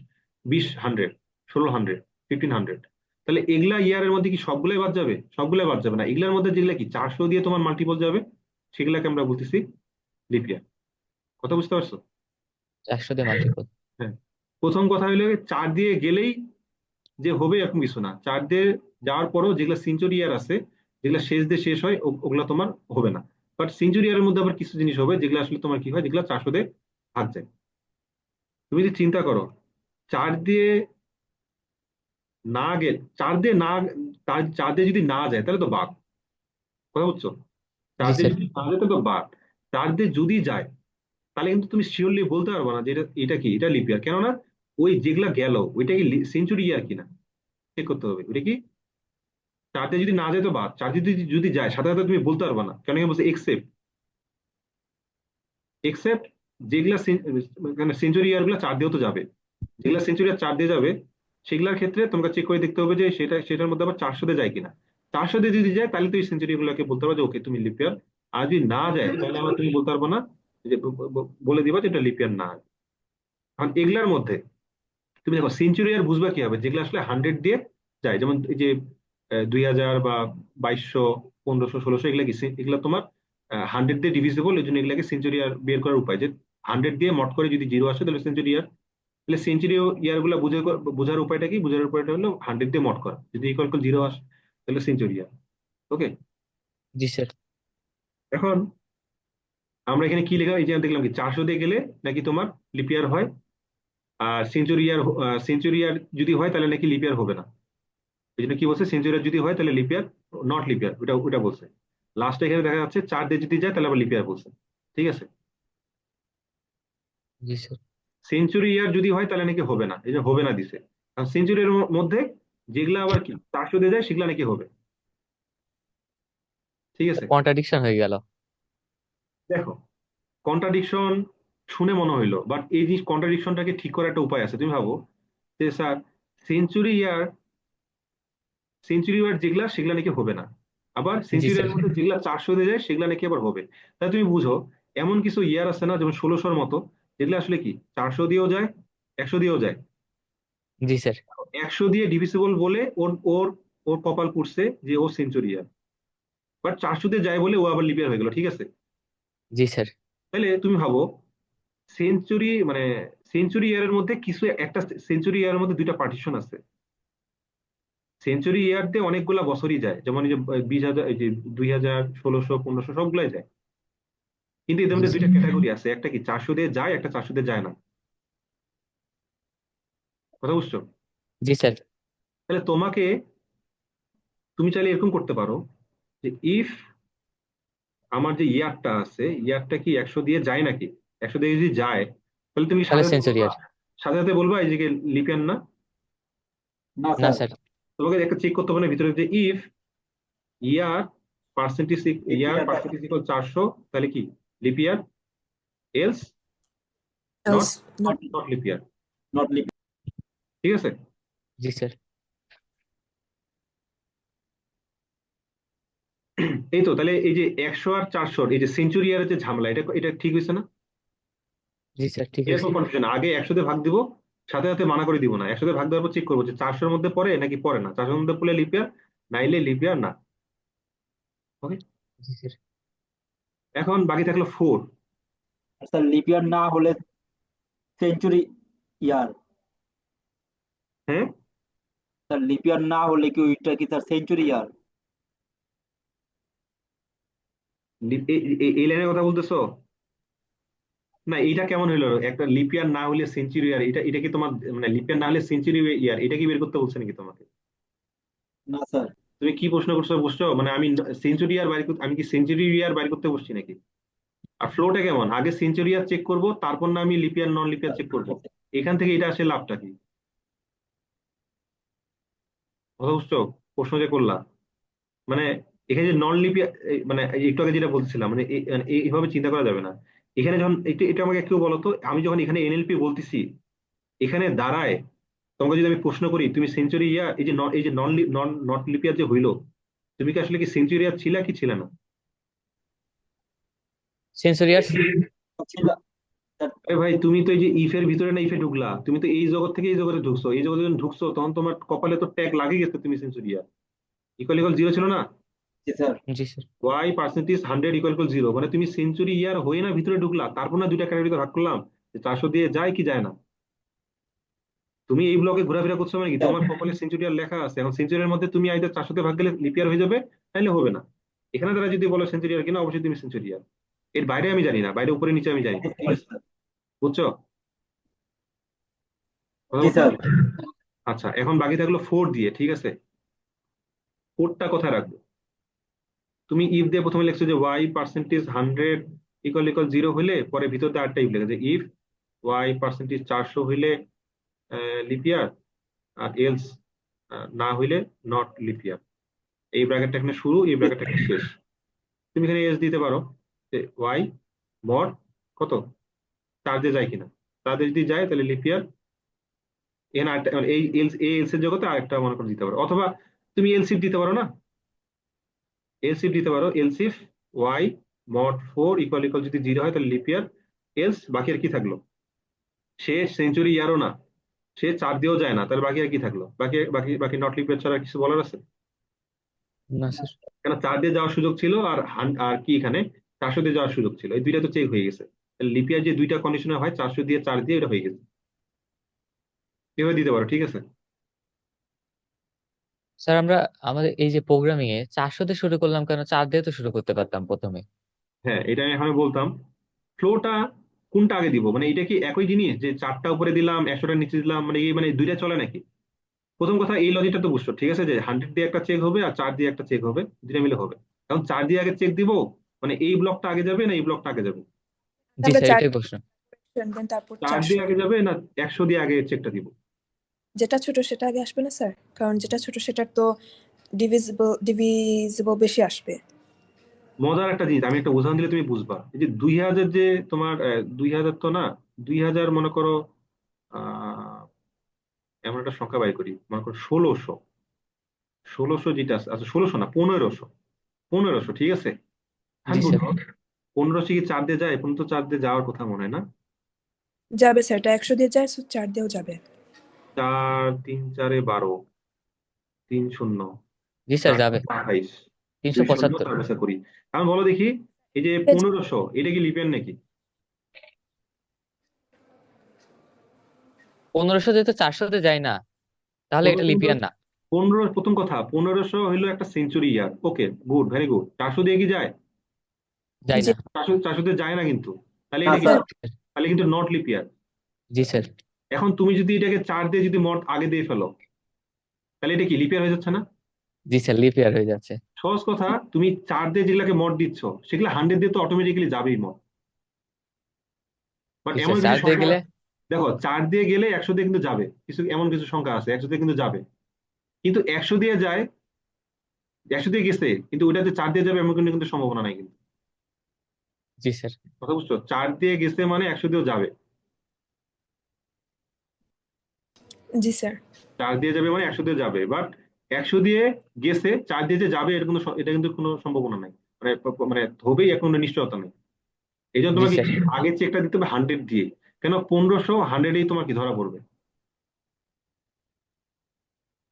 100, 1600, 1500, তাহলে এগুলা ইয়ারের মধ্যে কি সবগুলাই বাদ যাবে? সবগুলাই বাদ যাবে না। এগুলার মধ্যে যেগুলা কি 400 দিয়ে তোমার মাল্টিপল যাবে, সেগুলাকে আমরা বলতেছি লিপ ইয়ার। কথা বুঝতে পারছো? 100 দিয়ে মাল্টিপল। হ্যাঁ, প্রথম কথা হইলো 4 দিয়ে গেলেই যে হবে এরকম কিছু না। 4 দিয়ে যাওয়ার পরেও যেগুলো সেঞ্চুরি ইয়ার আছে, যেগুলো শেষ দিয়ে শেষ হয়, ওগুলা তোমার হবে না। বাট সেঞ্চুরি ইয়ারের মধ্যে আবার কিছু জিনিস হবে যেগুলো আসলে তোমার কি হয়, যেগুলো 400 দিয়ে ভাগ যায়। তুমি যদি চিন্তা করো, 4 দিয়ে না গেলে, 4 দিয়ে যদি না যায় তাহলে তো বাদ। কথা বুঝছো? 4 জি দিয়ে স্যার। যদি না যায় তাহলে তো বাদ। 4 দিয়ে যদি যায় তাহলে কিন্তু তুমি শিওরলি বলতে পারবে না যে এটা কি, এটা লিপ ইয়ার। কেননা ওই যেগুলা গেল ওইটা কি সেঞ্চুরি ইয়ার কিনা চেক করতে হবে। ওইটা কি 4 দিয়ে যদি না যায় তো বাদ, 4 দিয়ে যদি যায় সাথে সাথে তুমি বলতে পারবে না। কেন কি বলছে এক্সেপ্ট, এক্সেপ্ট যেগুলা সেঞ্চুরি ইয়ার গুলা 4 দিয়েও তো যাবে। যেগুলা সেঞ্চুরি আর 4 দিয়ে যাবে সেগুলোর ক্ষেত্রে তোমাকে চেক করে দেখতে হবে যে সেটার মধ্যে আবার 400 দিয়ে যায় কিনা। 400 দিয়ে যদি যায় তাহলে তুই সেঞ্চুরি গুলোকে বলতে পারবে যে ওকে তুমি লিপ ইয়ার। আর যদি না যায় তাহলে আবার তুমি বলতে পারবে না, যে বলে দিবা যে এটা লিপ ইয়ার না। কারণ এগুলার মধ্যে তুমি দেখো সেঞ্চুরি আর বুঝবা কি হবে, যেগুলো আসলে 100 দিয়ে যায়, যেমন এই যে 2000 বা 2200, 1500, 1600, এগুলা কি এগুলা তোমার 100 দিয়ে ডিভিজিবল, এই জন্য এগুলাকে সেঞ্চুরি আর বের করার উপায় যে 100 দিয়ে মড করে যদি 0 আসে তাহলে সেঞ্চুরি ইয়ার। তাহলে সেঞ্চুরি ইয়ার গুলা বোঝার উপায়টা কি? বোঝার উপায়টা হলো 100 দিয়ে মড করা, যদি ইকুয়াল 0 আসে তাহলে সেঞ্চুরি ইয়ার। ওকে, জি স্যার। এখন আমরা এখানে কি লেখা, এই যে দেখলাম কি 400 দিয়ে গেলে নাকি তোমার লিপ ইয়ার হয়, আর সেঞ্চুরি ইয়ার যদি হয় তাহলে নাকি লিপ ইয়ার হবে না। এই জন্য কি বলছে, সেঞ্চুরি যদি হয় তাহলে লিপ ইয়ার, নট লিপ ইয়ার, ওটা বলছে। লাস্টে এখানে দেখা যাচ্ছে 4 দিয়ে যদি যায় তাহলে আবার লিপ ইয়ার বলছে। ঠিক আছে, জি স্যার। সেঞ্চুরি ইয়ার যদি হয় তাহলে নাকি হবে না, এই যে হবে না দিছে। কারণ সেঞ্চুরির মধ্যে যেগুলা আবার কি 400 দিয়ে যায় সেগুলা নাকি হবে। ঠিক আছে, কন্ট্রাডিকশন হয়ে গেল। দেখো কন্ট্রাডিকশন শুনে মনে হইলো, বাট এই জিনিস কন্ট্রাডিকশনটাকে ঠিক করার একটা উপায় আছে। তুমি ভাবো যে স্যার সেঞ্চুরি ইয়ার যেগুলা সেগুলা নাকি হবে না, আবার জি সেঞ্চুরিয়ার স্যার। মধ্যে যেগুলা 400 দিয়ে যায় সেগুলা নাকি আবার হবে। তাহলে তুমি বুঝো এমন কিছু ইয়ার আছে না, যেমন 1600-র মতো, যেগুলো আসলে কি 400 দিয়েও যায়, 100 দিয়েও যায়। জি স্যার। 100 দিয়ে ডিভিসিবল বলে ওর ওর ওর কপাল পুড়ছে যে ও সেঞ্চুরিয়ান, বাট 400 দিয়ে যায় বলে ও আবার লিপিয়ার হয়ে গেল, ঠিক আছে? জি স্যার। তাহলে তুমি ভাবো সেঞ্চুরি মানে সেঞ্চুরি ইয়ারের মধ্যে কিছু একটা সেঞ্চুরি ইয়ারের মধ্যে দুইটা পার্টিশন আছে। সেঞ্চুরি ইয়ার দিয়ে অনেকগুলা বছরই যায়, যেমন এই যে 20,000, এই যে 2000, 1600, 1500 সবগুলাই যায়। কিন্তু এদের জি মধ্যে স্যার। দুইটা ক্যাটাগরি আছে, একটা কি 400 দিয়ে যায়, একটা 400 দিয়ে যায় না। কথা বুঝছো? জি স্যার। তাহলে তুমি চাইলে এরকম করতে পারো যে ইফ আমার যে ইয়ারটা আছে, ইয়ারটা কি 100 দিয়ে যায় নাকি, 100 দিয়ে যদি যায় তাহলে তুমি তাহলে সাথে সাথে সেঞ্চুরি বলবা, আর। এই যে লিপিয়ান না। না না স্যার। স্যার। তোমাকে একটা চেক করতে হবে না ভিতরে যে if year percentage year leap year percentage equal 400, তাহলে কি leap year, else not else not not leap year. Not leap. ঠিক আছে? জি স্যার। এই তো, তাহলে এই যে 100 আর 400 এই যে সেঞ্চুরি ইয়ারের যে ঝামেলা, এটা এটা ঠিক হয়েছে না? জি স্যার ঠিক এটা আছে। কোনো কনফিউশন, আগে 100 দিয়ে ভাগ দিব, সাথে সাথে মানা করে দিব না, 100 দিয়ে ভাগ দেওয়ার পর চেক করবো যে 400 এর মধ্যে পড়ে নাকি পড়ে না, 400 এর মধ্যে পড়লে লিপ ইয়ার, নাইলে লিপ ইয়ার না। ওকে, জি স্যার। এখন বাকি থাকলো 4। স্যার লিপিয়ার না হলে সেঞ্চুরি ইয়ার। হ্যাঁ, স্যার লিপিয়ার না হলে কি ওইটা কি স্যার সেঞ্চুরি ইয়ার? এই লাইনের কথা বলতেছো? না, এটা কেমন হলো, একটা লিপ ইয়ার না হলে সেঞ্চুরি ইয়ার, এটা এটা কি তোমার মানে লিপ ইয়ার না হলে সেঞ্চুরি ইয়ার এটা কি বের করতে বলছে নাকি তোমাকে? না স্যার। তুমি কি প্রশ্ন করছো বুঝছো, মানে আমি সেঞ্চুরি ইয়ার বাইর আমি কি সেঞ্চুরি ইয়ার বাইর করতে বসছি নাকি? আর ফ্লোটা কেমন, আগে সেঞ্চুরি ইয়ার চেক করব, তারপর না আমি লিপ ইয়ার নন লিপ ইয়ার চেক করবো, এখান থেকে এটা আসে লাভটা কি? কথা বুঝছো প্রশ্ন যে করলাম? মানে এখানে যে নন লিপ ইয়ার, মানে একটু আগে যেটা বলছিলাম, মানে মানে এইভাবে চিন্তা করা যাবে না। এখানে যখন এটা এটা আমাকে একটু বলো তো, আমি যখন এখানে এনএলপি বলতেছি, এখানে দাঁড়ায় তোমাকে যদি আমি প্রশ্ন করি তুমি সেঞ্চুরি ইয়ার এই যে নন নট লিপ ইয়ার যে হইলো, তুমি কি আসলে কি সেঞ্চুরি ইয়ার ছিলা কি ছিল না? সেঞ্চুরি আর। ছিল স্যার। আরে ভাই, তুমি তো এই যে ইফের ভিতরে না ইফে ঢুকলা, তুমি তো এই জগৎ থেকে এই জগতে ঢুকছো, এই জগতে যখন ঢুকছো তখন তোমার কপালে তো ট্যাগ লাগে গেছে, তুমি সেঞ্চুরি ইয়ার ইকুয়াল ইকুয়াল 0 ছিল না? জি স্যার। জি sir. Y percentage 100 equal equal 0, মানে তুমি সেঞ্চুরি ইয়ার হয়ে না ভিতরে ঢুকলা, তারপর না দুইটা ক্যাটাগরিতে ভাগ করলাম যে 400 দিয়ে যায় কি যায় না। তুমি এই ব্লকে ঘোরাফেরা করছো মানে কি, স্যার, তোমার কপালে সেঞ্চুরি ইয়ার লেখা আছে, এখন সেঞ্চুরিয়ার মধ্যে তুমি আইদার 400 তে ভাগ গেলে লিপিয়ার হয়ে যাবে, তাহলে হবে না। এখানে তারা যদি বলো সেঞ্চুরি ইয়ার কিনা, অবশ্যই তুমি সেঞ্চুরি ইয়ার। এর বাইরে আমি জানি না, বাইরে উপরে নিচে আমি জানি না, ঠিক আছে? বুঝছো কথা জি বলতে স্যার। পারছো? আচ্ছা, এখন বাকি থাকলো 4 দিয়ে, ঠিক আছে? 4টা কোথায় রাখবো? তুমি ইফ দিয়ে প্রথমে লিখছো যে ওয়াই পার্সেন্টেজ 100 ইকুয়াল ইকুয়াল 0 হইলে, পরে ভিতর দিয়ে আরেকটা ইফ লেখা যে ইফ ওয়াই পার্সেন্টেজ 400 হইলে লিপিয়ার, আর এলস না হইলে নট লিপিয়ার। এই ব্র্যাকেটটা এখানে শুরু, এই ব্র্যাকেটটা এখানে শেষ। তুমি এখানে এস দিতে পারো যে ওয়াই মড কত, 4 দিয়ে যায় কিনা, 4 দিয়ে যদি যায় তাহলে লিপিয়ার। এখানে আরেকটা মানে এই এলস এর জগতে আরেকটা মনে করে দিতে পারো, অথবা তুমি এলসিফ দিতে পারো না, এলসিফ দিতে পারো, else if Y mod 4 equal equal যদি 0 হয় তাহলে লিপিয়ার, এলস বাকি আর কি থাকলো, সে সেঞ্চুরি ইয়ারও না, সে 4 দিয়েও যায় না, তাহলে বাকি আর কি থাকলো, বাকি বাকি বাকি নট লিপিয়ার ছাড়া আর কিছু বলার আছে? না স্যার। কেন 4 দিয়ে যাওয়ার সুযোগ ছিল, আর আর কি এখানে 400 দিয়ে যাওয়ার সুযোগ ছিল, এই দুইটা তো চেক হয়ে গেছে। লিপিয়ার যে দুইটা কন্ডিশনে হয় 400 দিয়ে 4 দিয়ে, এটা হয়ে গেছে, এভাবে দিতে পারো, ঠিক আছে? স্যার আমরা আমাদের এই যে প্রোগ্রামিং এ 400 দিয়ে শুরু করলাম কেন, 4 দিয়ে তো শুরু করতে পারতাম প্রথমে। হ্যাঁ, এটা আমি এখন বলতাম, ফ্লোটা কোনটা আগে দিব, মানে এটা কি একই জিনিস যে 4টা উপরে দিলাম 100টা নিচে দিলাম, মানে এই মানে দুইটা চলে নাকি? প্রথম কথা এই লজিকটা তো বুঝছো, ঠিক আছে, যে 100 দিয়ে একটা চেক হবে আর 4 দিয়ে একটা চেক হবে, দুইটা মিলে হবে। কারণ 4 দিয়ে আগে চেক দিব, মানে এই ব্লকটা আগে যাবে না এই ব্লকটা আগে যাবে? জি আমরা স্যার, 4 এটাই প্রশ্ন। দেন তারপর 4 দিয়ে 400 আগে যাবে না 100 দিয়ে আগে চেকটা দিব? যেটা ছোট সেটা আগে আসবে না স্যার, কারণ যেটা ছোট সেটার তো ডিভিজিবল বেশি আসবে। মজার একটা জিনিস, আমি একটা উদাহরণ দিলে তুমি বুঝবা। এই যে 2000 যে তোমার 2000 তো না, 2000 মনে করো আহ এমন একটা সংখ্যা বাই করি, মনে করো 1600, 1600 যেটা আছে, আচ্ছা 1600 না 1500, 1500, ঠিক আছে? জি এখন স্যার। 1500 কি 4 দিয়ে যায়? এখন তো 4 দিয়ে যাওয়ার কথা মনে হয় না। যাবে স্যার, এটা 100 দিয়ে যায়, 4 দিয়েও যাবে। 4 3 4 12, 3 0, জি স্যার 4 যাবে 28, 2 শূন্য 375। 4 5 20। এখন বলো দেখি, এই যে 1500 এটা কি লিপিয়ার নাকি? 1500 দিয়ে তো 400-তে যায় না, তাহলে এটা 1500, লিপিয়ার না। প্রথম কথা 1500 হইলো একটা সেঞ্চুরি ইয়ার। ওকে, গুড, ভেরি গুড। 400 দিয়ে কি যায়? যায় জি না। 400 দিয়ে যায় না কিন্তু। তাহলে না এটা কি? স্যার, তাহলে কিন্তু নট লিপিয়ার। G sir. এখন তুমি যদি এটাকে 4 দিয়ে যদি মড আগে দিয়ে ফেলো, তাহলে এটা কি লিপিয়ার হয়ে যাচ্ছে না? জি স্যার লিপিয়ার হয়ে যাচ্ছে। সহজ কথা, তুমি 4 দিয়ে যেগুলাকে মড দিচ্ছ সেগুলো 100 দিয়ে তো অটোমেটিক্যালি যাবেই মড। বাট জি এমন স্যার কিছু 4 দিয়ে সংখ্যা, গেলে। দেখো 4 দিয়ে গেলে 100 দিয়ে কিন্তু যাবে, কিছু এমন কিছু সংখ্যা আছে 100 দিয়ে কিন্তু যাবে। কিন্তু 100 দিয়ে যায়, 100 দিয়ে গেছে, কিন্তু ওইটাতে 4 দিয়ে যাবে এমন কোনো কিন্তু সম্ভাবনা নাই কিন্তু। জি স্যার। কথা বুঝছো? 4 দিয়ে গেছে মানে 100 দিয়েও যাবে। জি স্যার। 4 দিয়ে যাবে মানে 100 দিয়ে যাবে, বাট 100 দিয়ে গেছে 4 দিয়ে যে যাবে এটা কিন্তু কোনো সম্ভাবনা নাই। মানে মানে হবেই, এখন কোনো নিশ্চয়তা নেই। এই জন্য জি তোমাকে স্যার। আগে চেকটা দিতে হবে 100 দিয়ে। কেন? 1500 100-এই তোমার কি ধরা পড়বে।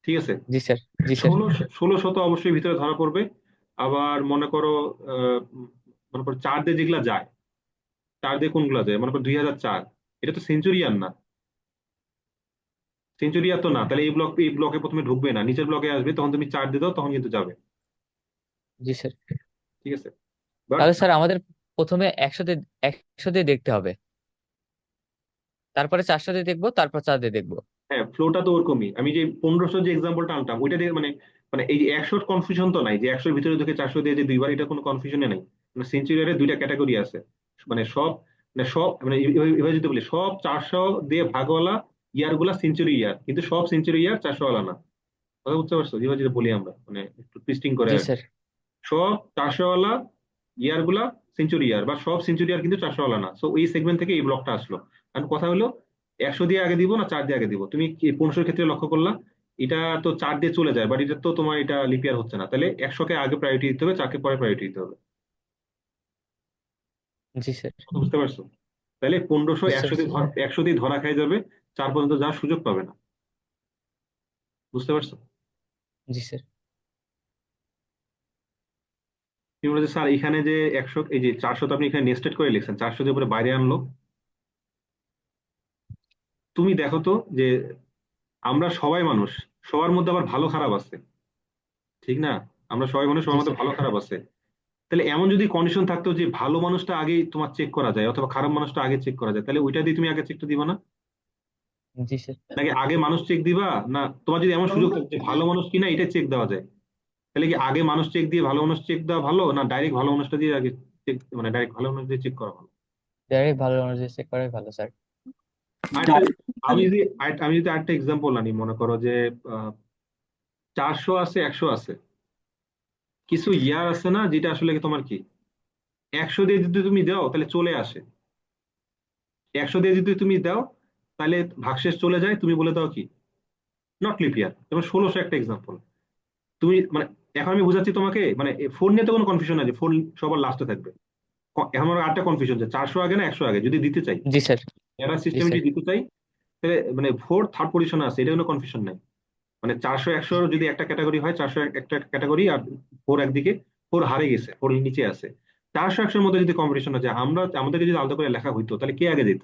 ঠিক আছে? জি স্যার। জি স্যার। 1600 তো অবশ্যই ভিতরে ধরা পড়বে। আবার মনে করো মনে করো 4 দিয়ে যেগুলা যায়, 4 দিয়ে কোনগুলা যায়, মনে করো 2004, এটা তো সেঞ্চুরিয়ান না। সেঞ্চুরিয়ান তো না, তাহলে এই ব্লকে প্রথমে ঢুকবে না, নিচের ব্লকে আসবে, তখন তুমি 4 দিয়ে দাও তখন কিন্তু যাবে। জি স্যার। ঠিক আছে? বাট তাহলে স্যার আমাদের প্রথমে 100 দিয়ে দেখতে হবে, তারপরে 400 দিয়ে দেখবো, তারপর 4 দিয়ে দেখবো। হ্যাঁ, ফ্লোটা তো ওরকমই। আমি যে 1500 যে এক্সাম্পলটা আনতাম ওইটা দিয়ে মানে, মানে এই যে 100 কনফিউশন তো নাই যে 100-এর ভিতরে ঢুকে 400 দিয়ে যে দুইবার, এটা কোনো কনফিউশনে নাই। মানে সেঞ্চুরিয়ারের দুইটা ক্যাটাগরি আছে। মানে সব, মানে এভাবে যদি বলি, সব 400 দিয়ে ভাগওয়ালা ইয়ার গুলা সেঞ্চুরি ইয়ার, কিন্তু সব সেঞ্চুরি ইয়ার 400 ওয়ালা না। কথা বুঝতে পারছো? যেভাবে যদি বলি আমরা, মানে একটু টুইস্টিং করে জি আর কি। স্যার। সব 400 ওয়ালা ইয়ার গুলা সেঞ্চুরি ইয়ার, বা সব সেঞ্চুরি ইয়ার কিন্তু 400 ওয়ালা না। সো এই সেগমেন্ট থেকে এই ব্লকটা আসলো। কারণ কথা হলো 100 দিয়ে আগে দিব না 4 দিয়ে আগে দিব। তুমি 1500 ক্ষেত্রে লক্ষ্য করলা, এটা তো 4 দিয়ে চলে যায়, বাট এটা তো তোমার এটা লিপিয়ার হচ্ছে না। তাহলে 100-কে আগে প্রায়োরিটি দিতে হবে, 4-কে পরে প্রায়োরিটি দিতে হবে। জি স্যার। কথা বুঝতে পারছো? তাহলে 1500 বুঝতে 100 পারছি। দিয়ে 100 দিয়ে ধরা খাই যাবে, 4 পর্যন্ত যাওয়ার সুযোগ পাবে না। বুঝতে পারছো? জি স্যার। তুমি বলেছো স্যার এখানে যে 100, এই যে 400 তো আপনি এখানে নেস্টেড করে লিখছেন, 400 দিয়ে উপরে বাইরে আনলো। তুমি দেখো তো যে আমরা সবাই মানুষ, সবার মধ্যে আবার ভালো খারাপ আছে, ঠিক না? আমরা সবাই মানুষ, জি সবার মধ্যে স্যার। ভালো খারাপ আছে। তাহলে এমন যদি কন্ডিশন থাকতো যে ভালো মানুষটা আগে তোমার চেক করা যায়, অথবা খারাপ মানুষটা আগে চেক করা যায়, তাহলে ওইটা দিয়ে তুমি আগে চেকটা দিবা না? জি স্যার। নাকি আগে মানুষ চেক দিবা? না, তোমার যদি এমন সুযোগ থাকে যে ভালো মানুষ কিনা এটা চেক দেওয়া যায়, তাহলে কি আগে মানুষ চেক দিয়ে ভালো মানুষ চেক দেওয়া ভালো, না ডাইরেক্ট ভালো মানুষটা দিয়ে আগে চেক, মানে ডাইরেক্ট ভালো মানুষ দিয়ে চেক করা ভালো? ডাইরেক্ট ভালো অনুযায়ী চেক করাই ভালো স্যার। আরেকটা, আমি যদি আরেকটা এক্সাম্পল আনি, মনে করো যে 400 আছে, 100 আছে, কিছু ইয়ার আছে না যেটা আসলে কি তোমার কি 100 দিয়ে যদি তুমি দাও তাহলে চলে আসে, 100 দিয়ে যদি তুমি দাও তাহলে ভাগশেষ চলে যায়, তুমি বলে দাও কি নট লিপ ইয়ার। যেমন 1600 একটা এক্সাম্পল। তুমি মানে, এখন আমি বুঝাচ্ছি তোমাকে, মানে ফোন নিয়ে তো কোনো কনফিউশন আছে, ফোন সবার লাস্টে থাকবে। এখন আমার আরেকটা কনফিউশন যে 400 আগে না 100 আগে যদি দিতে চাই, জি স্যার। এরা জি সিস্টেমে স্যার। যদি দিতে চাই, তাহলে মানে থার্ড পজিশনে আছে, এটা কোনো কনফিউশন নাই। মানে 400 100 যদি একটা ক্যাটাগরি হয়, 400 একটা ক্যাটাগরি, আর ফোর একদিকে, ফোর হারে গেছে, ফোর নিচে আছে। 400 100-এর মধ্যে যদি কম্পিটিশন আছে, আমাদেরকে যদি আলাদা করে লেখা হইতো তাহলে কে আগে দিত?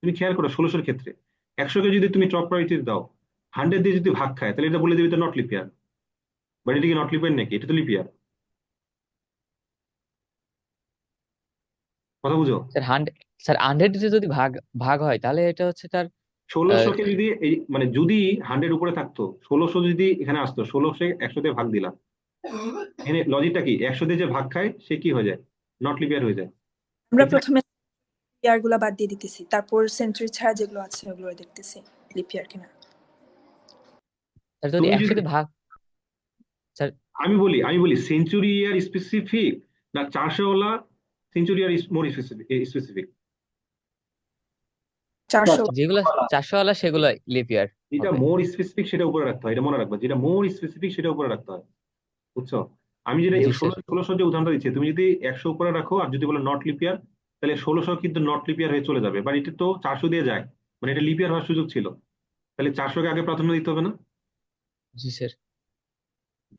তুমি খেয়াল করো 1600-এর ক্ষেত্রে 100-কে যদি তুমি টপ প্রায়োরিটি দাও, 100 দিয়ে যদি ভাগ খায়, তাহলে এটা বলে দিবে তো নট লিপিয়ার। বাট এটা কি নট লিপিয়ার নাকি? এটা তো লিপিয়ার। কথা বুঝো? স্যার 100 দিয়ে যদি ভাগ ভাগ হয় তাহলে এটা হচ্ছে তার। আহ, 1600-কে যদি এই মানে যদি 100 উপরে থাকতো, 1600 যদি এখানে আসতো, 1600 100 দিয়ে ভাগ দিলাম, এখানে লজিকটা কি? 100 দিয়ে যে ভাগ খায় সে কি হয়ে যায়? নট লিপিয়ার হয়ে যায়। আমরা এটা প্রথমে ইয়ার গুলা বাদ দিয়ে দিতেছি, তারপর সেঞ্চুরি ছাড়া যেগুলো আছে ওগুলো দেখতেছি লিপ ইয়ার কিনা। স্যার যদি তুমি 100 যদি, দিয়ে ভাগ। স্যার আমি বলি সেঞ্চুরি ইয়ার স্পেসিফিক, না 400 ওয়ালা সেঞ্চুরি ইয়ার মোর স্পেসিফিক? 400। যেগুলো 400 ওয়ালা সেগুলো লিপ ইয়ার যেটা হবে। মোর স্পেসিফিক সেটা উপরে রাখতে হয়, এটা মনে রাখবা, যেটা মোর স্পেসিফিক সেটা উপরে রাখতে হয়। বুঝছো? আমি যেটা জি স্যার। 1600 যে উদাহরণটা দিচ্ছি, তুমি যদি 100 উপরে রাখো আর যদি বলো নট লিপিয়ার, তাহলে 1600 কিন্তু নট লিপিয়ার হয়ে চলে যাবে। বাট এটা তো 400 দিয়ে যায়, মানে এটা লিপিয়ার হওয়ার সুযোগ ছিল। তাহলে 400-কে আগে প্রাধান্য দিতে হবে না? জি স্যার,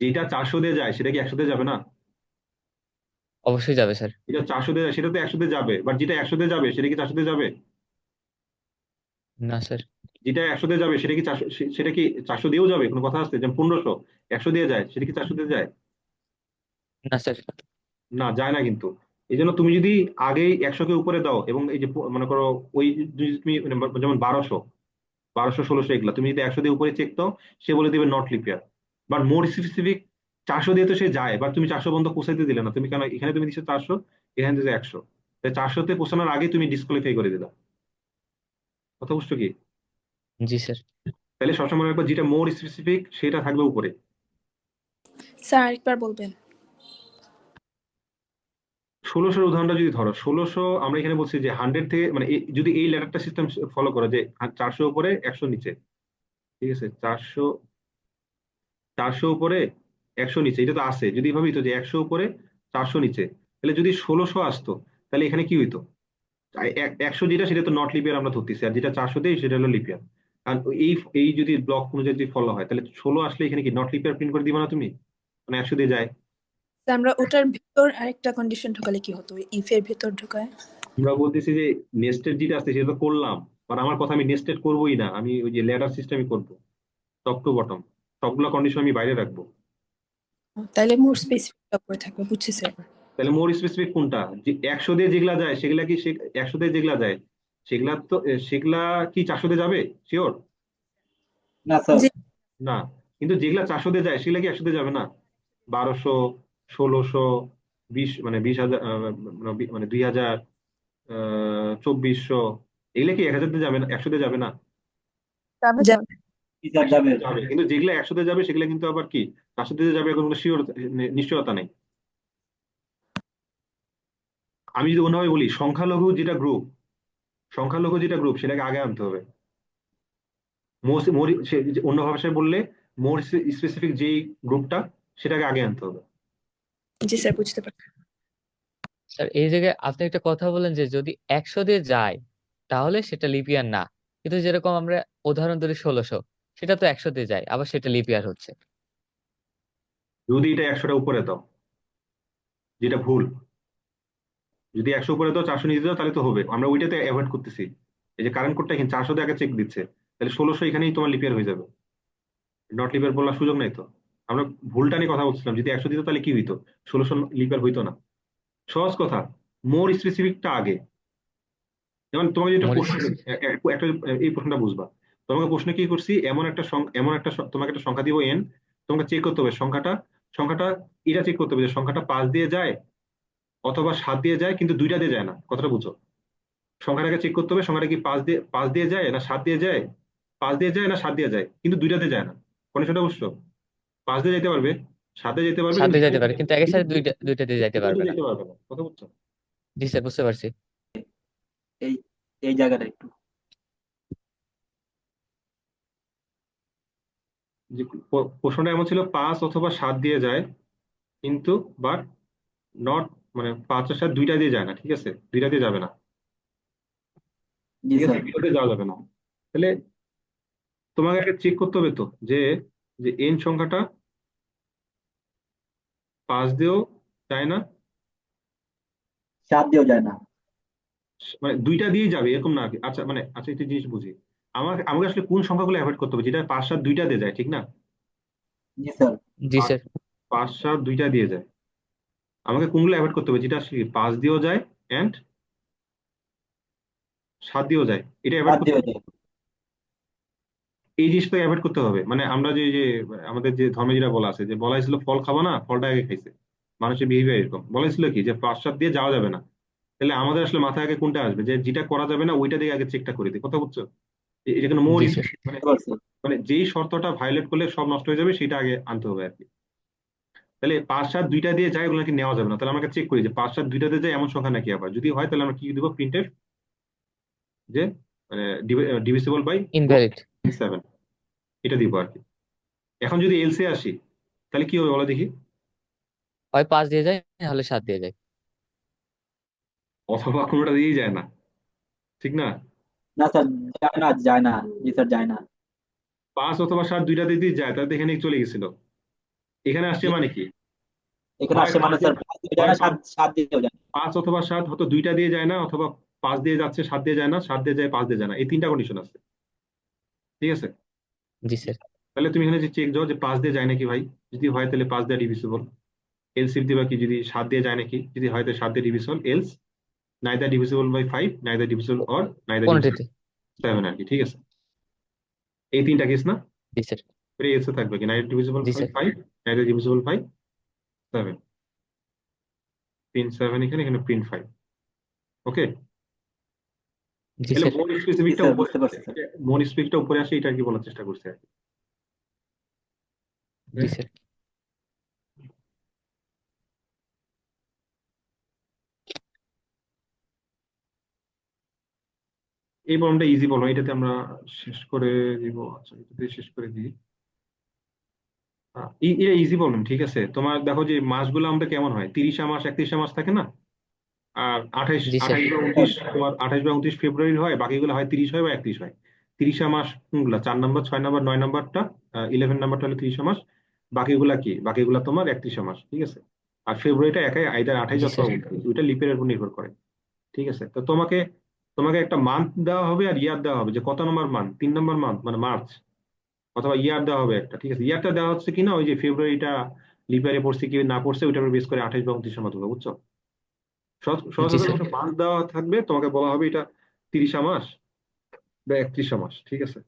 যেটা 400 দিয়ে যায় সেটা কি 100 দিয়ে যাবে না? অবশ্যই যাবে স্যার। যেটা 400 দিয়ে যায় সেটা তো 100 দিয়ে যাবে, বাট যেটা 100 দিয়ে যাবে সেটা কি 400 দিয়ে যাবে? না স্যার। যেটা 100 দিয়ে যাবে সেটা কি 400, সেটা কি 400 দিয়েও যাবে? কোনো কথা আছে? যেমন 1500 100 দিয়ে যায়, সেটা কি 400 দিয়ে যায়? না স্যার। না, যায় না কিন্তু। এই জন্য তুমি যদি আগেই 100-কে উপরে দাও এবং এই যে মনে করো ওই যদি তুমি যেমন 1200 এগুলা তুমি যদি 100 দিয়ে উপরে চেক দাও, সে বলে দিবে not leap year. But more specific 400 দিয়ে তো সে যায়, বাট তুমি 400 পর্যন্ত পৌঁছাইতে দিলে না। তুমি কেন এখানে তুমি দিচ্ছ 400, এখানে দিচ্ছ 100, তাই 400-তে পৌঁছানোর আগে তুমি ডিসকোয়ালিফাই করে দিলা। কথা বুঝছো কি? জি স্যার। তাহলে সবসময় মনে রাখবো যেটা মোর স্পেসিফিক সেটা থাকবে উপরে। স্যার আরেকবার বলবেন? 1600 উদাহরণটা যদি ধরো, 1600 আমরা এখানে বলছি যে 100 থেকে মানে যদি এই ল্যাডারটা সিস্টেম ফলো করো যে 400 উপরে 100 নিচে, ঠিক আছে? 400 উপরে 100 নিচে, এটা তো আছে। যদি ভাবি তো যে 100 উপরে 400 নিচে, তাহলে যদি 1600 আসতো, তাহলে এখানে কি হইতো? 100 যেটা সেটা তো নট লিপিয়ার আমরা ধরতেছি, আর যেটা 400 দেই সেটা হলো লিপিয়ার। আর এই এই যদি ব্লক অনুযায়ী যদি ফলো হয়, তাহলে 16 আসলে এখানে কি নট লিপিয়ার প্রিন্ট করে দিবা না তুমি? মানে 100 দিয়ে যায়। স্যার আমরা ওটার ভিতর আরেকটা কন্ডিশন ঢোকালে কি হতো, ইফ এর ভিতর ঢোকায়? আমরা বলতেছি যে নেস্টেড যেটা আছে সেটা তো করলাম, আর আমার কথা আমি নেস্টেড করবোই না, আমি ওই যে ল্যাডার সিস্টেমই করবো, টপ টু বটম। সবগুলো কন্ডিশন আমি বাইরে রাখবো। তাইলে মোর স্পেসিফিক করে থাকবে, বুঝছি স্যার। তাহলে মোর স্পেসিফিক কোনটা? যে 100 দিয়ে যেগুলা যায় সেগুলা কি 100 দিয়ে যেগুলা যায় সেগুলা তো সেগুলা কি 400 দিয়ে যাবে? শিওর? না স্যার। জি। না। কিন্তু যেগুলা 400 দিয়ে যায় সেগুলা কি 100 দিয়ে যাবে না? 1200, 1600, 20 মানে 20,000, মানে 2000, 2400, এগুলা কি 1000 দিয়ে যাবে না? 100 দিয়ে যাবে না? যাবে তো। যাবে। জি স্যার 100 যাবে। দিয়ে যাবে, কিন্তু যেগুলা 100 দিয়ে যাবে সেগুলা কিন্তু আবার কি 400 দিয়ে যাবে এখন কোনো শিওর নিশ্চয়তা নেই। আমি যদি অন্যভাবে বলি, সংখ্যালঘু যেটা গ্রুপ সেটাকে আগে আনতে হবে। অন্য ভাষায় বললে মোর স্পেসিফিক যেই গ্রুপটা সেটাকে আগে আনতে হবে। জি স্যার, বুঝতে পারছি। স্যার এই জায়গায় আপনি একটা কথা বলেন যে যদি 100 দিয়ে যায় তাহলে সেটা লিপিয়ার না, কিন্তু যেরকম আমরা উদাহরণ ধরি 1600, সেটা তো 100 দিয়ে যায়, আবার সেটা লিপিয়ার হচ্ছে। যদি এটা 100টা উপরে দাও, যেটা ভুল। যদি 100 উপরে দাও 400 নিচে দাও তাহলে তো হবে, আমরা ওইটাতে অ্যাভয়েড করতেছি। এই যে কারেন্ট কোডটা এখানে 400 দিয়ে আগে চেক দিচ্ছে, তাহলে 1600 এখানেই তোমার লিপিয়ার হয়ে যাবে। নট লিপিয়ার বলার সুযোগ নাই তো। আমরা ভুলটা নিয়ে কথা বলছিলাম, যদি 100 দিত তাহলে কি হইতো? 1600 লিপিয়ার হইতো না। সহজ কথা, মোর স্পেসিফিকটা আগে। যেমন তোমাকে যেটা প্রশ্ন, মরিস। একটা এই প্রশ্নটা বুঝবা। তোমাকে প্রশ্ন কি করছি, তোমাকে একটা সংখ্যা দিব এন, তোমাকে চেক করতে হবে সংখ্যাটা এটা চেক করতে হবে যে সংখ্যাটা 5 দিয়ে যায় অথবা 7 দিয়ে যায়, কিন্তু দুইটা দিয়ে যায় না। কথাটা বুঝো। সংখ্যাটাকে চেক করতে হবে সংখ্যাটা কি 5 দিয়ে যায় না 7 দিয়ে যায়, 5 দিয়ে যায় না 7 দিয়ে যায়, কিন্তু দুইটাতে যায় না। কন্ডিশনটা বুঝছো? 5 দিয়ে যেতে পারবে, 7 দিয়ে যেতে পারবে, কিন্তু সাথে যাইতে দুইটাতে পারে, কিন্তু একের সাথে দুইটা দুইটা দিয়ে যাইতে দুইটাতে পারবে না। যেতে পারবে না। কথা বুঝছো? জি স্যার, বুঝতে পারছি। এই এই জায়গাটা একটু। যে প্রশ্নটা এমন ছিল 5 অথবা 7 দিয়ে যায়, কিন্তু বাট নট, মানে 5 আর 7 দুইটা দিয়ে যায় না, ঠিক আছে? দুইটা দিয়ে যাবে না, জি ঠিক আছে? স্যার। দুইটাতে যাওয়া যাবে না। তাহলে তোমাকে একটা চেক করতে হবে তো যে যে এন সংখ্যাটা 5 দিয়েও যায় না, 7 দিয়েও যায় না। মানে দুইটা দিয়েই যাবে এরকম না আর কি। আচ্ছা মানে আচ্ছা, একটা জিনিস বুঝি। আমাকে আসলে কোন সংখ্যাগুলো অ্যাভয়েড করতে হবে, যেটা 5 7 দুইটা দিয়ে যায়, ঠিক না? জি স্যার। জি স্যার। 5 7 দুইটা দিয়ে যায়। আমাকে কোনগুলো অ্যাভয়েড করতে হবে, যেটা আসলে 5 দিয়েও যায় এন্ড 7 দিয়েও যায়, এটা অ্যাভয়েড 7 করতে দিয়েও হবে। যায়। এই জিনিসটা অ্যাভয়েড করতে হবে। মানে আমরা যে আমাদের যে ধর্মে যেটা বলা আছে, যে বলা হয়েছিল ফল খাবো না, ফলটা আগে খাইছে। মানুষের বিহেভিয়ার এরকম বলা হয়েছিল কি, যে 5 7 দিয়ে যাওয়া যাবে না। তাহলে আমাদের আসলে মাথায় আগে কোনটা আসবে, যে যেটা করা যাবে না ওইটা দিয়ে আগে চেকটা করে দিই। কথা বুঝছো? এটা কোনো মোর জি স্যার। মানে বুঝতে পারছি। মানে যেই শর্তটা ভায়োলেট করলে সব নষ্ট হয়ে যাবে সেটা আগে আনতে হবে আর কি। তাহলে 5 7 দুইটা দিয়ে যায়, ওগুলো নাকি নেওয়া যাবে না। তাহলে আমরা চেক করি যে 5 7 দুইটা দিয়ে যায় এমন সংখ্যা নাকি। আবার যদি হয় তাহলে আমরা কি দিব, প্রিন্টএফ, যে মানে ডিভিসিবল বাই ইনভ্যালিড। 7, এটা দিব আর কি। এখন যদি এলসে আসি, তাহলে কি হবে বলো দেখি? হয় 5 দিয়ে যায়, নাহলে 7 দিয়ে যায়। অথবা কোনোটা দিয়েই যায় না, ঠিক না? না স্যার, যায় না, যায় না। জি স্যার, যায় না। 5 অথবা 7 দুইটা দিয়ে যায়, তাহলে তো এখানে চলে গেছিল। এখানে আসছে মানে কি, এখানে হয় আসছে মানে 5 দিয়ে, স্যার 5 দিয়ে যায় হয় না, 7 7 দিয়েও যায় না। 5 অথবা 7 হয়তো দুইটা দিয়ে যায় না, অথবা 5 দিয়ে যাচ্ছে 7 দিয়ে যায় না, 7 দিয়ে যায় 5 দিয়ে যায় না, এই তিনটা কন্ডিশন আছে। ঠিক আছে, জি স্যার। তাহলে তুমি এখানে যে চেক দাও যে 5 দিয়ে যায় নাকি ভাই, যদি হয় তাহলে 5 দিয়ে ডিভিজিবল, এলসিফ দিবা কি যদি 7 দিয়ে যায় নাকি, যদি হয় তাহলে 7 দিয়ে divisible, else neither divisible by 5, neither divisible or neither divisible কোনটিতে? 7 আর কি। ঠিক আছে, এই তিনটা কেস না, জি স্যার। এলসে থাকবে কি নাইদার ডিভিজিবল জি by sir. 5, neither divisible by 7, print 7 এখানে, এখানে প্রিন্ট 5। ওকে, জি তাহলে স্যার। মোর জি স্পেসিফিকটা স্যার, উপরে বুঝতে আসে, পারছি স্যার। মোর স্পেসিফিকটা উপরে আসে, এটা আর কি বলার চেষ্টা করছে আর কি। জি Okay? স্যার। এই প্রবলেমটা ইজি প্রবলেম, এটাতে আমরা শেষ করে দিব। আচ্ছা, এটাতে শেষ করে দিই। এটা ইজি প্রবলেম, ঠিক আছে। তোমার দেখো যে মাসগুলো আমাদের কেমন হয়, 30 মাস 31 মাস থাকে না, আর আঠাইশ জি স্যার। আঠাইশ বা 29, তোমার 28 বা 29 ফেব্রুয়ারি হয়, বাকিগুলো হয় 30 হয় বা 31 হয়। 30 মাস কোনগুলা, 4 নম্বর 6 নম্বর 9 নম্বরটা, 11 নম্বরটা হলো 30 মাস, বাকিগুলা কি, বাকিগুলা তোমার 31 মাস। ঠিক আছে, আর ফেব্রুয়ারিটা একাই আইদার 28 জি অথবা স্যার। 29, ওইটা লিপের উপর নির্ভর করে। ঠিক আছে, তো তোমাকে তোমাকে একটা মান্থ দেওয়া হবে আর ইয়ার দেওয়া হবে, যে কত নম্বর মান্থ, 3 নম্বর মান্থ মানে মার্চ, অথবা ইয়ার দেওয়া হবে একটা। ঠিক আছে, ইয়ারটা দেওয়া হচ্ছে কিনা ওই যে ফেব্রুয়ারিটা লিপারে পড়ছে কি না পড়ছে ওইটার উপর বেস করে 28 বা 29 মতো হবে, বুঝছো। সহজ সহজ জি ভাবে স্যার। একটা মাস দেওয়া থাকবে, তোমাকে বলা হবে এটা 30 মাস বা 31 মাস। ঠিক আছে,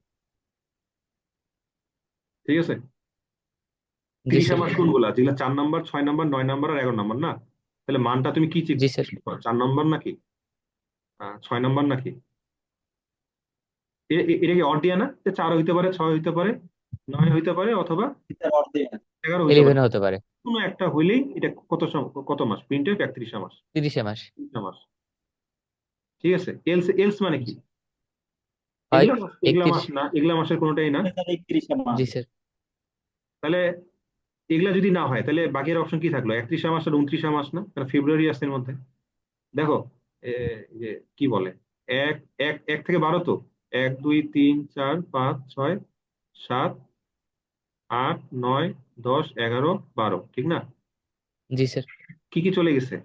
ঠিক আছে। জি 30 স্যার। মাস কোনগুলা, যেগুলা 4 নম্বর 6 নম্বর 9 নম্বর আর 11 নম্বর না, তাহলে মানটা তুমি কি চেক, জি স্যার। 4 নম্বর নাকি 6 নম্বর নাকি, এটা কি অড দিয়া না, যে 4 হইতে পারে, 6 হইতে পারে, 9 হইতে পারে, অথবা জি স্যার, অর্ধেক। 11 হইতে পারে। 11 হতে পারে। কোনো একটা হইলেই এটা কত মাস, প্রিন্টের 31 মাস, 30 মাস। 30 মাস। ঠিক আছে, এলস এলস মানে কি, হয় এগুলা মাস 31। না, এগুলা মাসের কোনোটাই না। স্যার 31 মাস। জি স্যার। তাহলে এগুলা যদি না হয়, তাহলে বাকির অপশন কি থাকলো, 31 মাস আর 29 মাস না, কারণ ফেব্রুয়ারি আছে এর মধ্যে। দেখো, এ, যে কি বলে, এক এক এক থেকে 12 তো, 1 2 3 4 5 6 7 8 9 10 11 12, ঠিক না। জি স্যার। কি কি চলে গেছে,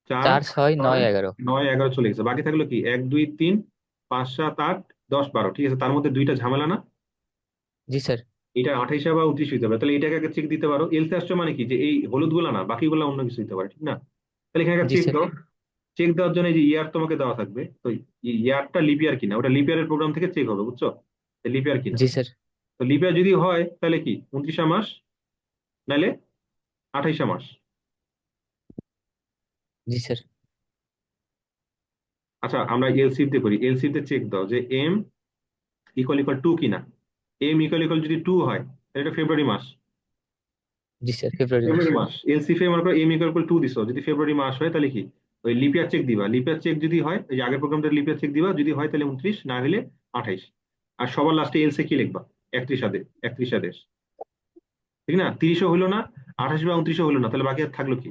4 4 6 9 ছয় 11। 9 11 চলে গেছে, বাকি থাকলো কি 1 2 3 5 7 8 10 12। ঠিক আছে, তার মধ্যে দুইটা ঝামেলা না, জি স্যার। এটা 28 বা 29 হইতে পারে, তাহলে এটাকে আগে চেক দিতে পারো। এলসে আসছে মানে কি, যে এই হলুদ গুলা না, বাকিগুলা অন্য কিছু হইতে পারে, ঠিক না। তাহলে এখানে জি চেক স্যার। দাও, চেক দেওয়ার জন্য এই যে ইয়ার তোমাকে দেওয়া থাকবে, তো ইয়ারটা লিপ ইয়ার কিনা, ওটা লিপ ইয়ারের প্রোগ্রাম থেকে চেক হবে, বুঝছো, লিপ ইয়ার কিনা। জি স্যার। তো লিপ ইয়ার যদি হয় তাহলে কি 29 মাস, নাহলে 28 মাস। জি স্যার। আচ্ছা, আমরা এলসিফ দিয়ে করি, এলসিফ দিয়ে চেক দাও যে এম ইকুয়াল ইকুয়াল 2 কিনা। এম ইকুয়াল ইকুয়াল যদি 2 হয় তাহলে এটা ফেব্রুয়ারি মাস, জি স্যার। ফেব্রুয়ারি মাস। ফেব্রুয়ারি মাস। এলসিফে মনে করো এম ইকুয়াল ইকুয়াল 2 দিছো, যদি ফেব্রুয়ারি মাস হয় তাহলে কি ওই লিপ ইয়ার চেক দিবা, লিপ ইয়ার চেক যদি হয় ওই যে আগের প্রোগ্রামটা লিপ ইয়ার চেক দিবা, যদি হয় তাহলে 29, না হলে 28। আর সবার লাস্টে এলসে কি লিখবা, 31 আদেশ, 31 আদেশ, ঠিক না। 30ও হইলো না, 28 বা 29ও হইলো না, তাহলে বাকি আর থাকলো কি,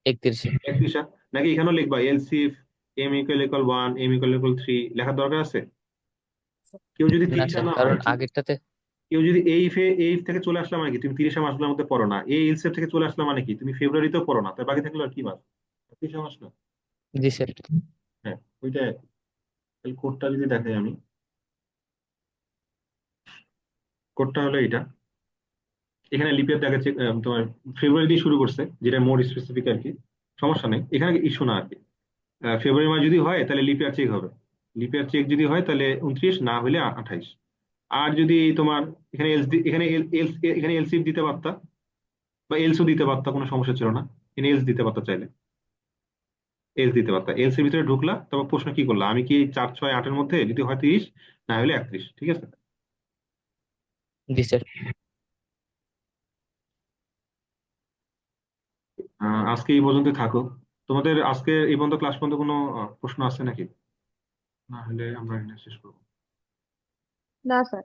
31। 31। নাকি এখানেও লিখবা else if M equal equal 1, M equal equal 3 লেখার দরকার আছে। কেউ যদি না 30 স্যার, না কারণ হয়, আগেরটাতে। কেউ যদি এই থেকে চলে আসলাম মানে কি, তুমি 30 মাসগুলোর মধ্যে পড়ো না, এই এলসিফ থেকে চলে আসলাম মানে কি তুমি ফেব্রুয়ারিতেও পড়ো না, তাই বাকি থাকলো আর কি মাস, 30 মাস না। জি স্যার। হ্যাঁ, ওইটা এই কোডটা যদি দেখাই আমি, কোডটা হলো এটা। এখানে লিপিয়ার দেখাচ্ছে তোমার ফেব্রুয়ারি দিয়ে শুরু করছে, যেটা মোর স্পেসিফিক আর কি, সমস্যা নেই, এখানে ইস্যু না আর কি। ফেব্রুয়ারি মাস যদি হয় তাহলে লিপিয়ার চেক হবে, লিপিয়ার চেক যদি হয় তাহলে 29, না হলে 28। আর যদি তোমার এখানে এখানে এলসিফ দিতে পারতা, বা এলসও দিতে পারতা, কোনো সমস্যা ছিল না, এখানে এলস দিতে পারতা চাইলে, এলস দিতে পারতা। এলস এর ভিতরে ঢুকলা, তারপর প্রশ্ন কি করলা, আমি কি 4 6 8 এর মধ্যে, যদি হয় 30, না হলে 31, ঠিক আছে। জি স্যার। আজকে এই পর্যন্ত থাকো। তোমাদের আজকে এই পর্যন্ত ক্লাস পর্যন্ত কোনো প্রশ্ন আছে নাকি, না হলে আমরা এখানে শেষ করবো। না স্যার।